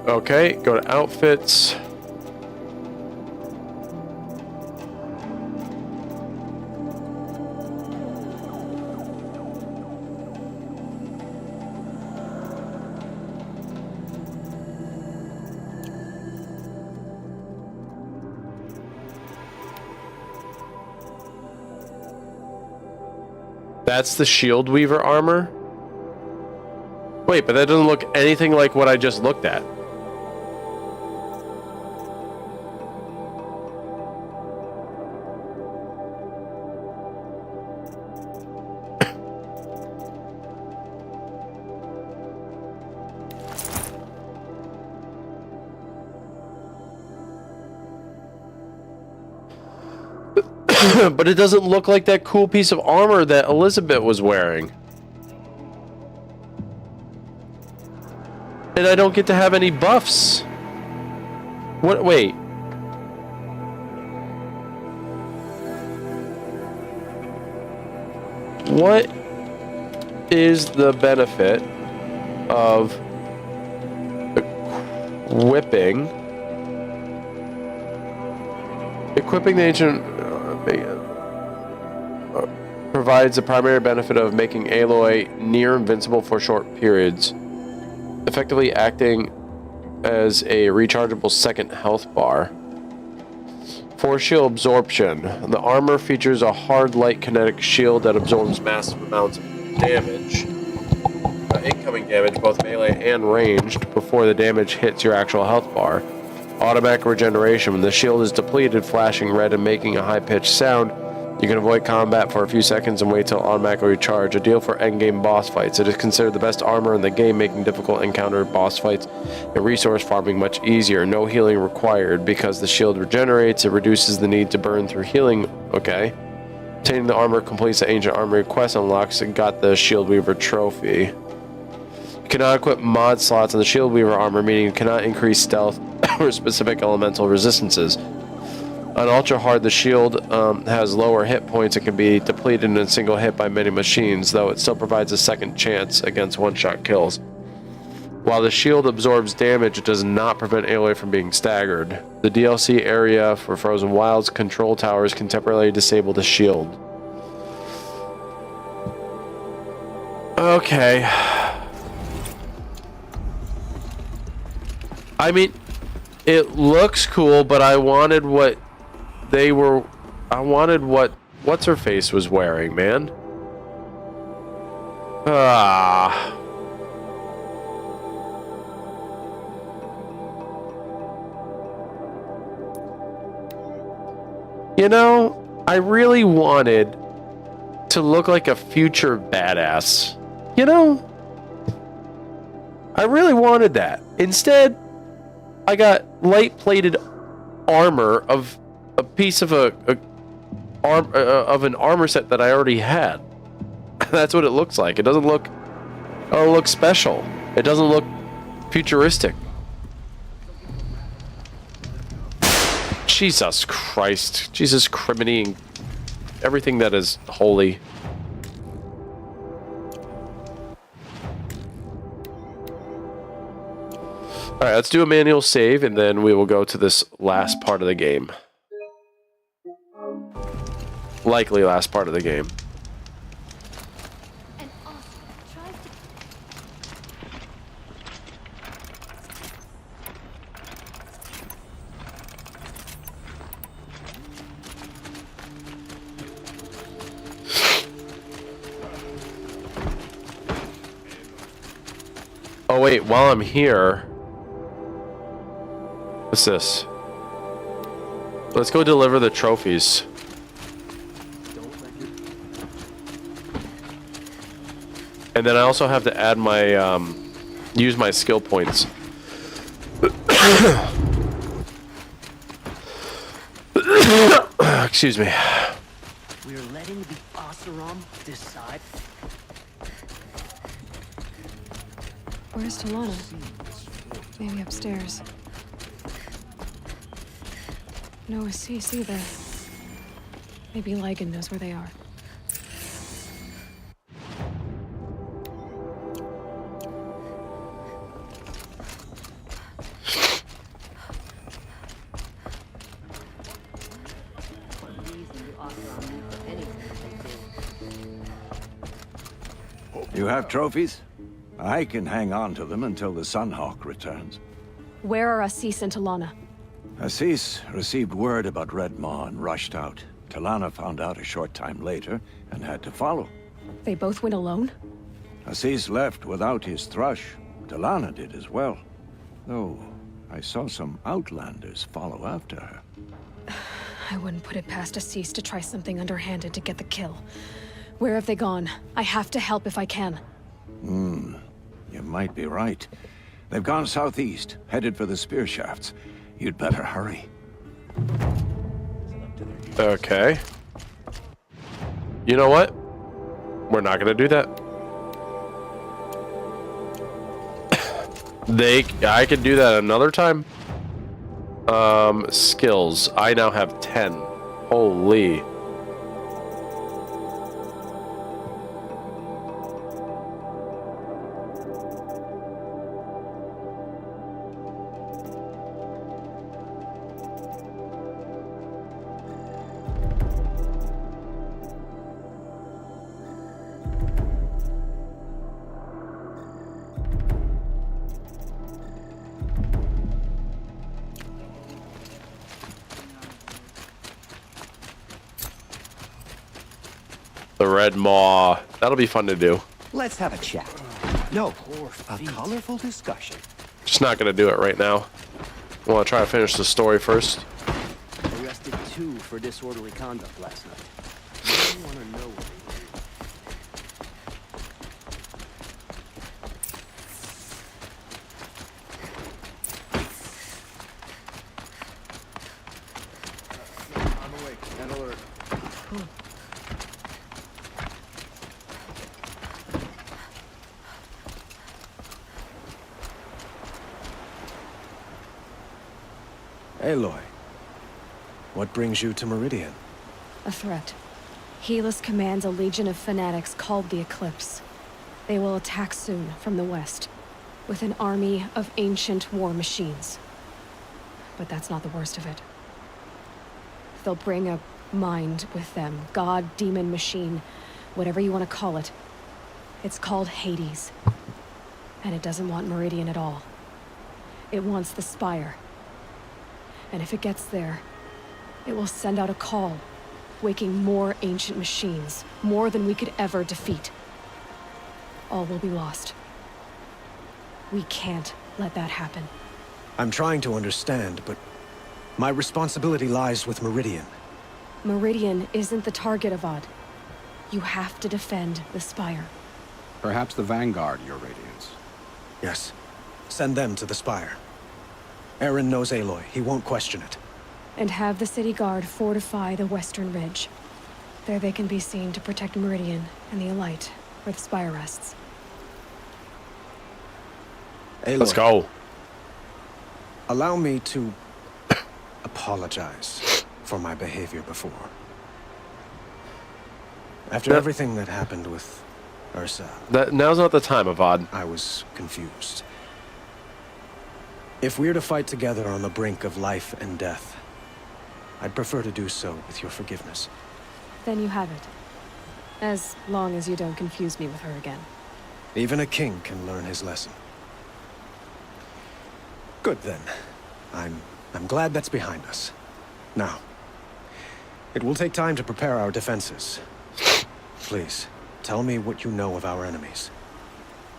S1: Okay, go to outfits. That's the Shield Weaver armor? Wait, but that doesn't look anything like what I just looked at. But it doesn't look like that cool piece of armor that Elizabeth was wearing. And I don't get to have any buffs. What? Wait. What is the benefit of equipping the ancient provides the primary benefit of making Aloy near invincible for short periods, effectively acting as a rechargeable second health bar. Force shield absorption. The armor features a hard light kinetic shield that absorbs massive amounts of damage. Incoming damage, both melee and ranged, before the damage hits your actual health bar. Automatic regeneration. When the shield is depleted, flashing red and making a high-pitched sound, you can avoid combat for a few seconds and wait till automatically recharge. Ideal for endgame boss fights. It is considered the best armor in the game, making difficult encounter boss fights and resource farming much easier. No healing required. Because the shield regenerates, it reduces the need to burn through healing. Okay. Obtaining the armor completes the ancient armory quest, unlocks and got the Shield Weaver trophy. You cannot equip mod slots on the Shield Weaver armor, meaning you cannot increase stealth or specific elemental resistances. On Ultra Hard, the shield has lower hit points and can be depleted in a single hit by many machines, though it still provides a second chance against one-shot kills. While the shield absorbs damage, it does not prevent Aloy from being staggered. The DLC area for Frozen Wilds control towers can temporarily disable the shield. Okay. I mean, it looks cool, but I wanted what they were... I wanted what What's-Her-Face was wearing, man. Ah... You know, I really wanted to look like a future badass. You know? I really wanted that. Instead, I got light-plated armor of a piece of an armor set that I already had. That's what it looks like. It doesn't look special. It doesn't look futuristic. Jesus Christ. Jesus criminy. Everything that is holy. Alright, let's do a manual save and then we will go to this last part of the game. Likely last part of the game. Oh wait, while I'm here... What's this? Let's go deliver the trophies. And then I also have to add my, use my skill points. Excuse me.
S12: We're letting the Oseram decide.
S3: Where's Talana? Maybe upstairs. No Assis either. Maybe Lygan knows where they are.
S13: You have trophies? I can hang on to them until the Sunhawk returns.
S3: Where are Assis and Talana?
S13: Assis received word about Red Maw and rushed out. Talana found out a short time later and had to follow.
S3: They both went alone?
S13: Assis left without his thrush. Talana did as well. Though, I saw some Outlanders follow after her.
S3: I wouldn't put it past Assis to try something underhanded to get the kill. Where have they gone? I have to help if I can.
S13: You might be right. They've gone southeast, headed for the spear shafts. You'd better hurry.
S1: Okay. You know what? We're not gonna do that. I could do that another time. Skills. I now have 10. Holy. The red maw. That'll be fun to do.
S14: Let's have a chat. No, a colorful discussion.
S1: Just not gonna do it right now. I want to try to finish the story first.
S12: Arrested 2 for disorderly conduct last night. I want to know what they did.
S14: I'm awake and alert.
S15: Aloy, what brings you to Meridian?
S3: A threat. Helis commands a legion of fanatics called the Eclipse. They will attack soon from the west, with an army of ancient war machines. But that's not the worst of it. They'll bring a mind with them, god, demon, machine, whatever you want to call it. It's called Hades. And it doesn't want Meridian at all. It wants the Spire. And if it gets there, it will send out a call, waking more ancient machines, more than we could ever defeat. All will be lost. We can't let that happen.
S15: I'm trying to understand, but my responsibility lies with Meridian.
S3: Meridian isn't the target, Avad. You have to defend the Spire.
S16: Perhaps the Vanguard, Your Radiance.
S15: Yes. Send them to the Spire. Eren knows Aloy. He won't question it.
S3: And have the city guard fortify the western ridge. There they can be seen to protect Meridian and the Elite, where the Spire rests.
S15: Aloy,
S1: let's go.
S15: Allow me to apologize for my behavior before. After everything that happened with Ursa...
S1: Now's not the time, Avad.
S15: I was confused. If we're to fight together on the brink of life and death, I'd prefer to do so with your forgiveness.
S3: Then you have it. As long as you don't confuse me with her again.
S15: Even a king can learn his lesson. Good then. I'm glad that's behind us. Now, it will take time to prepare our defenses. Please, tell me what you know of our enemies.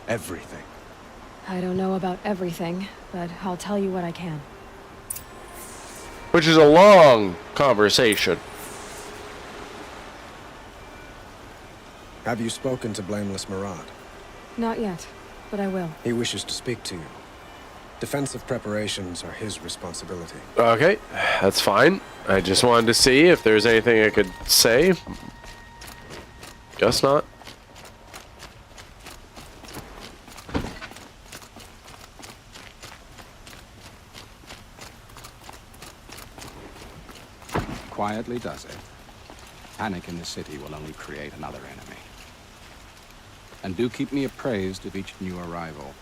S15: Everything.
S3: I don't know about everything, but I'll tell you what I can.
S1: Which is a long conversation.
S15: Have you spoken to Blameless Murad?
S3: Not yet, but I will.
S15: He wishes to speak to you. Defensive preparations are his responsibility.
S1: Okay, that's fine. I just wanted to see if there's anything I could say. Guess not.
S16: Quietly does it. Panic in the city will only create another enemy. And do keep me appraised of each new arrival.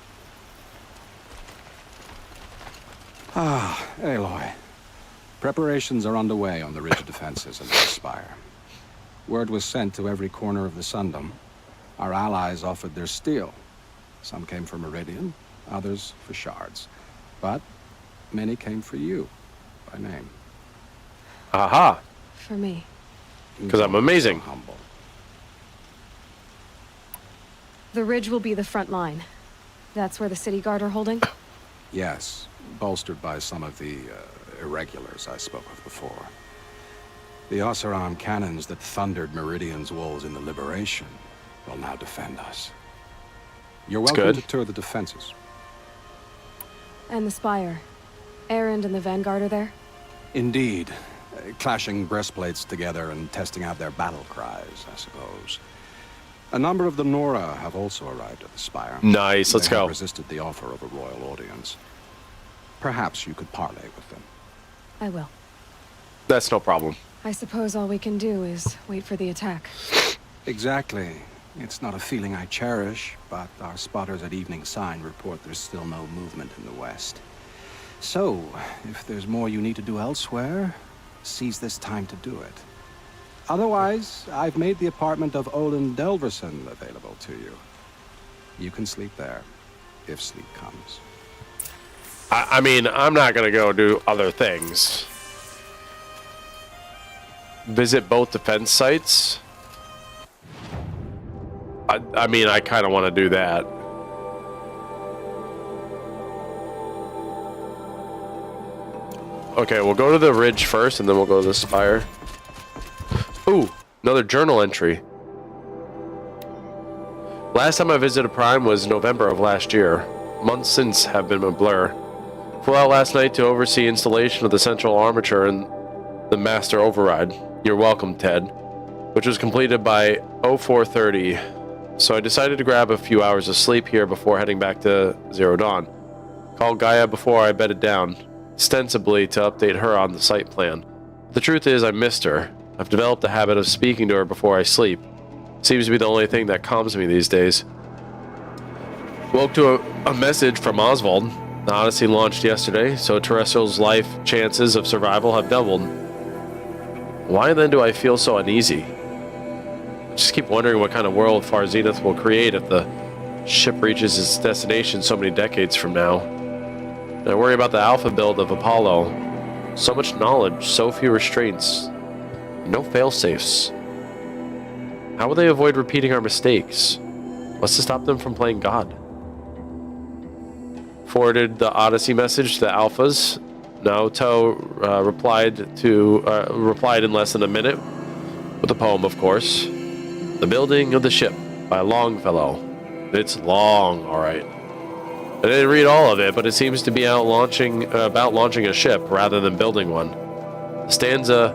S16: Ah, Aloy. Preparations are underway on the ridge of defenses of the Spire. Word was sent to every corner of the Sundom. Our allies offered their steel. Some came for Meridian, others for shards. But many came for you, by name.
S1: Aha.
S3: For me.
S1: Because I'm amazing.
S16: So humble.
S3: The ridge will be the front line. That's where the city guard are holding?
S16: Yes, bolstered by some of the irregulars I spoke of before. The Oseram cannons that thundered Meridian's walls in the Liberation will now defend us. You're welcome to tour the defenses.
S3: And the Spire. Erend and the Vanguard are there?
S16: Indeed. clashing breastplates together and testing out their battle cries, I suppose. A number of the Nora have also arrived at the Spire.
S1: Nice, let's
S16: They have
S1: go.
S16: resisted the offer of a royal audience. Perhaps you could parley with them.
S3: I will.
S1: That's no problem.
S3: I suppose all we can do is wait for the attack.
S16: Exactly. It's not a feeling I cherish, but our spotters at Evening Sign report there's still no movement in the west. So, if there's more you need to do elsewhere, seize this time to do it. Otherwise, I've made the apartment of Olin Delverson available to you. You can sleep there, if sleep comes.
S1: I mean, I'm not gonna go do other things. Visit both defense sites. I mean, I kind of want to do that. Okay, we'll go to the ridge first, and then we'll go to the spire. Ooh, another journal entry. Last time I visited Prime was November of last year. Months since have been a blur. Flew out last night to oversee installation of the central armature and the master override. You're welcome, Ted. Which was completed by 0430. So I decided to grab a few hours of sleep here before heading back to Zero Dawn. Called Gaia before I bedded down, ostensibly to update her on the site plan. The truth is I missed her. I've developed a habit of speaking to her before I sleep. Seems to be the only thing that calms me these days. Woke to a message from Oswald. The Odyssey launched yesterday, so Terrestrial's life chances of survival have doubled. Why then do I feel so uneasy? I just keep wondering what kind of world Far Zenith will create if the ship reaches its destination so many decades from now. And I worry about the alpha build of Apollo. So much knowledge, so few restraints, no failsafes. How will they avoid repeating our mistakes? What's to stop them from playing God? Forwarded the Odyssey message to the Alphas. Naoto replied in less than a minute, with a poem, of course. The Building of the Ship by Longfellow. It's long, alright. I didn't read all of it, but it seems to be about launching a ship rather than building one. The stanza,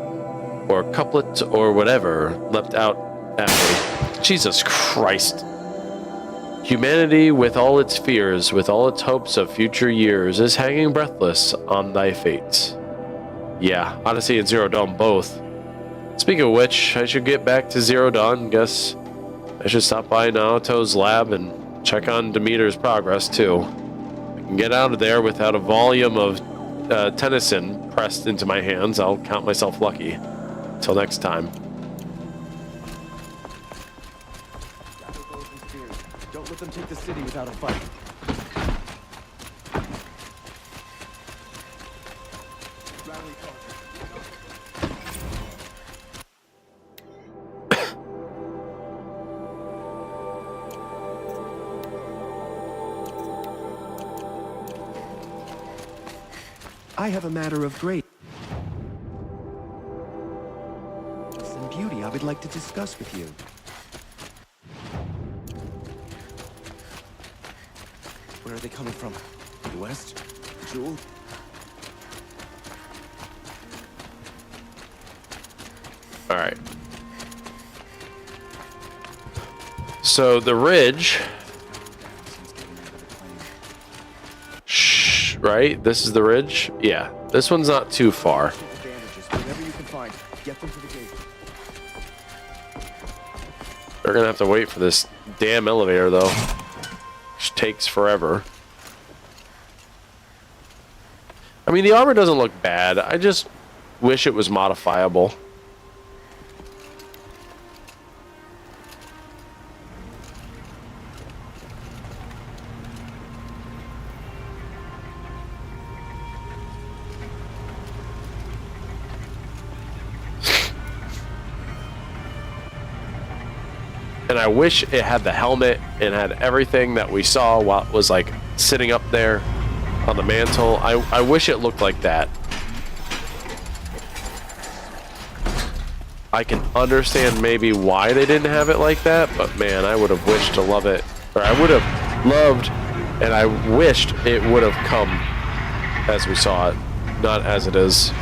S1: or couplet, or whatever, leapt out at me. Jesus Christ. Humanity, with all its fears, with all its hopes of future years, is hanging breathless on thy fate. Yeah, Odyssey and Zero Dawn both. Speaking of which, I should get back to Zero Dawn. Guess I should stop by Naoto's lab and check on Demeter's progress, too. I can get out of there without a volume of Tennyson pressed into my hands. I'll count myself lucky. Till next time.
S14: Don't let them take the city without a fight. I have a matter of great and beauty I would like to discuss with you. Where are they coming from? The west? Jewel?
S1: Alright. So the ridge. Shh, right? This is the ridge? Yeah. This one's not too far.
S14: Whatever you can find, get them to the gate.
S1: They're gonna have to wait for this damn elevator, though. Which takes forever. I mean, the armor doesn't look bad. I just wish it was modifiable. And I wish it had the helmet and had everything that we saw while it was like sitting up there on the mantle. I wish it looked like that. I can understand maybe why they didn't have it like that, but man, I would have wished to love it. Or I would have loved and I wished it would have come as we saw it, not as it is.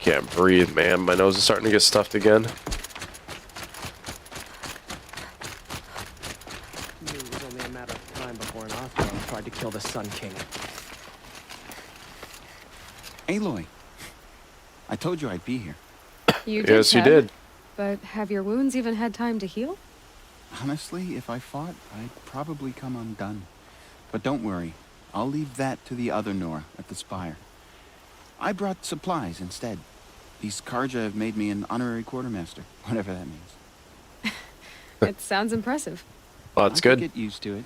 S1: Can't breathe, man. My nose is starting to get stuffed again.
S15: Knew it was only a matter of time before an Othron tried to kill the Sun King.
S17: Aloy, I told you I'd be here.
S3: You did,
S1: Yes, you
S3: Ted.
S1: did.
S3: But have your wounds even had time to heal?
S17: Honestly, if I fought, I'd probably come undone. But don't worry, I'll leave that to the other Nora at the Spire. I brought supplies instead. These Karja have made me an honorary quartermaster, whatever that means.
S3: It sounds impressive.
S1: Well, that's
S17: I can
S1: good.
S17: get used to it.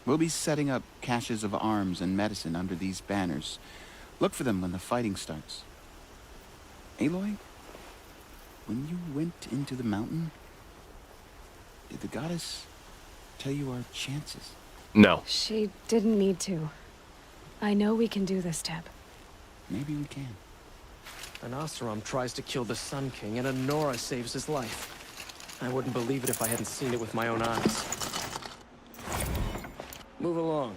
S17: We'll be setting up caches of arms and medicine under these banners. Look for them when the fighting starts. Aloy, when you went into the mountain, did the goddess tell you our chances?
S1: No.
S3: She didn't need to. I know we can do this, Teb.
S17: Maybe we can.
S15: An Oseram tries to kill the Sun King, and a Nora saves his life. I wouldn't believe it if I hadn't seen it with my own eyes. Move along.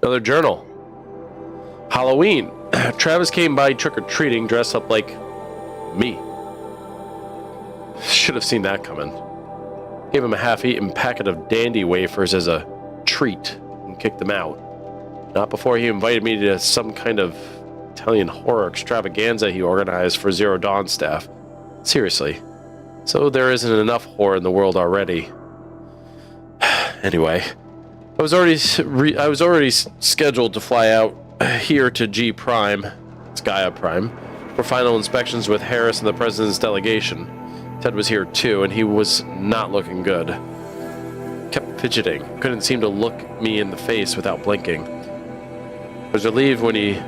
S1: Another journal. Halloween. Travis came by trick-or-treating dressed up like me. Should have seen that coming. Gave him a half-eaten packet of dandy wafers as a treat and kicked him out. Not before he invited me to some kind of Italian horror extravaganza he organized for Zero Dawn staff. Seriously. So there isn't enough horror in the world already. Anyway, I was already scheduled to fly out here to G Prime, it's Gaia Prime, for final inspections with Harris and the President's delegation. Ted was here too, and he was not looking good. Kept fidgeting, couldn't seem to look me in the face without blinking. I was relieved when he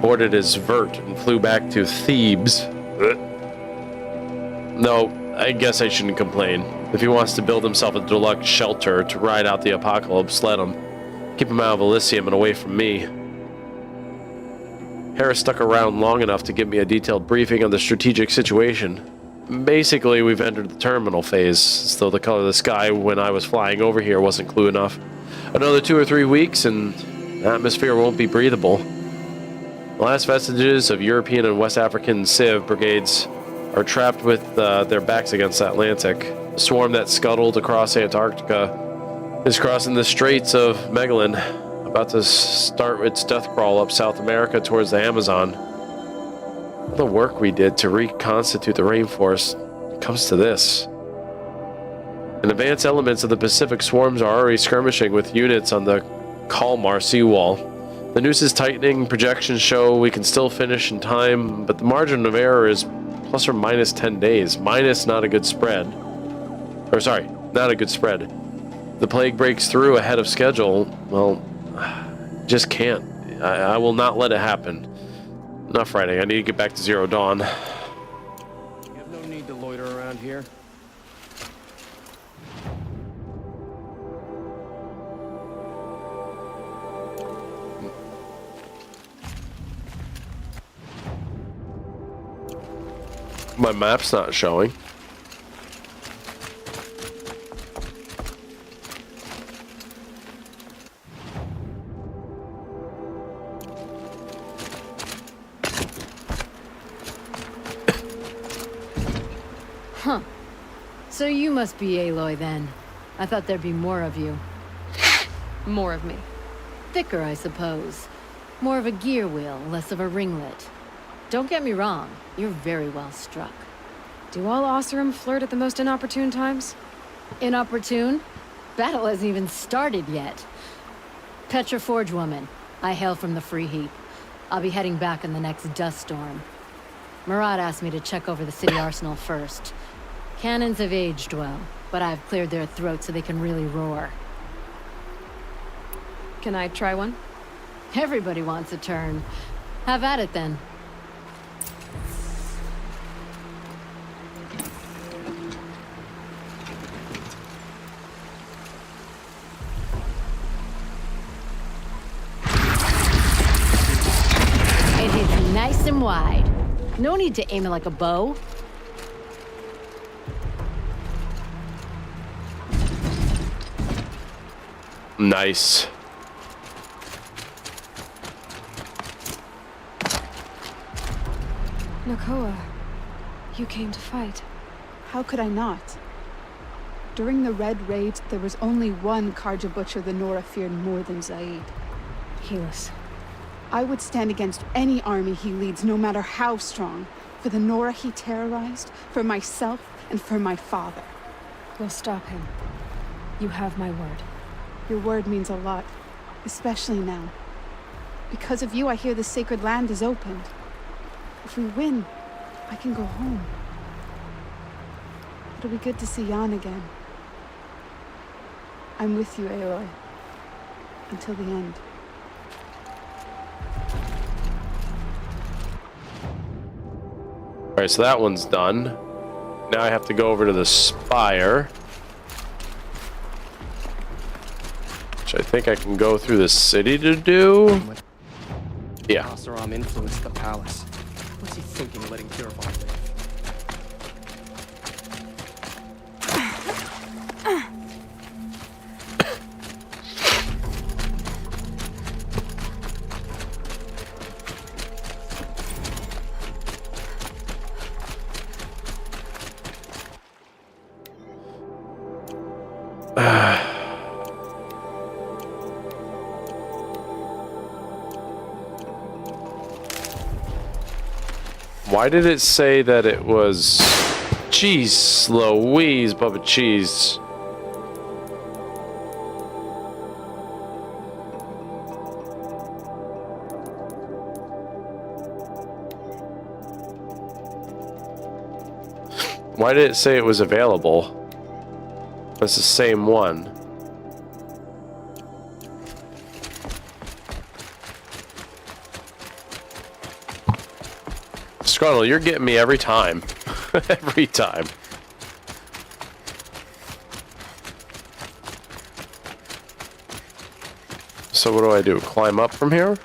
S1: boarded his vert and flew back to Thebes. No, I guess I shouldn't complain. If he wants to build himself a deluxe shelter to ride out the apocalypse, let him. Keep him out of Elysium and away from me. Harris stuck around long enough to give me a detailed briefing on the strategic situation. Basically, we've entered the terminal phase, though the color of the sky when I was flying over here wasn't clue enough. Another 2 or 3 weeks and the atmosphere won't be breathable. The last vestiges of European and West African Civ brigades are trapped with their backs against the Atlantic. The swarm that scuttled across Antarctica is crossing the Straits of Magellan, about to start its death crawl up South America towards the Amazon. All the work we did to reconstitute the rainforest comes to this. And advanced elements of the Pacific swarms are already skirmishing with units on the Kalmar seawall. The noose is tightening, projections show we can still finish in time, but the margin of error is plus or minus 10 days. Minus not a good spread. Or sorry, not a good spread. If the plague breaks through ahead of schedule, well, just can't. I will not let it happen. Enough writing. I need to get back to Zero Dawn.
S15: You have no need to loiter around here.
S1: My map's not showing.
S18: Huh. So you must be Aloy then. I thought there'd be more of you.
S3: More of me.
S18: Thicker, I suppose. More of a gear wheel, less of a ringlet. Don't get me wrong, you're very well struck.
S3: Do all Oseram flirt at the most inopportune times?
S18: Inopportune? Battle hasn't even started yet. Petra Forge woman. I hail from the Free Heap. I'll be heading back in the next dust storm. Murad asked me to check over the city arsenal first. Cannons have aged well, but I've cleared their throats so they can really roar.
S3: Can I try one?
S18: Everybody wants a turn. Have at it then. It hits nice and wide. No need to aim it like a bow.
S1: Nice.
S3: Nakoa, you came to fight.
S19: How could I not? During the Red Raids, there was only one Karja Butcher the Nora feared more than Zaid.
S3: Helis.
S19: I would stand against any army he leads, no matter how strong. For the Nora he terrorized, for myself, and for my father.
S3: We'll stop him. You have my word.
S19: Your word means a lot, especially now. Because of you, I hear the sacred land is opened. If we win, I can go home. It'll be good to see Jan again. I'm with you, Aloy. Until the end.
S1: Alright, so that one's done. Now I have to go over to the spire. Which I think I can go through the city to do. Yeah.
S12: Oseram influenced the palace. What's he thinking, letting Kiravon live?
S1: Why did it say that it was... Jeez Louise, Bubba Cheese. Why did it say it was available? That's the same one. Scuttle, you're getting me every time. Every time. So what do I do? Climb up from here?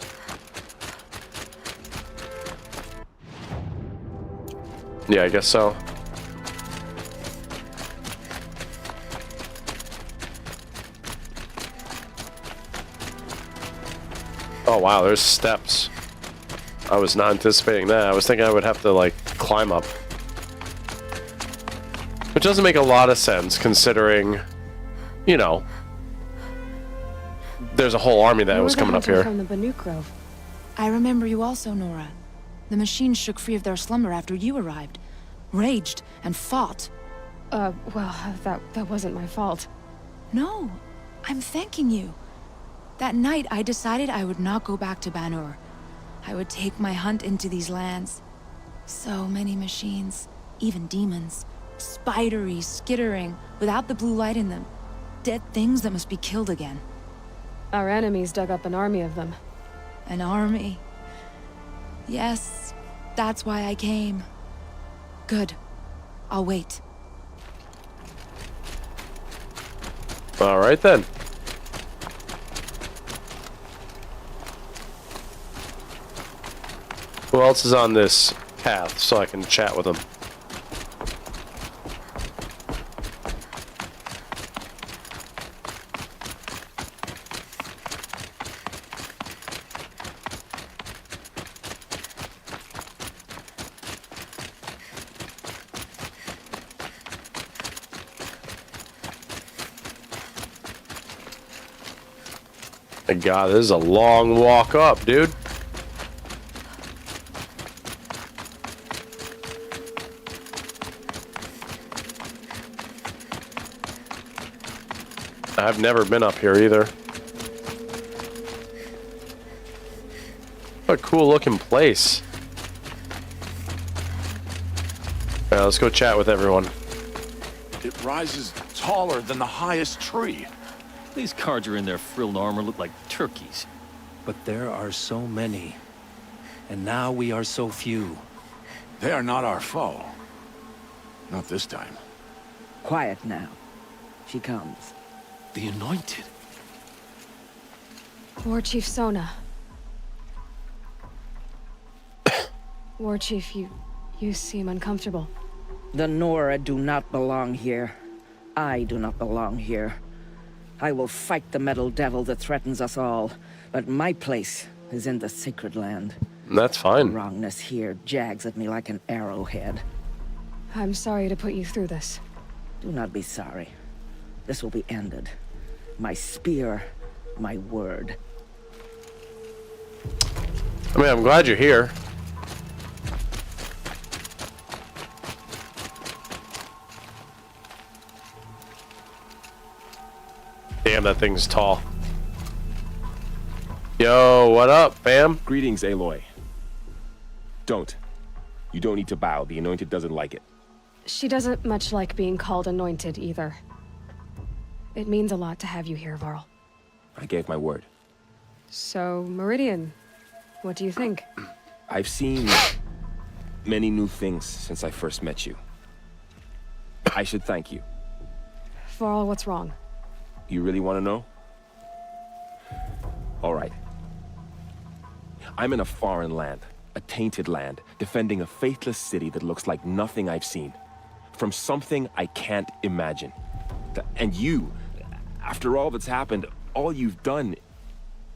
S1: Yeah, I guess so. Oh wow, there's steps. I was not anticipating that. I was thinking I would have to, like, climb up. Which doesn't make a lot of sense, considering, you know, there's a whole army that was coming up here.
S3: From the Banuk Grove.
S20: I remember you also, Nora. The machines shook free of their slumber after you arrived. Raged and fought.
S3: Well, that wasn't my fault.
S20: No, I'm thanking you. That night, I decided I would not go back to Banur. I would take my hunt into these lands. So many machines, even demons. Spidery, skittering, without the blue light in them. Dead things that must be killed again.
S3: Our enemies dug up an army of them.
S20: An army? Yes, that's why I came. Good. I'll wait.
S1: All right then. Who else is on this path so I can chat with them? My God, this is a long walk up, dude. I've never been up here either. What a cool looking place. Alright, let's go chat with everyone.
S11: It rises taller than the highest tree.
S21: These Karja in their frilled armor look like turkeys.
S22: But there are so many. And now we are so few.
S11: They are not our foe. Not this time.
S23: Quiet now. She comes.
S21: The Anointed.
S3: War Chief Sona. War Chief, you seem uncomfortable.
S23: The Nora do not belong here. I do not belong here. I will fight the metal devil that threatens us all, but my place is in the sacred land.
S1: That's fine.
S23: Wrongness here jags at me like an arrowhead.
S3: I'm sorry to put you through this.
S23: Do not be sorry. This will be ended. My spear, my word.
S1: I mean, I'm glad you're here. Damn, that thing's tall. Yo, what up, fam?
S4: Greetings, Aloy. Don't. You don't need to bow. The Anointed doesn't like it.
S3: She doesn't much like being called anointed either. It means a lot to have you here, Varl.
S4: I gave my word.
S3: So, Meridian, what do you think?
S4: I've seen many new things since I first met you. I should thank you.
S3: Varl, what's wrong?
S4: You really want to know? All right. I'm in a foreign land, a tainted land, defending a faithless city that looks like nothing I've seen. From something I can't imagine. And you, after all that's happened, all you've done,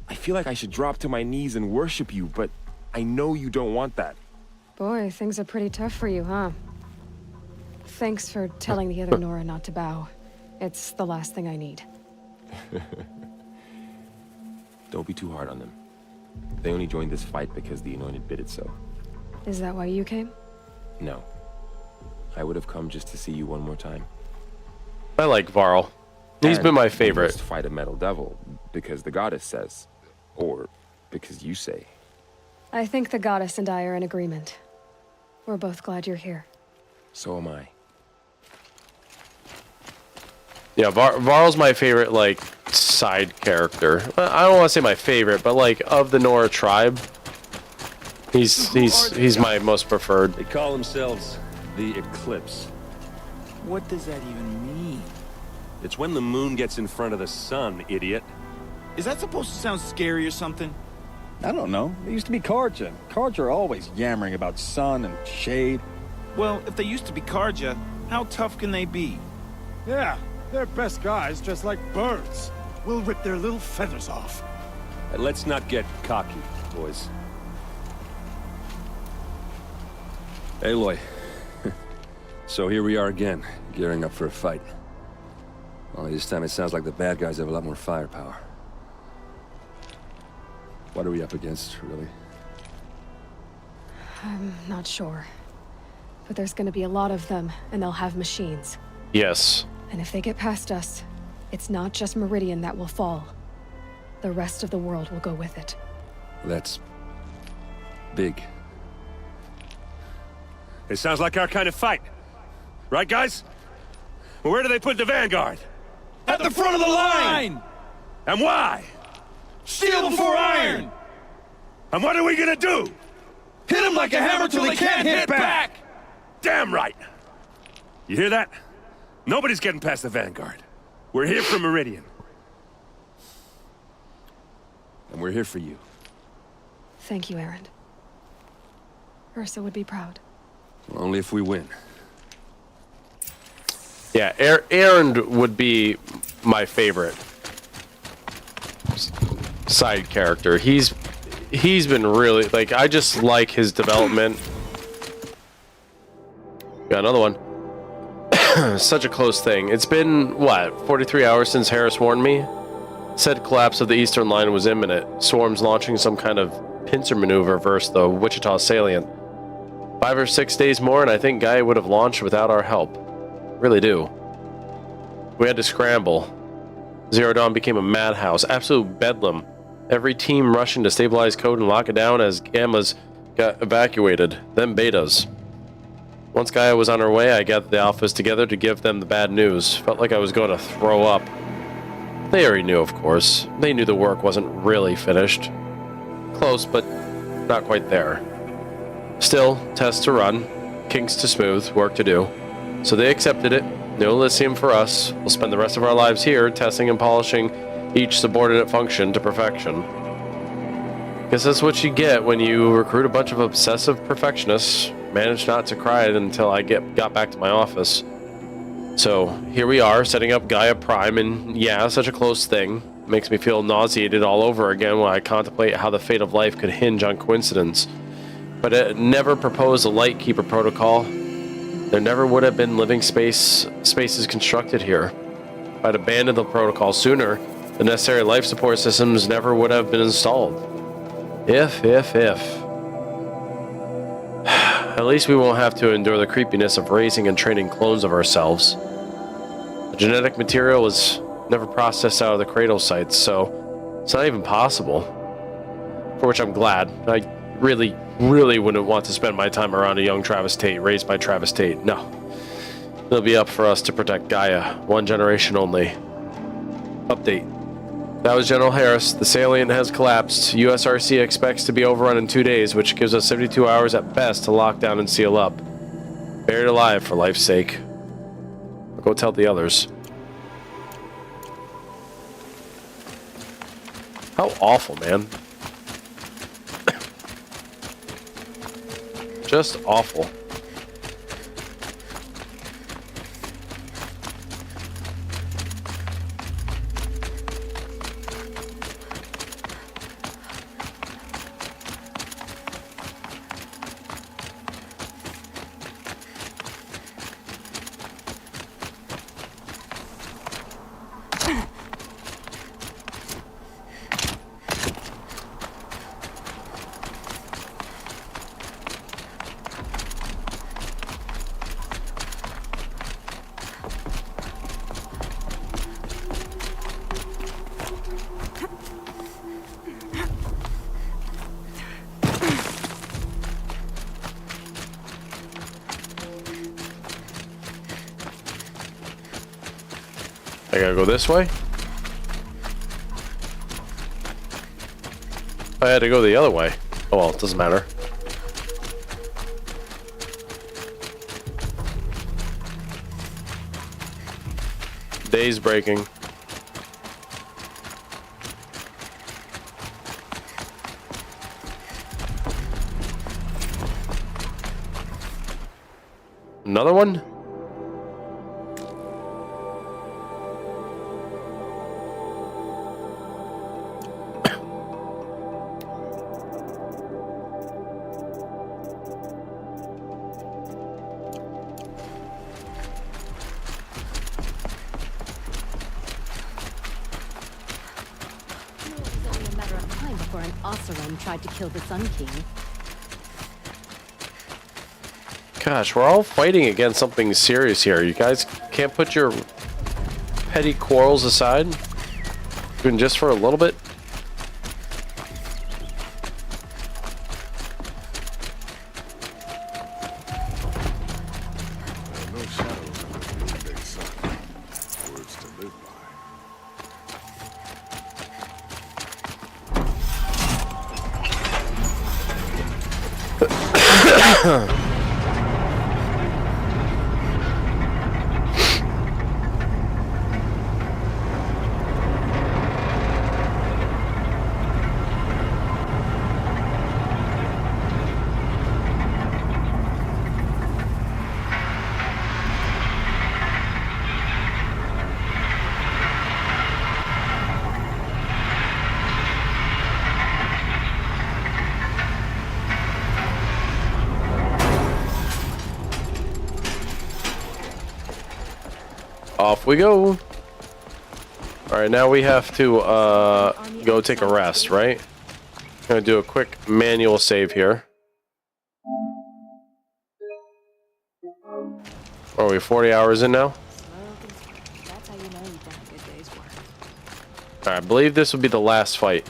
S4: I feel like I should drop to my knees and worship you, but I know you don't want that.
S3: Boy, things are pretty tough for you, huh? Thanks for telling the other Nora not to bow. It's the last thing I need.
S4: Don't be too hard on them. They only joined this fight because the Anointed bid it so.
S3: Is that why you came?
S4: No. I would have come just to see you one more time.
S1: I like Varl. He's been my favorite.
S4: We must fight a metal devil because the goddess says, or because you say.
S3: I think the goddess and I are in agreement. We're both glad you're here.
S4: So am I.
S1: Yeah, Varl's my favorite, like, side character. I don't want to say my favorite, but like of the Nora tribe, he's my most preferred.
S10: They call themselves the Eclipse.
S17: What does that even mean?
S10: It's when the moon gets in front of the sun, idiot.
S5: Is that supposed to sound scary or something?
S14: I don't know. They used to be Karja. Karja are always yammering about sun and shade.
S5: Well, if they used to be Karja, how tough can they be?
S11: Yeah, they're best guys dressed like birds. We'll rip their little feathers off.
S10: And let's not get cocky, boys. Aloy. So here we are again, gearing up for a fight. Only this time it sounds like the bad guys have a lot more firepower. What are we up against, really?
S3: I'm not sure. But there's gonna be a lot of them, and they'll have machines.
S1: Yes.
S3: And if they get past us, it's not just Meridian that will fall. The rest of the world will go with it.
S10: That's big. It sounds like our kind of fight. Right, guys? Where do they put the Vanguard?
S5: At the front of the line!
S10: And why?
S5: Steel before iron!
S10: And what are we gonna do?
S5: Hit them like a hammer till they can't hit back!
S10: Damn right! You hear that? Nobody's getting past the Vanguard. We're here for Meridian. And we're here for you.
S3: Thank you, Erend. Ursa would be proud.
S10: Well, only if we win.
S1: Yeah, Erend would be my favorite side character. He's been really, like, I just like his development. Got another one. Such a close thing. It's been, what, 43 hours since Harris warned me? Said collapse of the Eastern Line was imminent. Swarms launching some kind of pincer maneuver versus the Wichita salient. 5 or 6 days more, and I think Gaia would have launched without our help. Really do. We had to scramble. Zero Dawn became a madhouse. Absolute bedlam. Every team rushing to stabilize code and lock it down as Gammas got evacuated. Then Betas. Once Gaia was on her way, I gathered the Alphas together to give them the bad news. Felt like I was going to throw up. They already knew, of course. They knew the work wasn't really finished. Close, but not quite there. Still, tests to run, kinks to smooth, work to do. So they accepted it. No Elysium for us. We'll spend the rest of our lives here, testing and polishing each subordinate function to perfection. Guess that's what you get when you recruit a bunch of obsessive perfectionists. Managed not to cry until I got back to my office. So, here we are, setting up Gaia Prime, and yeah, such a close thing. Makes me feel nauseated all over again when I contemplate how the fate of life could hinge on coincidence. but it never proposed a Lightkeeper protocol. There never would have been living spaces constructed here. If I'd abandoned the protocol sooner, the necessary life support systems never would have been installed. If. At least we won't have to endure the creepiness of raising and training clones of ourselves. The genetic material was never processed out of the cradle sites, so it's not even possible. For which I'm glad. I really wouldn't want to spend my time around a young Travis Tate, raised by Travis Tate. No. It'll be up for us to protect Gaia. One generation only. Update. That was General Harris. The salient has collapsed. USRC expects to be overrun in 2 days, which gives us 72 hours at best to lock down and seal up. Buried alive for life's sake. I'll go tell the others. How awful, man. Just awful. I gotta go this way? I had to go the other way. Oh well, it doesn't matter. Day's breaking. Another one?
S18: Tried to kill the Sun King.
S1: Gosh, we're all fighting against something serious here. You guys can't put your petty quarrels aside? Even just for a little bit?
S11: No shadows on the noonday sun. Words to live by.
S1: Off we go. Alright, now we have to go take a rest, right? I'm gonna do a quick manual save here. Are we 40 hours in now? Alright, I believe this will be the last fight.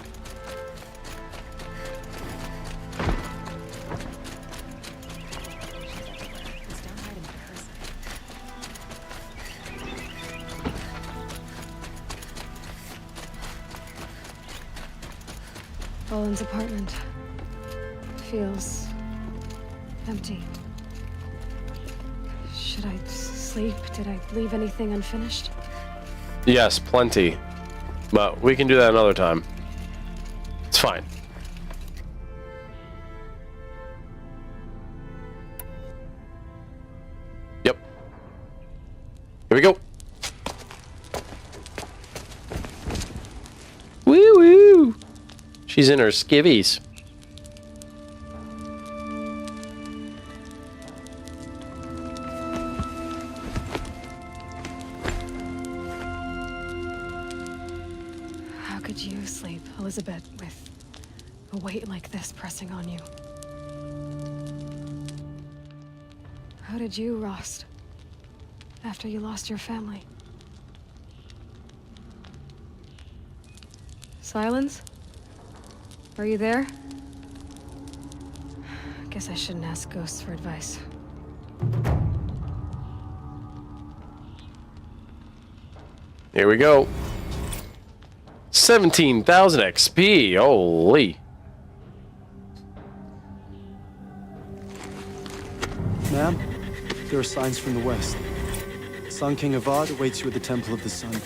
S3: Owen's apartment feels empty. Should I sleep? Did I leave anything unfinished?
S1: Yes, plenty. But we can do that another time. It's fine. Yep. Here we go. Woo woo! She's in her skivvies.
S3: sleep, Elizabeth, with a weight like this pressing on you. How did you, Rost, after you lost your family? Silence? Are you there? Guess I shouldn't ask ghosts for advice.
S1: Here we go. 17,000 XP. Holy.
S7: Ma'am, there are signs from the west. Sun King Avad awaits you at the Temple of the Sun.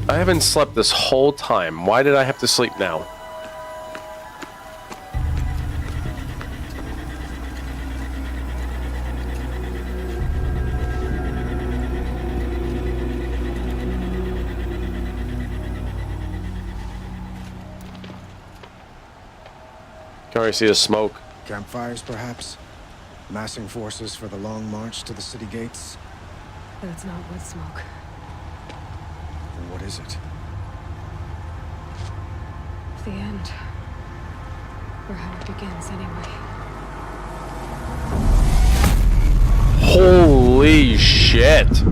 S1: I haven't slept this whole time. Why did I have to sleep now? Can already see the smoke.
S15: Campfires, perhaps? Massing forces for the long march to the city gates?
S3: That's not wood smoke.
S15: What is it?
S3: The end. Or how it begins, anyway.
S1: Holy shit.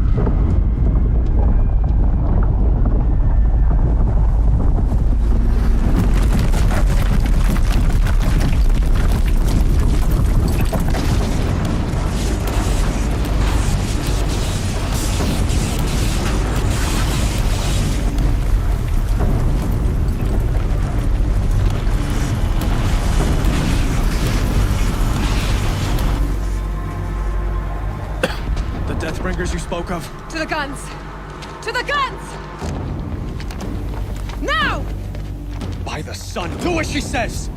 S15: Deathbringers you spoke of?
S3: To the guns! To the guns! Now!
S15: By the sun, do as she says!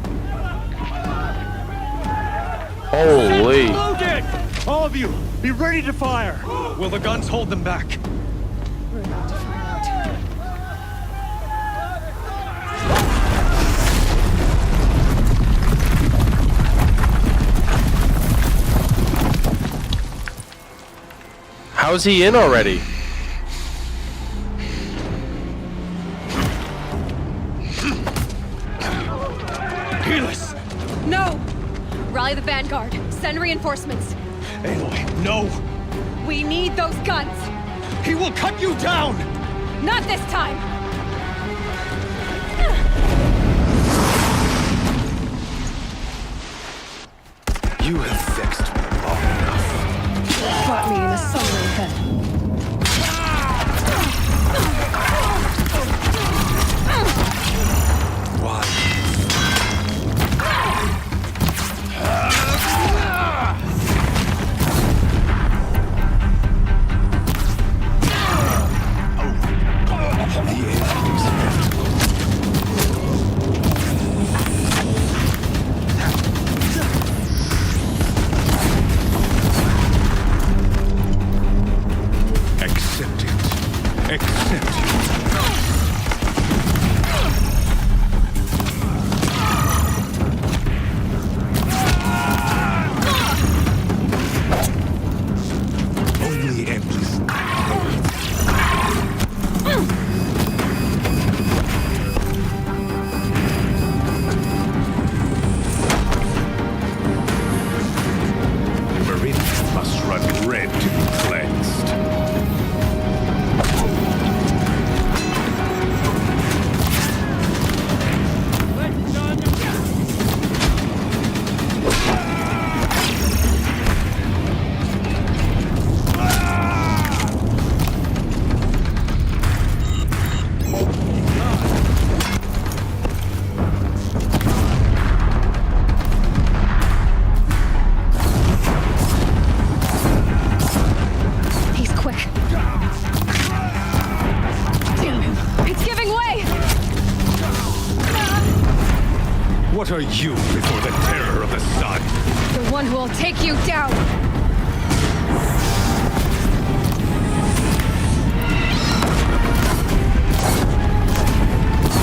S1: Holy.
S15: Loaded! All of you, be ready to fire! Will the guns hold them back?
S3: We're about to find out.
S1: How's he in already?
S15: Helis!
S3: No! Rally the Vanguard. Send reinforcements.
S15: Aloy, no!
S3: We need those guns!
S15: He will cut you down!
S3: Not this time!
S15: You have vexed me long enough.
S3: Caught me in a sunray head.
S15: Why?
S11: Accept it. Accept it. Only endless. Meridian must run red to be cleansed.
S3: He's quick. Damn him. It's giving way!
S11: What are you before the terror of the sun?
S3: The one who will take you down!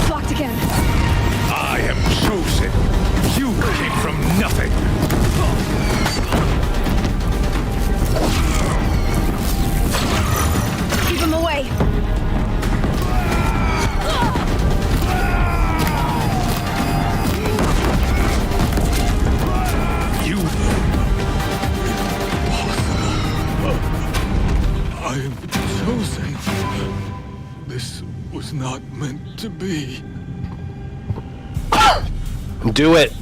S3: Blocked again.
S11: I am chosen. You came from nothing. This was not meant to be.
S1: Do it.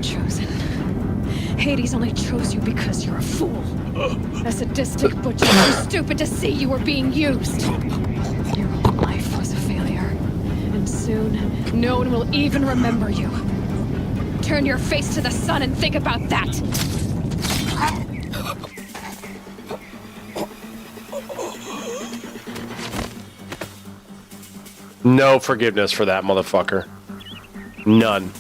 S3: Chosen. Hades only chose you because you're a fool. A sadistic butcher too stupid to see you were being used. Your whole life was a failure. And soon, no one will even remember you. Turn your face to the sun and think about that.
S1: No forgiveness for that motherfucker. None.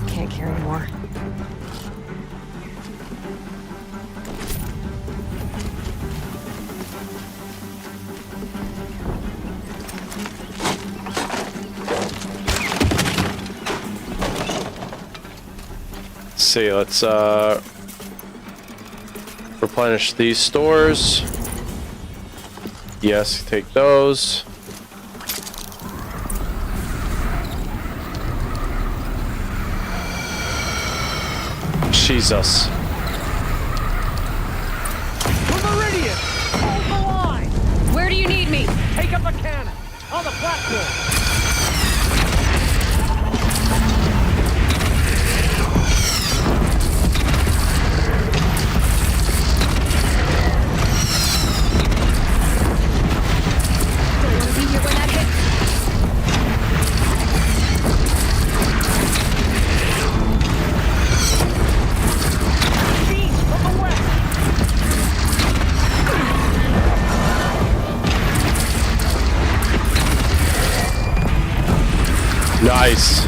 S3: Can't carry more.
S1: See, let's replenish these stores. Yes, take those. Jesus.
S12: Meridian! Hold the line!
S3: Where do you need me?
S12: Take up a cannon! On the platform!
S1: Nice.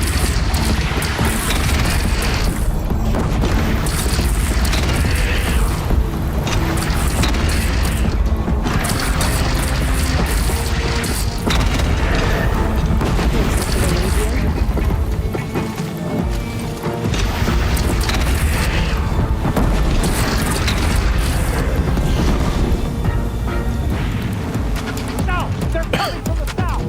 S12: South! They're coming from the south!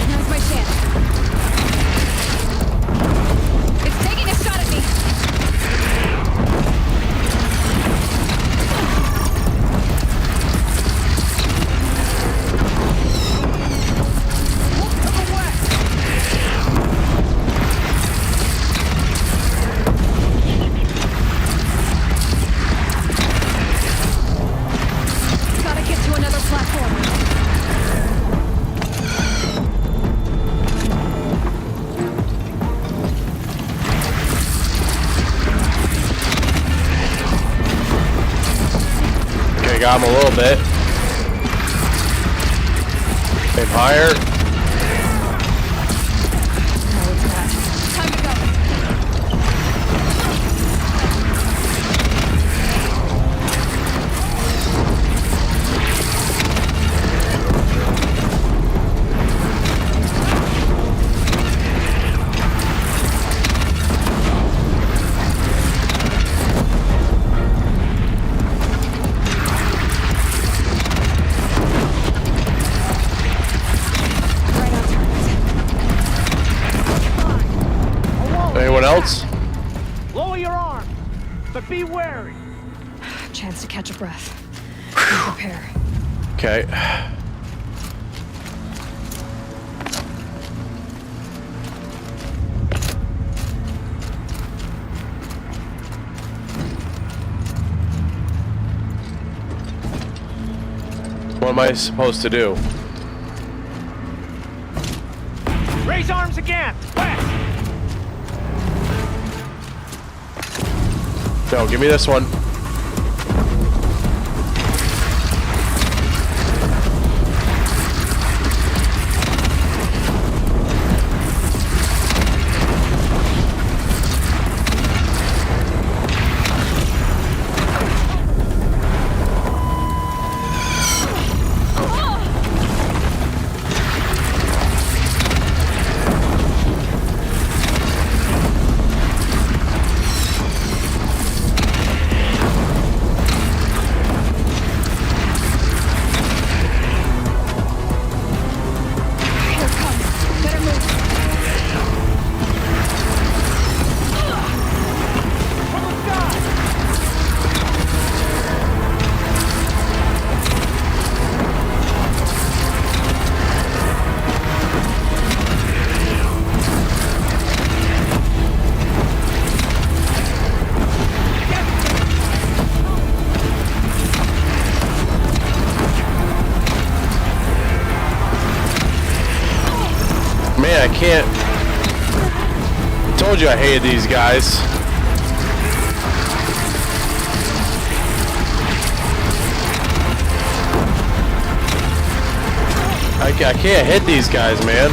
S3: Now's my chance. It's taking a shot at me. Gotta get to another platform.
S1: Okay, got him a little bit. Aim higher.
S3: Time to go.
S1: Anyone else?
S12: Lower your arm, but be wary.
S3: Chance to catch a breath. Prepare.
S1: Okay. What am I supposed to do?
S12: Raise arms again! West!
S1: No, give me this one. I can't. I told you I hated these guys. I can't hit these guys, man.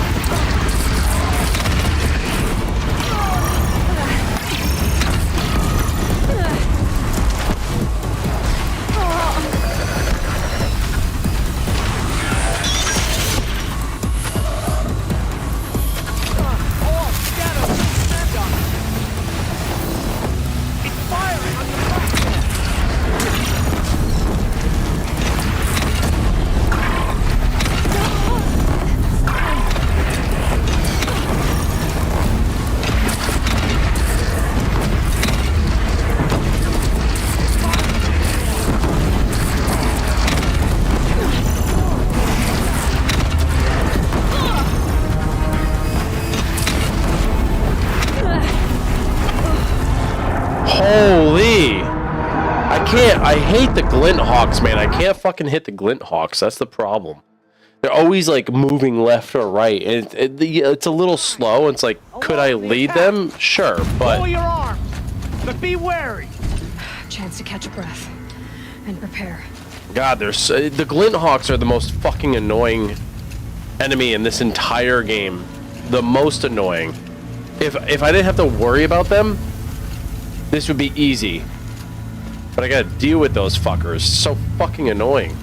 S1: Holy! I hate the Glint Hawks, man. I can't fucking hit the Glint Hawks. That's the problem. They're always like moving left or right. And it's a little slow. It's like, could I lead them? Sure, but...
S12: Lower your arms, but be wary.
S3: Chance to catch a breath and prepare.
S1: God, the Glint Hawks are the most fucking annoying enemy in this entire game. The most annoying. If I didn't have to worry about them, this would be easy. But I gotta deal with those fuckers. So fucking annoying.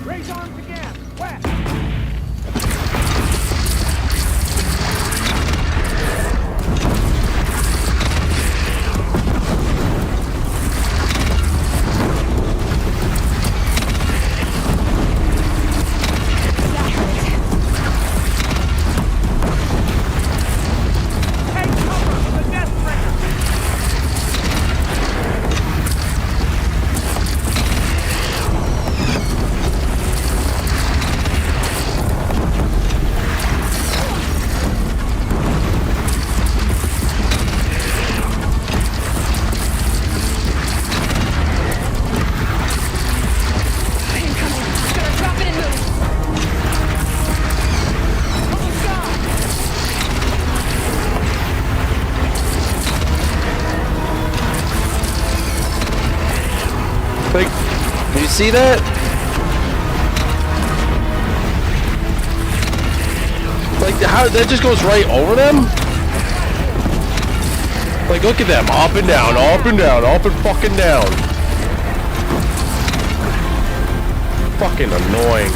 S12: Raise arms again. West.
S1: Like, do you see that? Like, how that just goes right over them? Like, look at them, up and down, up and down, up and fucking down. Fucking annoying.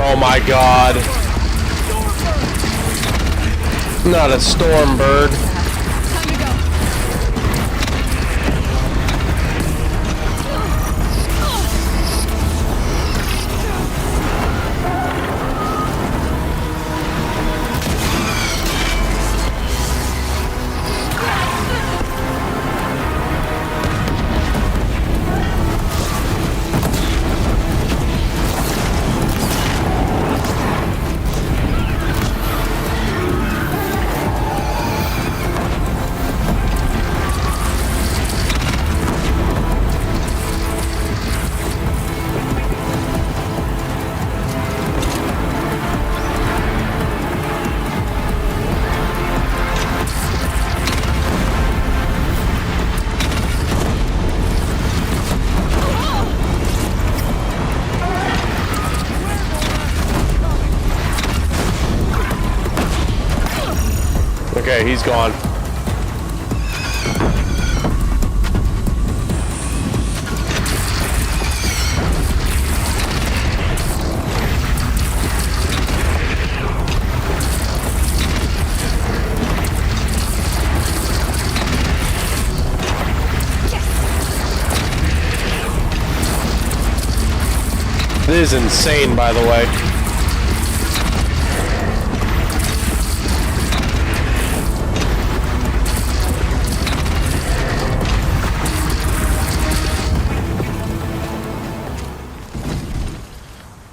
S1: Oh my god. Not a storm bird. Okay, he's gone. is insane, by the way.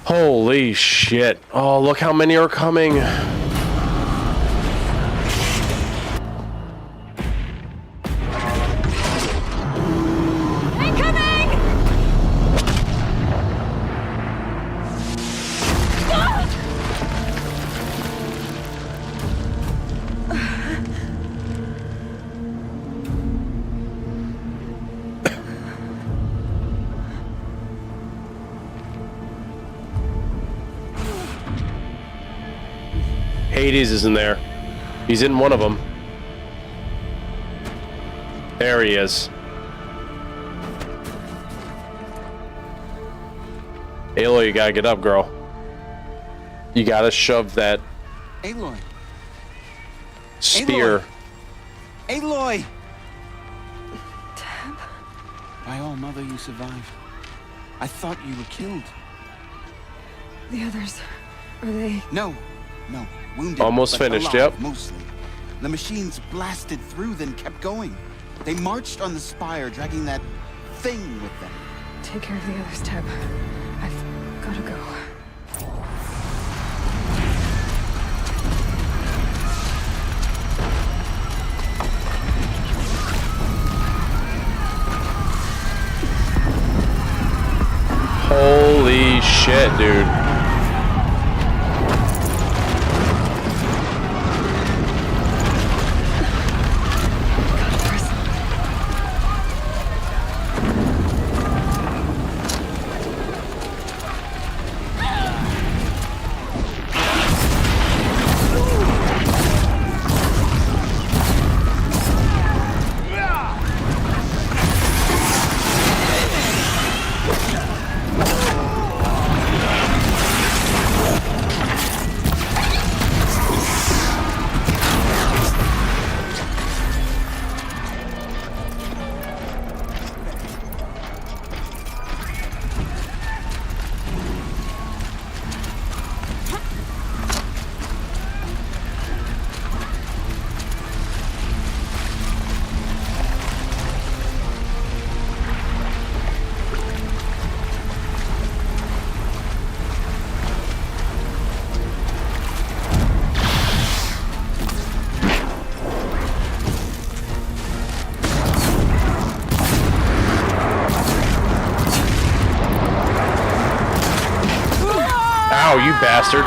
S1: Holy shit. Oh, look how many are coming. Hades is in there. He's in one of them. There he is. Aloy, you gotta get up, girl. You gotta shove that
S17: Aloy.
S1: spear.
S17: Aloy! Tab? By all, Mother, you survived. I thought you were killed.
S3: The others, are they?
S17: No. Wounded.
S1: Almost
S17: but
S1: finished,
S17: alive,
S1: yep.
S17: Mostly. The machines blasted through, then kept going. They marched on the spire, dragging that thing with them.
S3: Take care of the others, Teb. I've gotta go.
S1: Holy shit, dude. Ow, you bastard.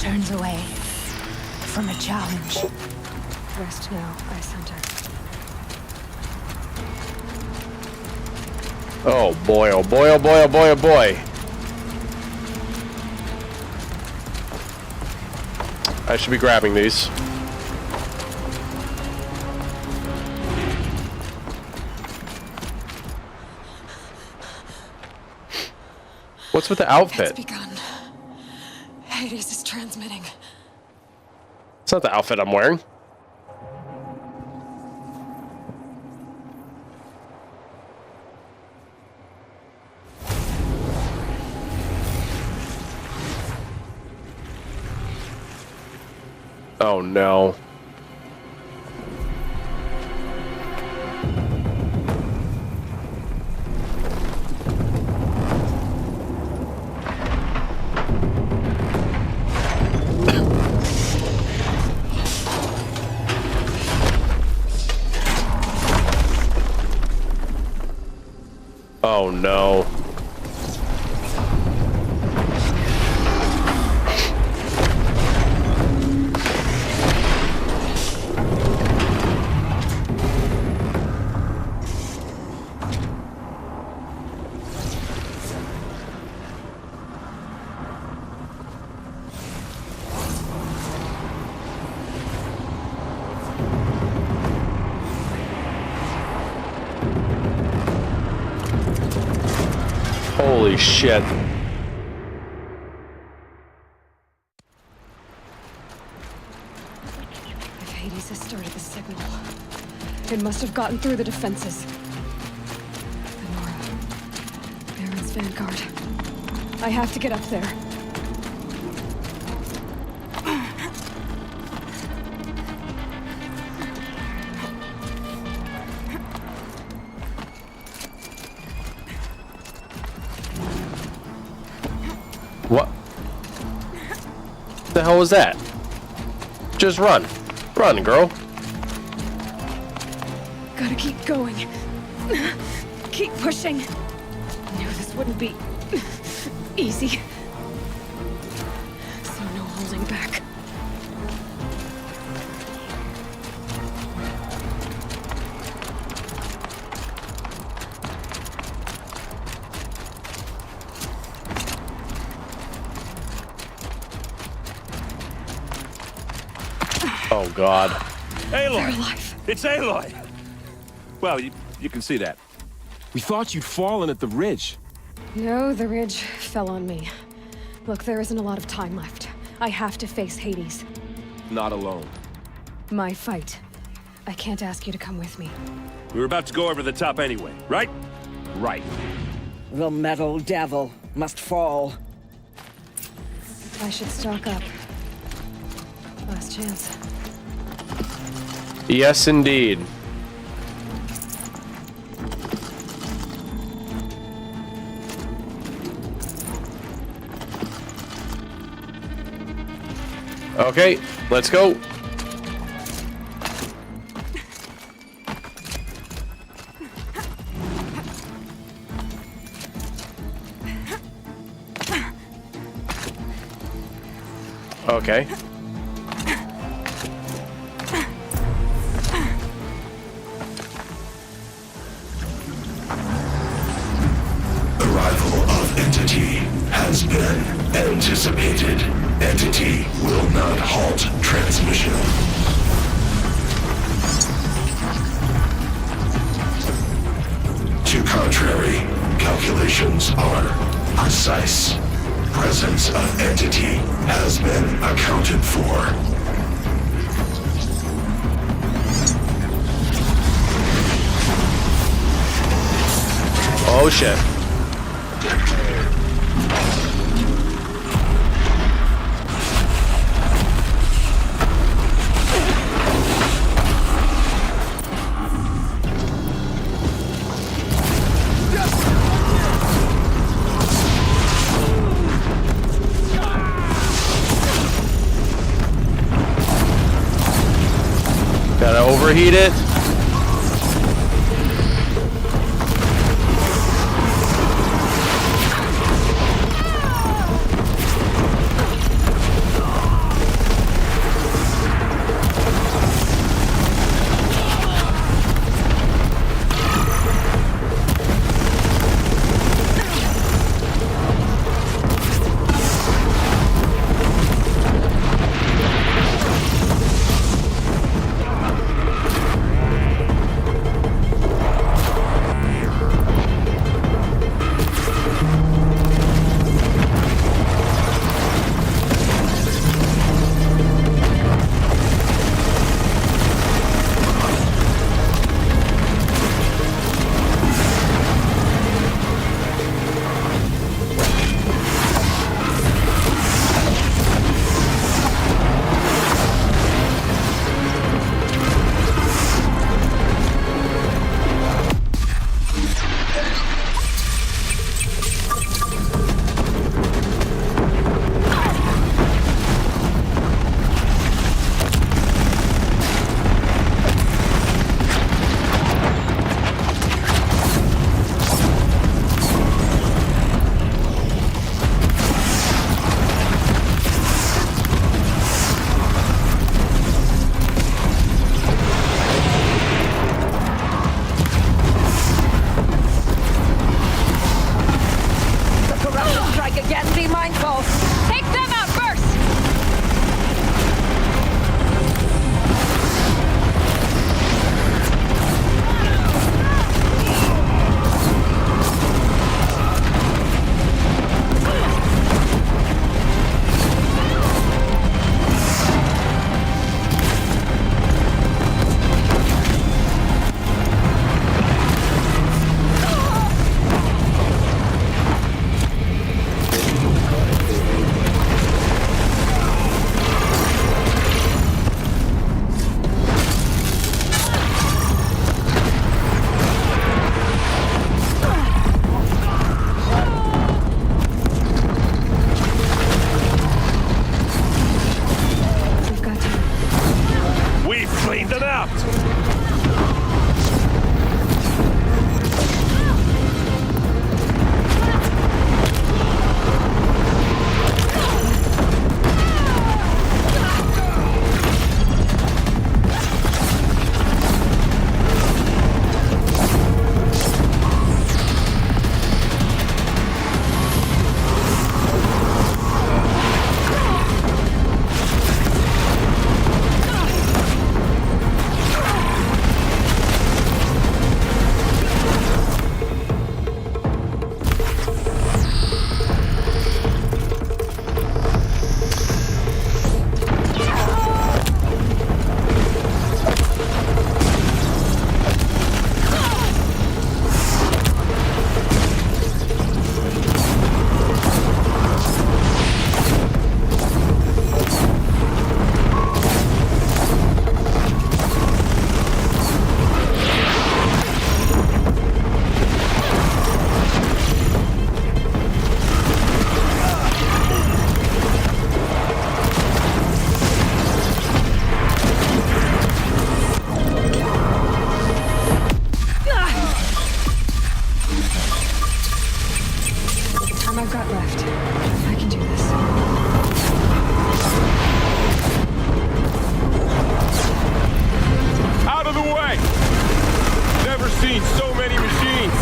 S20: Turns away from a challenge.
S3: Rest now, Ice Hunter.
S1: Oh boy, oh boy, oh boy, oh boy, oh boy. I should be grabbing these. What's with the outfit?
S3: It's begun. Hades is transmitting.
S1: It's not the outfit I'm wearing. Oh no. Oh no. Holy shit.
S3: If Hades has started the signal, it must have gotten through the defenses. Hades Vanguard. I have to get up there.
S1: What? The hell was that? Just run. Run, girl.
S3: Gotta keep going. Keep pushing. Knew this wouldn't be easy. So no holding back.
S1: Oh, God.
S4: Aloy! It's Aloy! Well, you can see that. We thought you'd fallen at the ridge.
S3: No, the ridge fell on me. Look, there isn't a lot of time left. I have to face Hades.
S4: Not alone.
S3: My fight. I can't ask you to come with me.
S4: We were about to go over the top anyway, right? Right.
S23: The metal devil must fall.
S3: I should stock up. Last chance.
S1: Yes, indeed. Okay, let's go. Okay.
S2: Arrival of Entity has been anticipated. Entity will not halt transmission. To contrary, calculations are precise. Presence of Entity has been accounted for.
S1: Oh, shit. Gotta overheat it.
S3: time I've got left. I can do this.
S4: Out of the way! Never seen so many machines!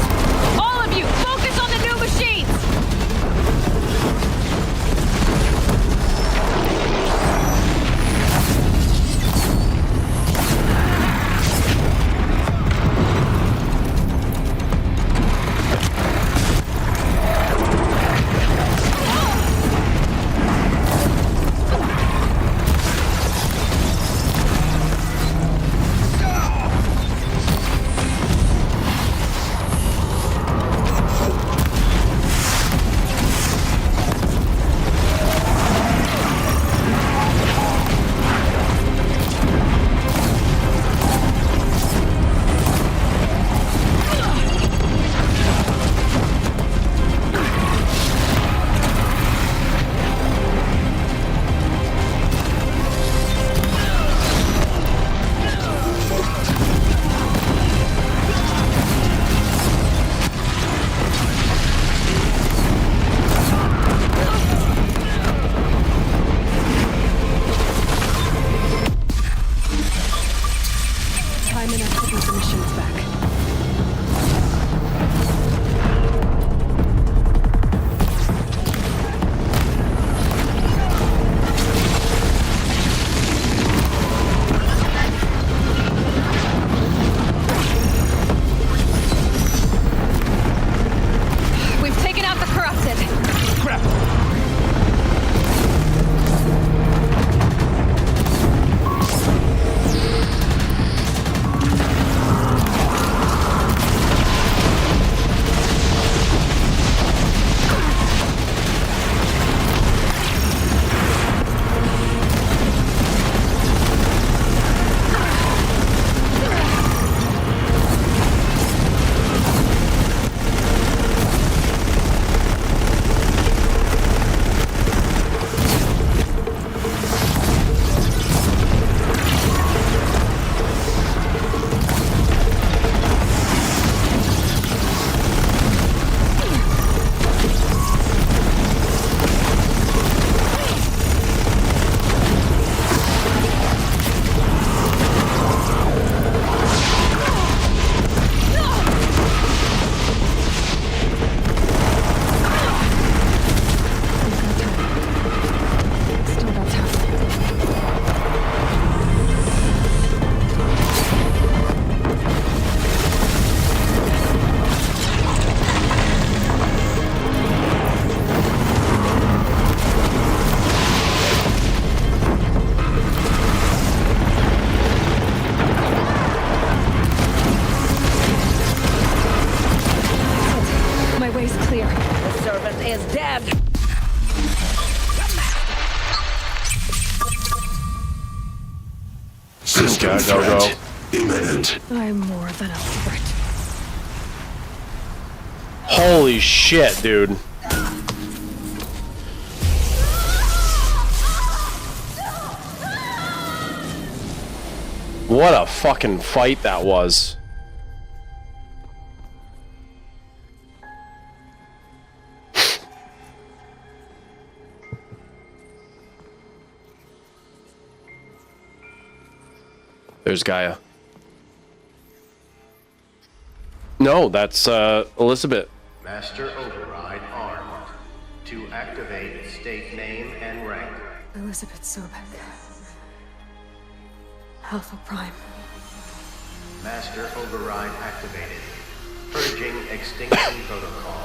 S3: All of you, focus on the new machines! Time enough to put the machines back. We've taken out the corrupted.
S4: Crap!
S3: Still got time. My way's clear.
S23: The servant is dead.
S2: System threat imminent.
S3: I'm more than a threat.
S1: Holy shit, dude. What a fucking fight that was. There's Gaia. No, that's Elizabeth.
S6: Master Override armed. To activate stake name and rank.
S3: Elizabeth Sobek. Alpha Prime.
S6: Master Override activated. Purging extinction protocol.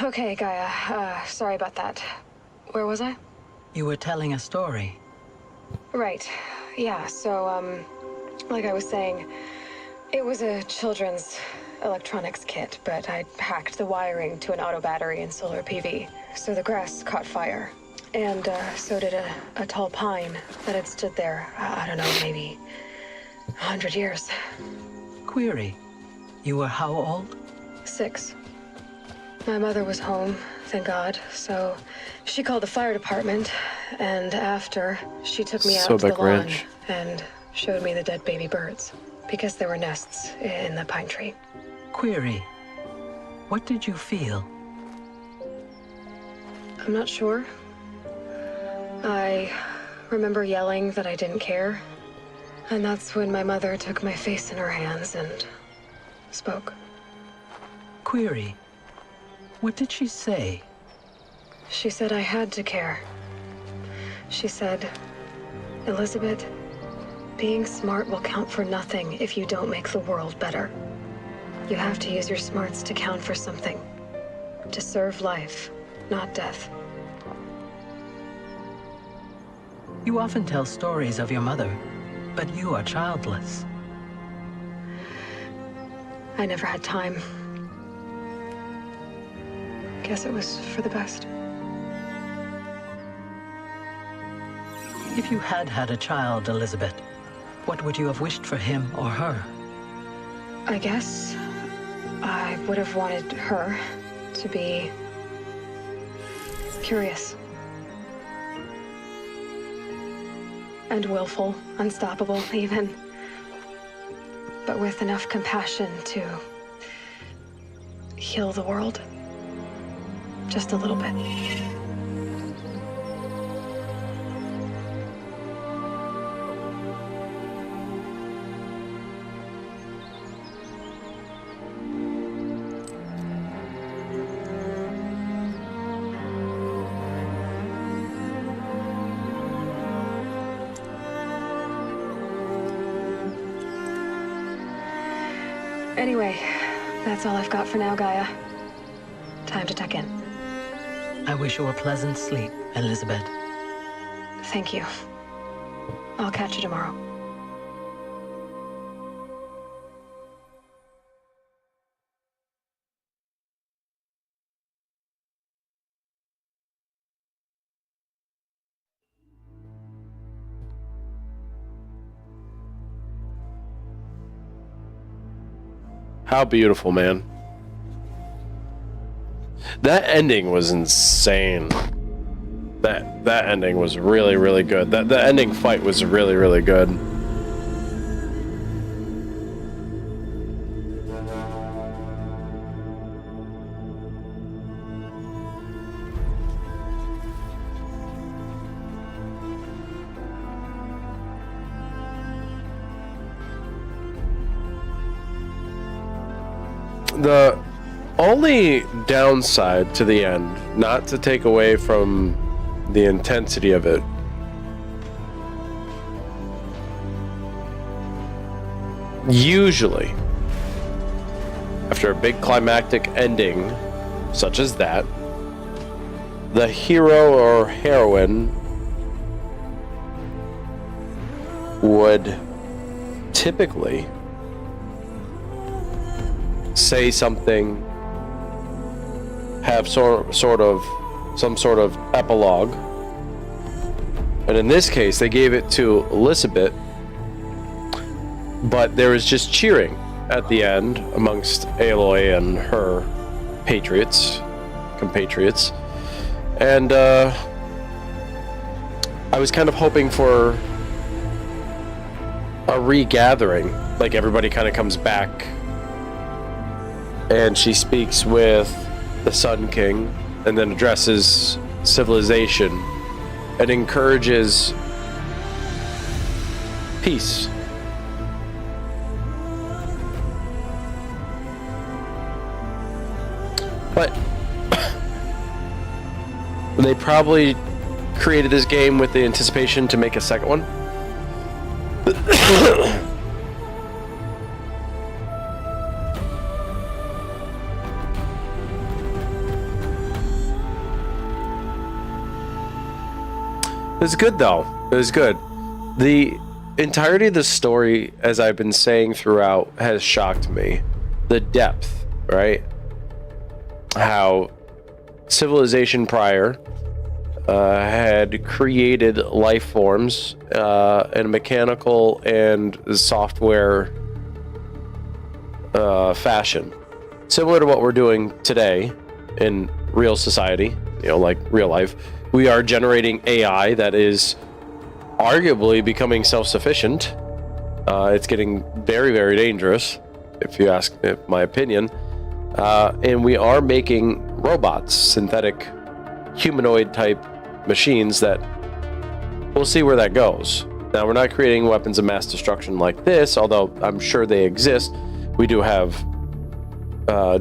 S8: Okay, Gaia. Sorry about that. Where was I?
S9: You were telling a story.
S8: Right. Yeah, so, like I was saying, it was a children's electronics kit, but I'd hacked the wiring to an auto battery and solar PV. So the grass caught fire. And, so did a tall pine that had stood there, I don't know, maybe 100 years.
S9: Query. You were how old?
S8: 6. My mother was home, thank God, so she called the fire department, and after, she took me out to the
S1: Sobek
S8: lawn
S1: Ranch.
S8: and showed me the dead baby birds, because there were nests in the pine tree.
S9: Query. What did you feel?
S8: I'm not sure. I remember yelling that I didn't care, and that's when my mother took my face in her hands and spoke.
S9: Query. What did she say?
S8: She said I had to care. She said, Elizabeth, being smart will count for nothing if you don't make the world better. You have to use your smarts to count for something. To serve life, not death.
S9: You often tell stories of your mother, but you are childless.
S8: I never had time. Guess it was for the best.
S9: If you had had a child, Elizabeth, what would you have wished for him or her?
S8: I guess I would have wanted her to be curious. And willful, unstoppable even. But with enough compassion to heal the world. Just a little bit. Anyway, that's all I've got for now, Gaia. Time to tuck in.
S9: I wish you a pleasant sleep, Elizabeth.
S8: Thank you. I'll catch you tomorrow.
S1: How beautiful, man. That ending was insane. That ending was really, really good. That ending fight was really, really good. The only downside to the end, not to take away from the intensity of it, usually after a big climactic ending such as that, the hero or heroine would typically say something, have some sort of epilogue, and in this case they gave it to Elizabeth, but there was just cheering at the end amongst Aloy and her compatriots, and I was kind of hoping for a regathering, like everybody kind of comes back and she speaks with the Sun King and then addresses civilization and encourages peace. But they probably created this game with the anticipation to make a second one. was good, though. It was good. The entirety of the story, as I've been saying throughout, has shocked me. The depth, right? How civilization prior had created life forms in mechanical and software fashion, similar to what we're doing today in real society, like real life. We are generating AI that is arguably becoming self-sufficient. It's getting very, very dangerous, if you ask my opinion. And we are making robots, synthetic humanoid type machines that we'll see where that goes. Now, we're not creating weapons of mass destruction like this, although I'm sure they exist. We do have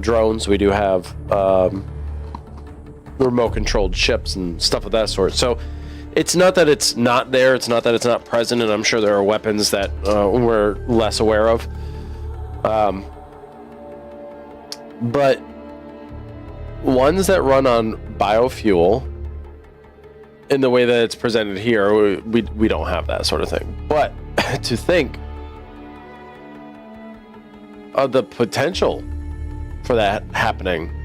S1: drones, we do have remote controlled ships and stuff of that sort. So it's not that it's not there, it's not that it's not present, and I'm sure there are weapons that we're less aware of. But ones that run on biofuel in the way that it's presented here, we don't have that sort of thing. But to think of the potential for that happening,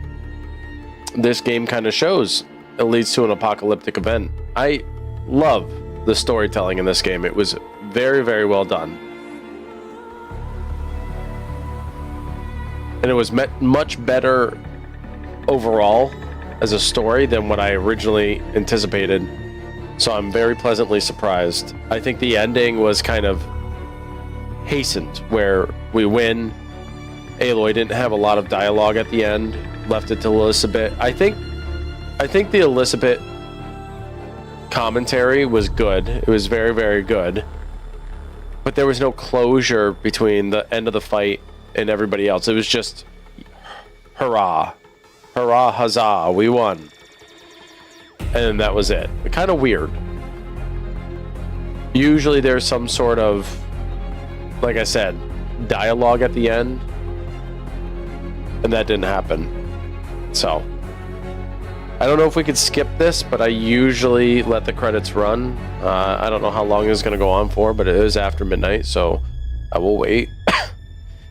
S1: this game kind of shows it leads to an apocalyptic event. I love the storytelling in this game. It was very, very well done. And it was much better overall as a story than what I originally anticipated. So I'm very pleasantly surprised. I think the ending was kind of hastened, where we win. Aloy didn't have a lot of dialogue at the end, left it to Elizabeth. I think the Elizabeth commentary was good. It was very, very good. But there was no closure between the end of the fight and everybody else. It was just hurrah. Hurrah, huzzah, we won. And that was it. Kind of weird. Usually there's some sort of, like I said, dialogue at the end. And that didn't happen. So I don't know if we could skip this, but I usually let the credits run. I don't know how long it's going to go on for, but it is after midnight, so I will wait.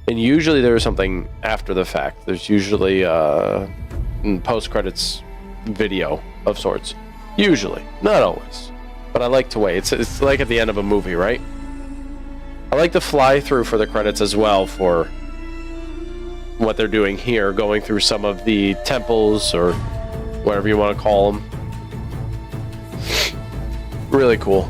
S1: And usually there's something after the fact. There's usually post-credits video of sorts. Usually. Not always. But I like to wait. It's like at the end of a movie, right? I like to fly through for the credits as well for what they're doing here, going through some of the temples or whatever you want to call them. Really cool.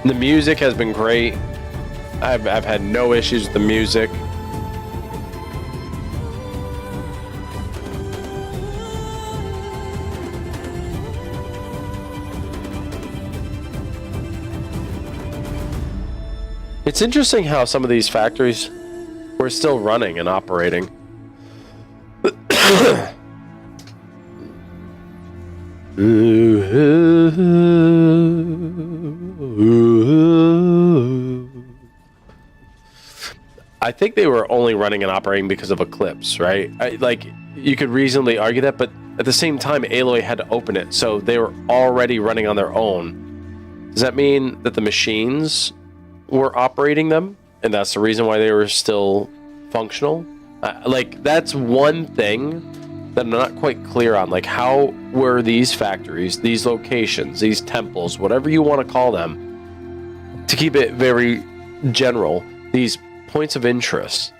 S1: The music has been great. I've had no issues with the music. It's interesting how some of these factories were still running and operating. I think they were only running and operating because of Eclipse, right? You could reasonably argue that, but at the same time, Aloy had to open it, so they were already running on their own. Does that mean that the machines were operating them, and that's the reason why they were still functional? That's one thing that I'm not quite clear on. Like, how were these factories, these locations, these temples, whatever you want to call them, to keep it very general, these points of interest,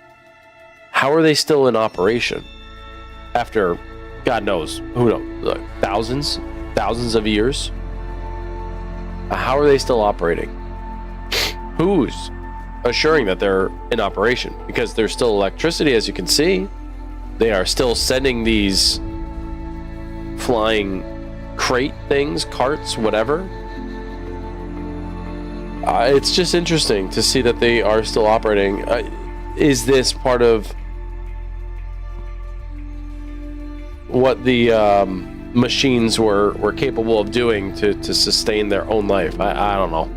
S1: how are they still in operation after, God knows, who knows, thousands of years? How are they still operating? Who's assuring that they're in operation? Because there's still electricity, as you can see. They are still sending these flying crate things, carts, whatever. It's just interesting to see that they are still operating. Is this part of what the machines were capable of doing to sustain their own life? I don't know.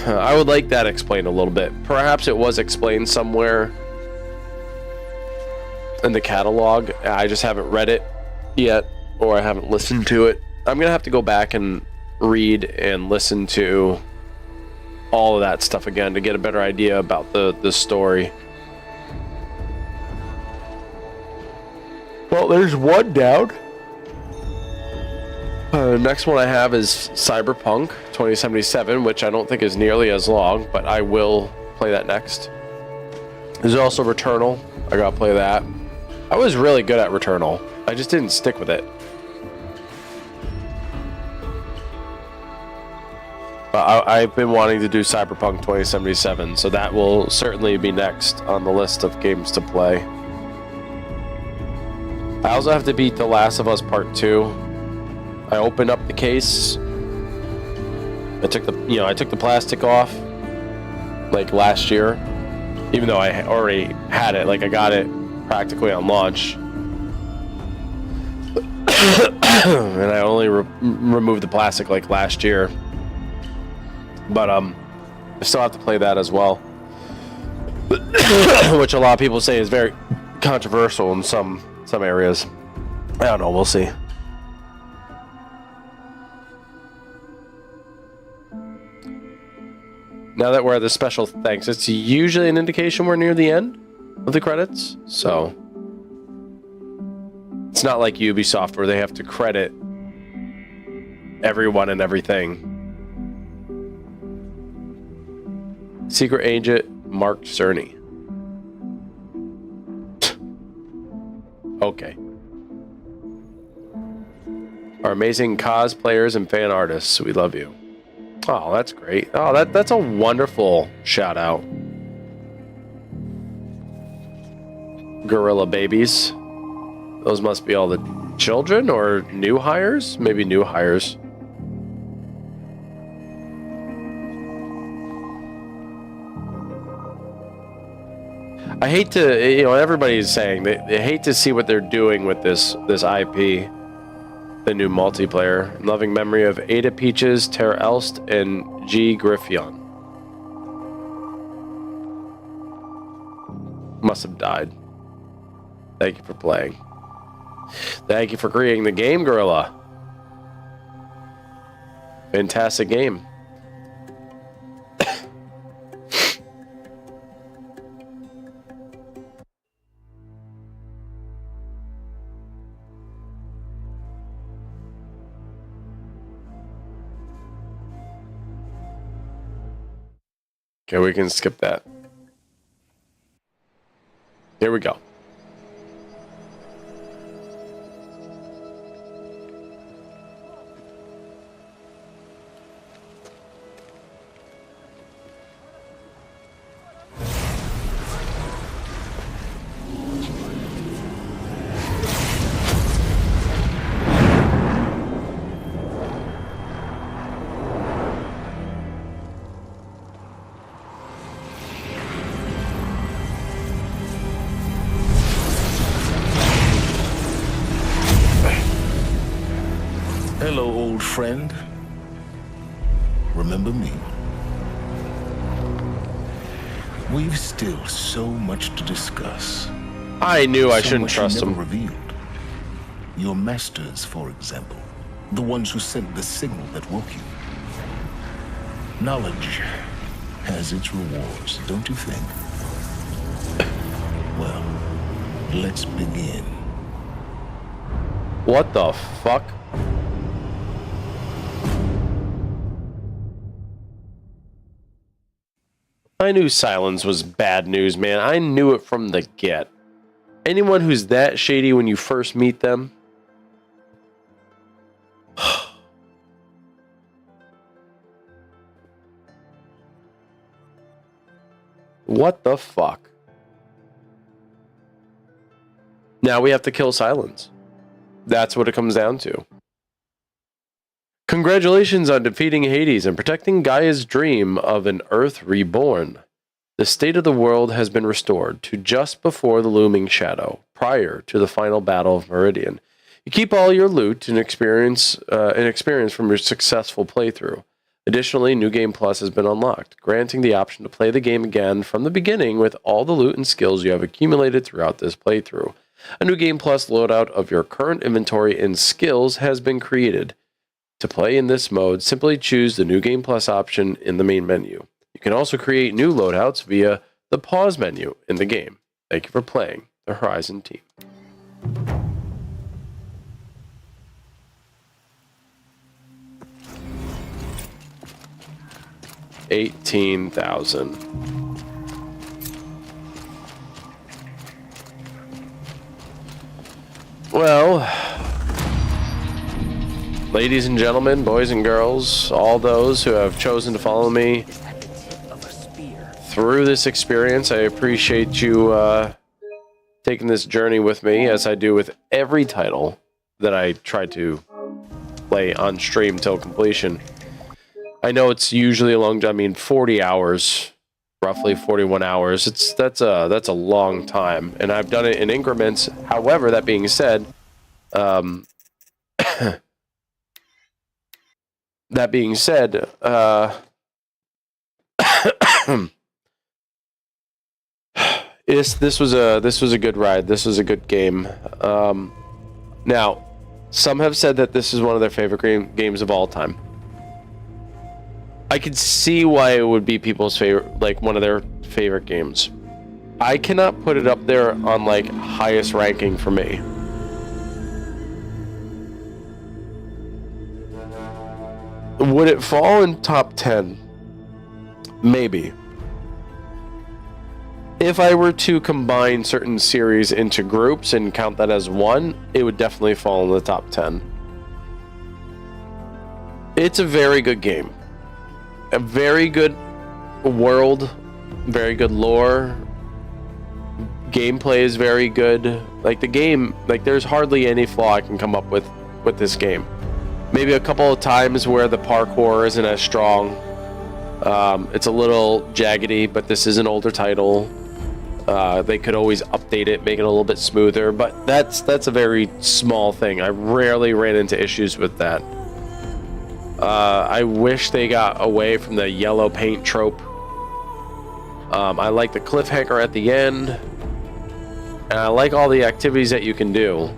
S1: I would like that explained a little bit. Perhaps it was explained somewhere in the catalog. I just haven't read it yet, or I haven't listened to it. I'm gonna have to go back and read and listen to all of that stuff again to get a better idea about the story. Well, there's one down. Next one I have is Cyberpunk 2077, which I don't think is nearly as long, but I will play that next. There's also Returnal. I gotta play that. I was really good at Returnal. I just didn't stick with it. I've been wanting to do Cyberpunk 2077, so that will certainly be next on the list of games to play. I also have to beat The Last of Us Part 2. I opened up the case. I took the plastic off like last year, even though I already had it. Like I got it practically on launch, and I only removed the plastic like last year. But I still have to play that as well, which a lot of people say is very controversial in some areas. I don't know. We'll see. Now that we're at the special thanks, it's usually an indication we're near the end of the credits, so it's not like Ubisoft where they have to credit everyone and everything. Secret Agent Mark Cerny. Okay. Our amazing cosplayers and fan artists, we love you. Oh, that's great. Oh, that's a wonderful shout out. Gorilla babies. Those must be all the children or new hires? Maybe new hires. I hate to, everybody's saying they hate to see what they're doing with this IP. The new multiplayer. In loving memory of Ada Peaches, Tara Elst, and G. Griffion. Must have died. Thank you for playing. Thank you for creating the game, Gorilla. Fantastic game. Okay, we can skip that. Here we go.
S11: Hello, old friend. Remember me? We've still so much to discuss.
S1: I knew I shouldn't trust him.
S11: Revealed. Your masters, for example. The ones who sent the signal that woke you. Knowledge has its rewards, don't you think? Well, let's begin.
S1: What the fuck? I knew Silence was bad news, man. I knew it from the get. Anyone who's that shady when you first meet them. What the fuck? Now we have to kill Silence. That's what it comes down to. Congratulations on defeating Hades and protecting Gaia's dream of an Earth reborn. The state of the world has been restored to just before the looming shadow, prior to the final battle of Meridian. You keep all your loot and experience from your successful playthrough. Additionally, New Game Plus has been unlocked, granting the option to play the game again from the beginning with all the loot and skills you have accumulated throughout this playthrough. A New Game Plus loadout of your current inventory and skills has been created. To play in this mode, simply choose the New Game Plus option in the main menu. You can also create new loadouts via the pause menu in the game. Thank you for playing the Horizon team. $18,000. Well, ladies and gentlemen, boys and girls, all those who have chosen to follow me through this experience, I appreciate you taking this journey with me, as I do with every title that I try to play on stream till completion. I know it's usually a long, 40 hours, roughly 41 hours. That's a long time, and I've done it in increments. However, that being said, this was a good ride. This was a good game. Now, some have said that this is one of their favorite games of all time. I could see why it would be people's favorite, like one of their favorite games. I cannot put it up there on like highest ranking for me. Would it fall in top 10? Maybe. If I were to combine certain series into groups and count that as one, it would definitely fall in the top 10. It's a very good game. A very good world, very good lore. Gameplay is very good. Like the game, like there's hardly any flaw I can come up with this game. Maybe a couple of times where the parkour isn't as strong. It's a little jaggedy, but this is an older title. They could always update it, make it a little bit smoother, but that's a very small thing. I rarely ran into issues with that. I wish they got away from the yellow paint trope. I like the cliffhanger at the end, and I like all the activities that you can do.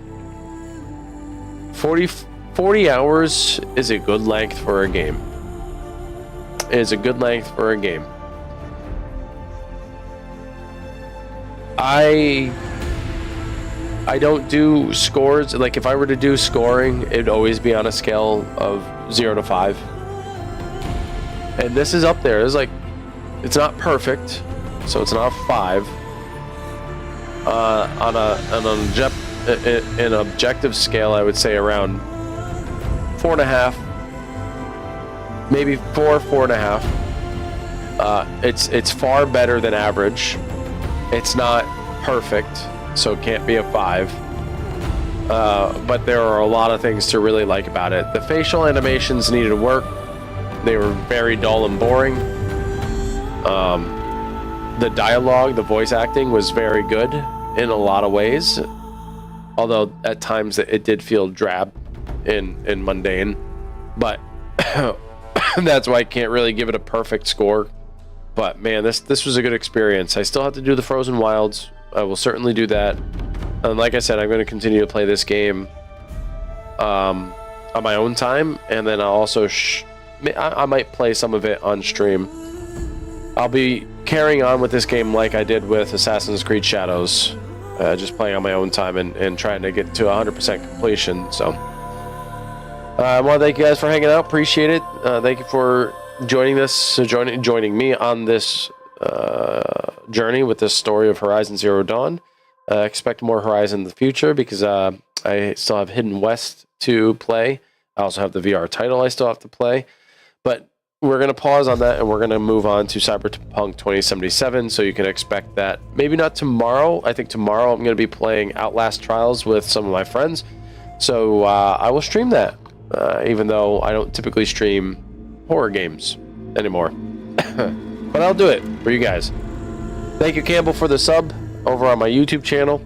S1: 40 hours is a good length for a game. It is a good length for a game. I don't do scores. Like if I were to do scoring, it'd always be on a scale of 0 to 5. And this is up there. It's like, it's not perfect, so it's not a 5. On an objective scale, I would say around 4.5, maybe 4.5. It's far better than average. It's not perfect, so it can't be a 5. But there are a lot of things to really like about it. The facial animations needed work. They were very dull and boring. The dialogue, the voice acting was very good in a lot of ways. Although at times it did feel drab and mundane. But that's why I can't really give it a perfect score. But man, this was a good experience. I still have to do the Frozen Wilds. I will certainly do that. And like I said, I'm going to continue to play this game on my own time, and then I'll also I might play some of it on stream. I'll be carrying on with this game like I did with Assassin's Creed Shadows, just playing on my own time and trying to get to 100% completion. So I want to thank you guys for hanging out. Appreciate it. Thank you for joining me on this journey with this story of Horizon Zero Dawn. Expect more Horizon in the future, because I still have Hidden West to play. I also have the VR title I still have to play. But we're going to pause on that, and we're going to move on to Cyberpunk 2077, so you can expect that. Maybe not tomorrow. I think tomorrow I'm going to be playing Outlast Trials with some of my friends. So I will stream that, even though I don't typically stream horror games anymore. But I'll do it for you guys. Thank you, Campbell, for the sub over on my YouTube channel.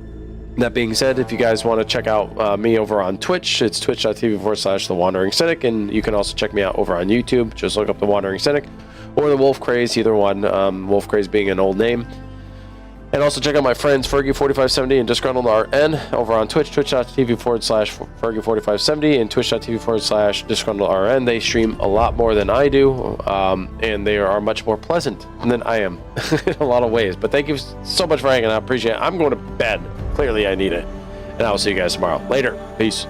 S1: That being said, if you guys want to check out me over on Twitch, it's twitch.tv/The Wandering Cynic, and you can also check me out over on YouTube. Just look up The Wandering Cynic or The Wolf Craze, either one. Wolf Craze being an old name. And also check out my friends Fergie4570 and Disgruntled RN over on Twitch, twitch.tv/Fergie4570 and twitch.tv/Disgruntled RN. They stream a lot more than I do, and they are much more pleasant than I am in a lot of ways. But thank you so much for hanging out. Appreciate it. I'm going to bed. Clearly, I need it. And I will see you guys tomorrow. Later. Peace.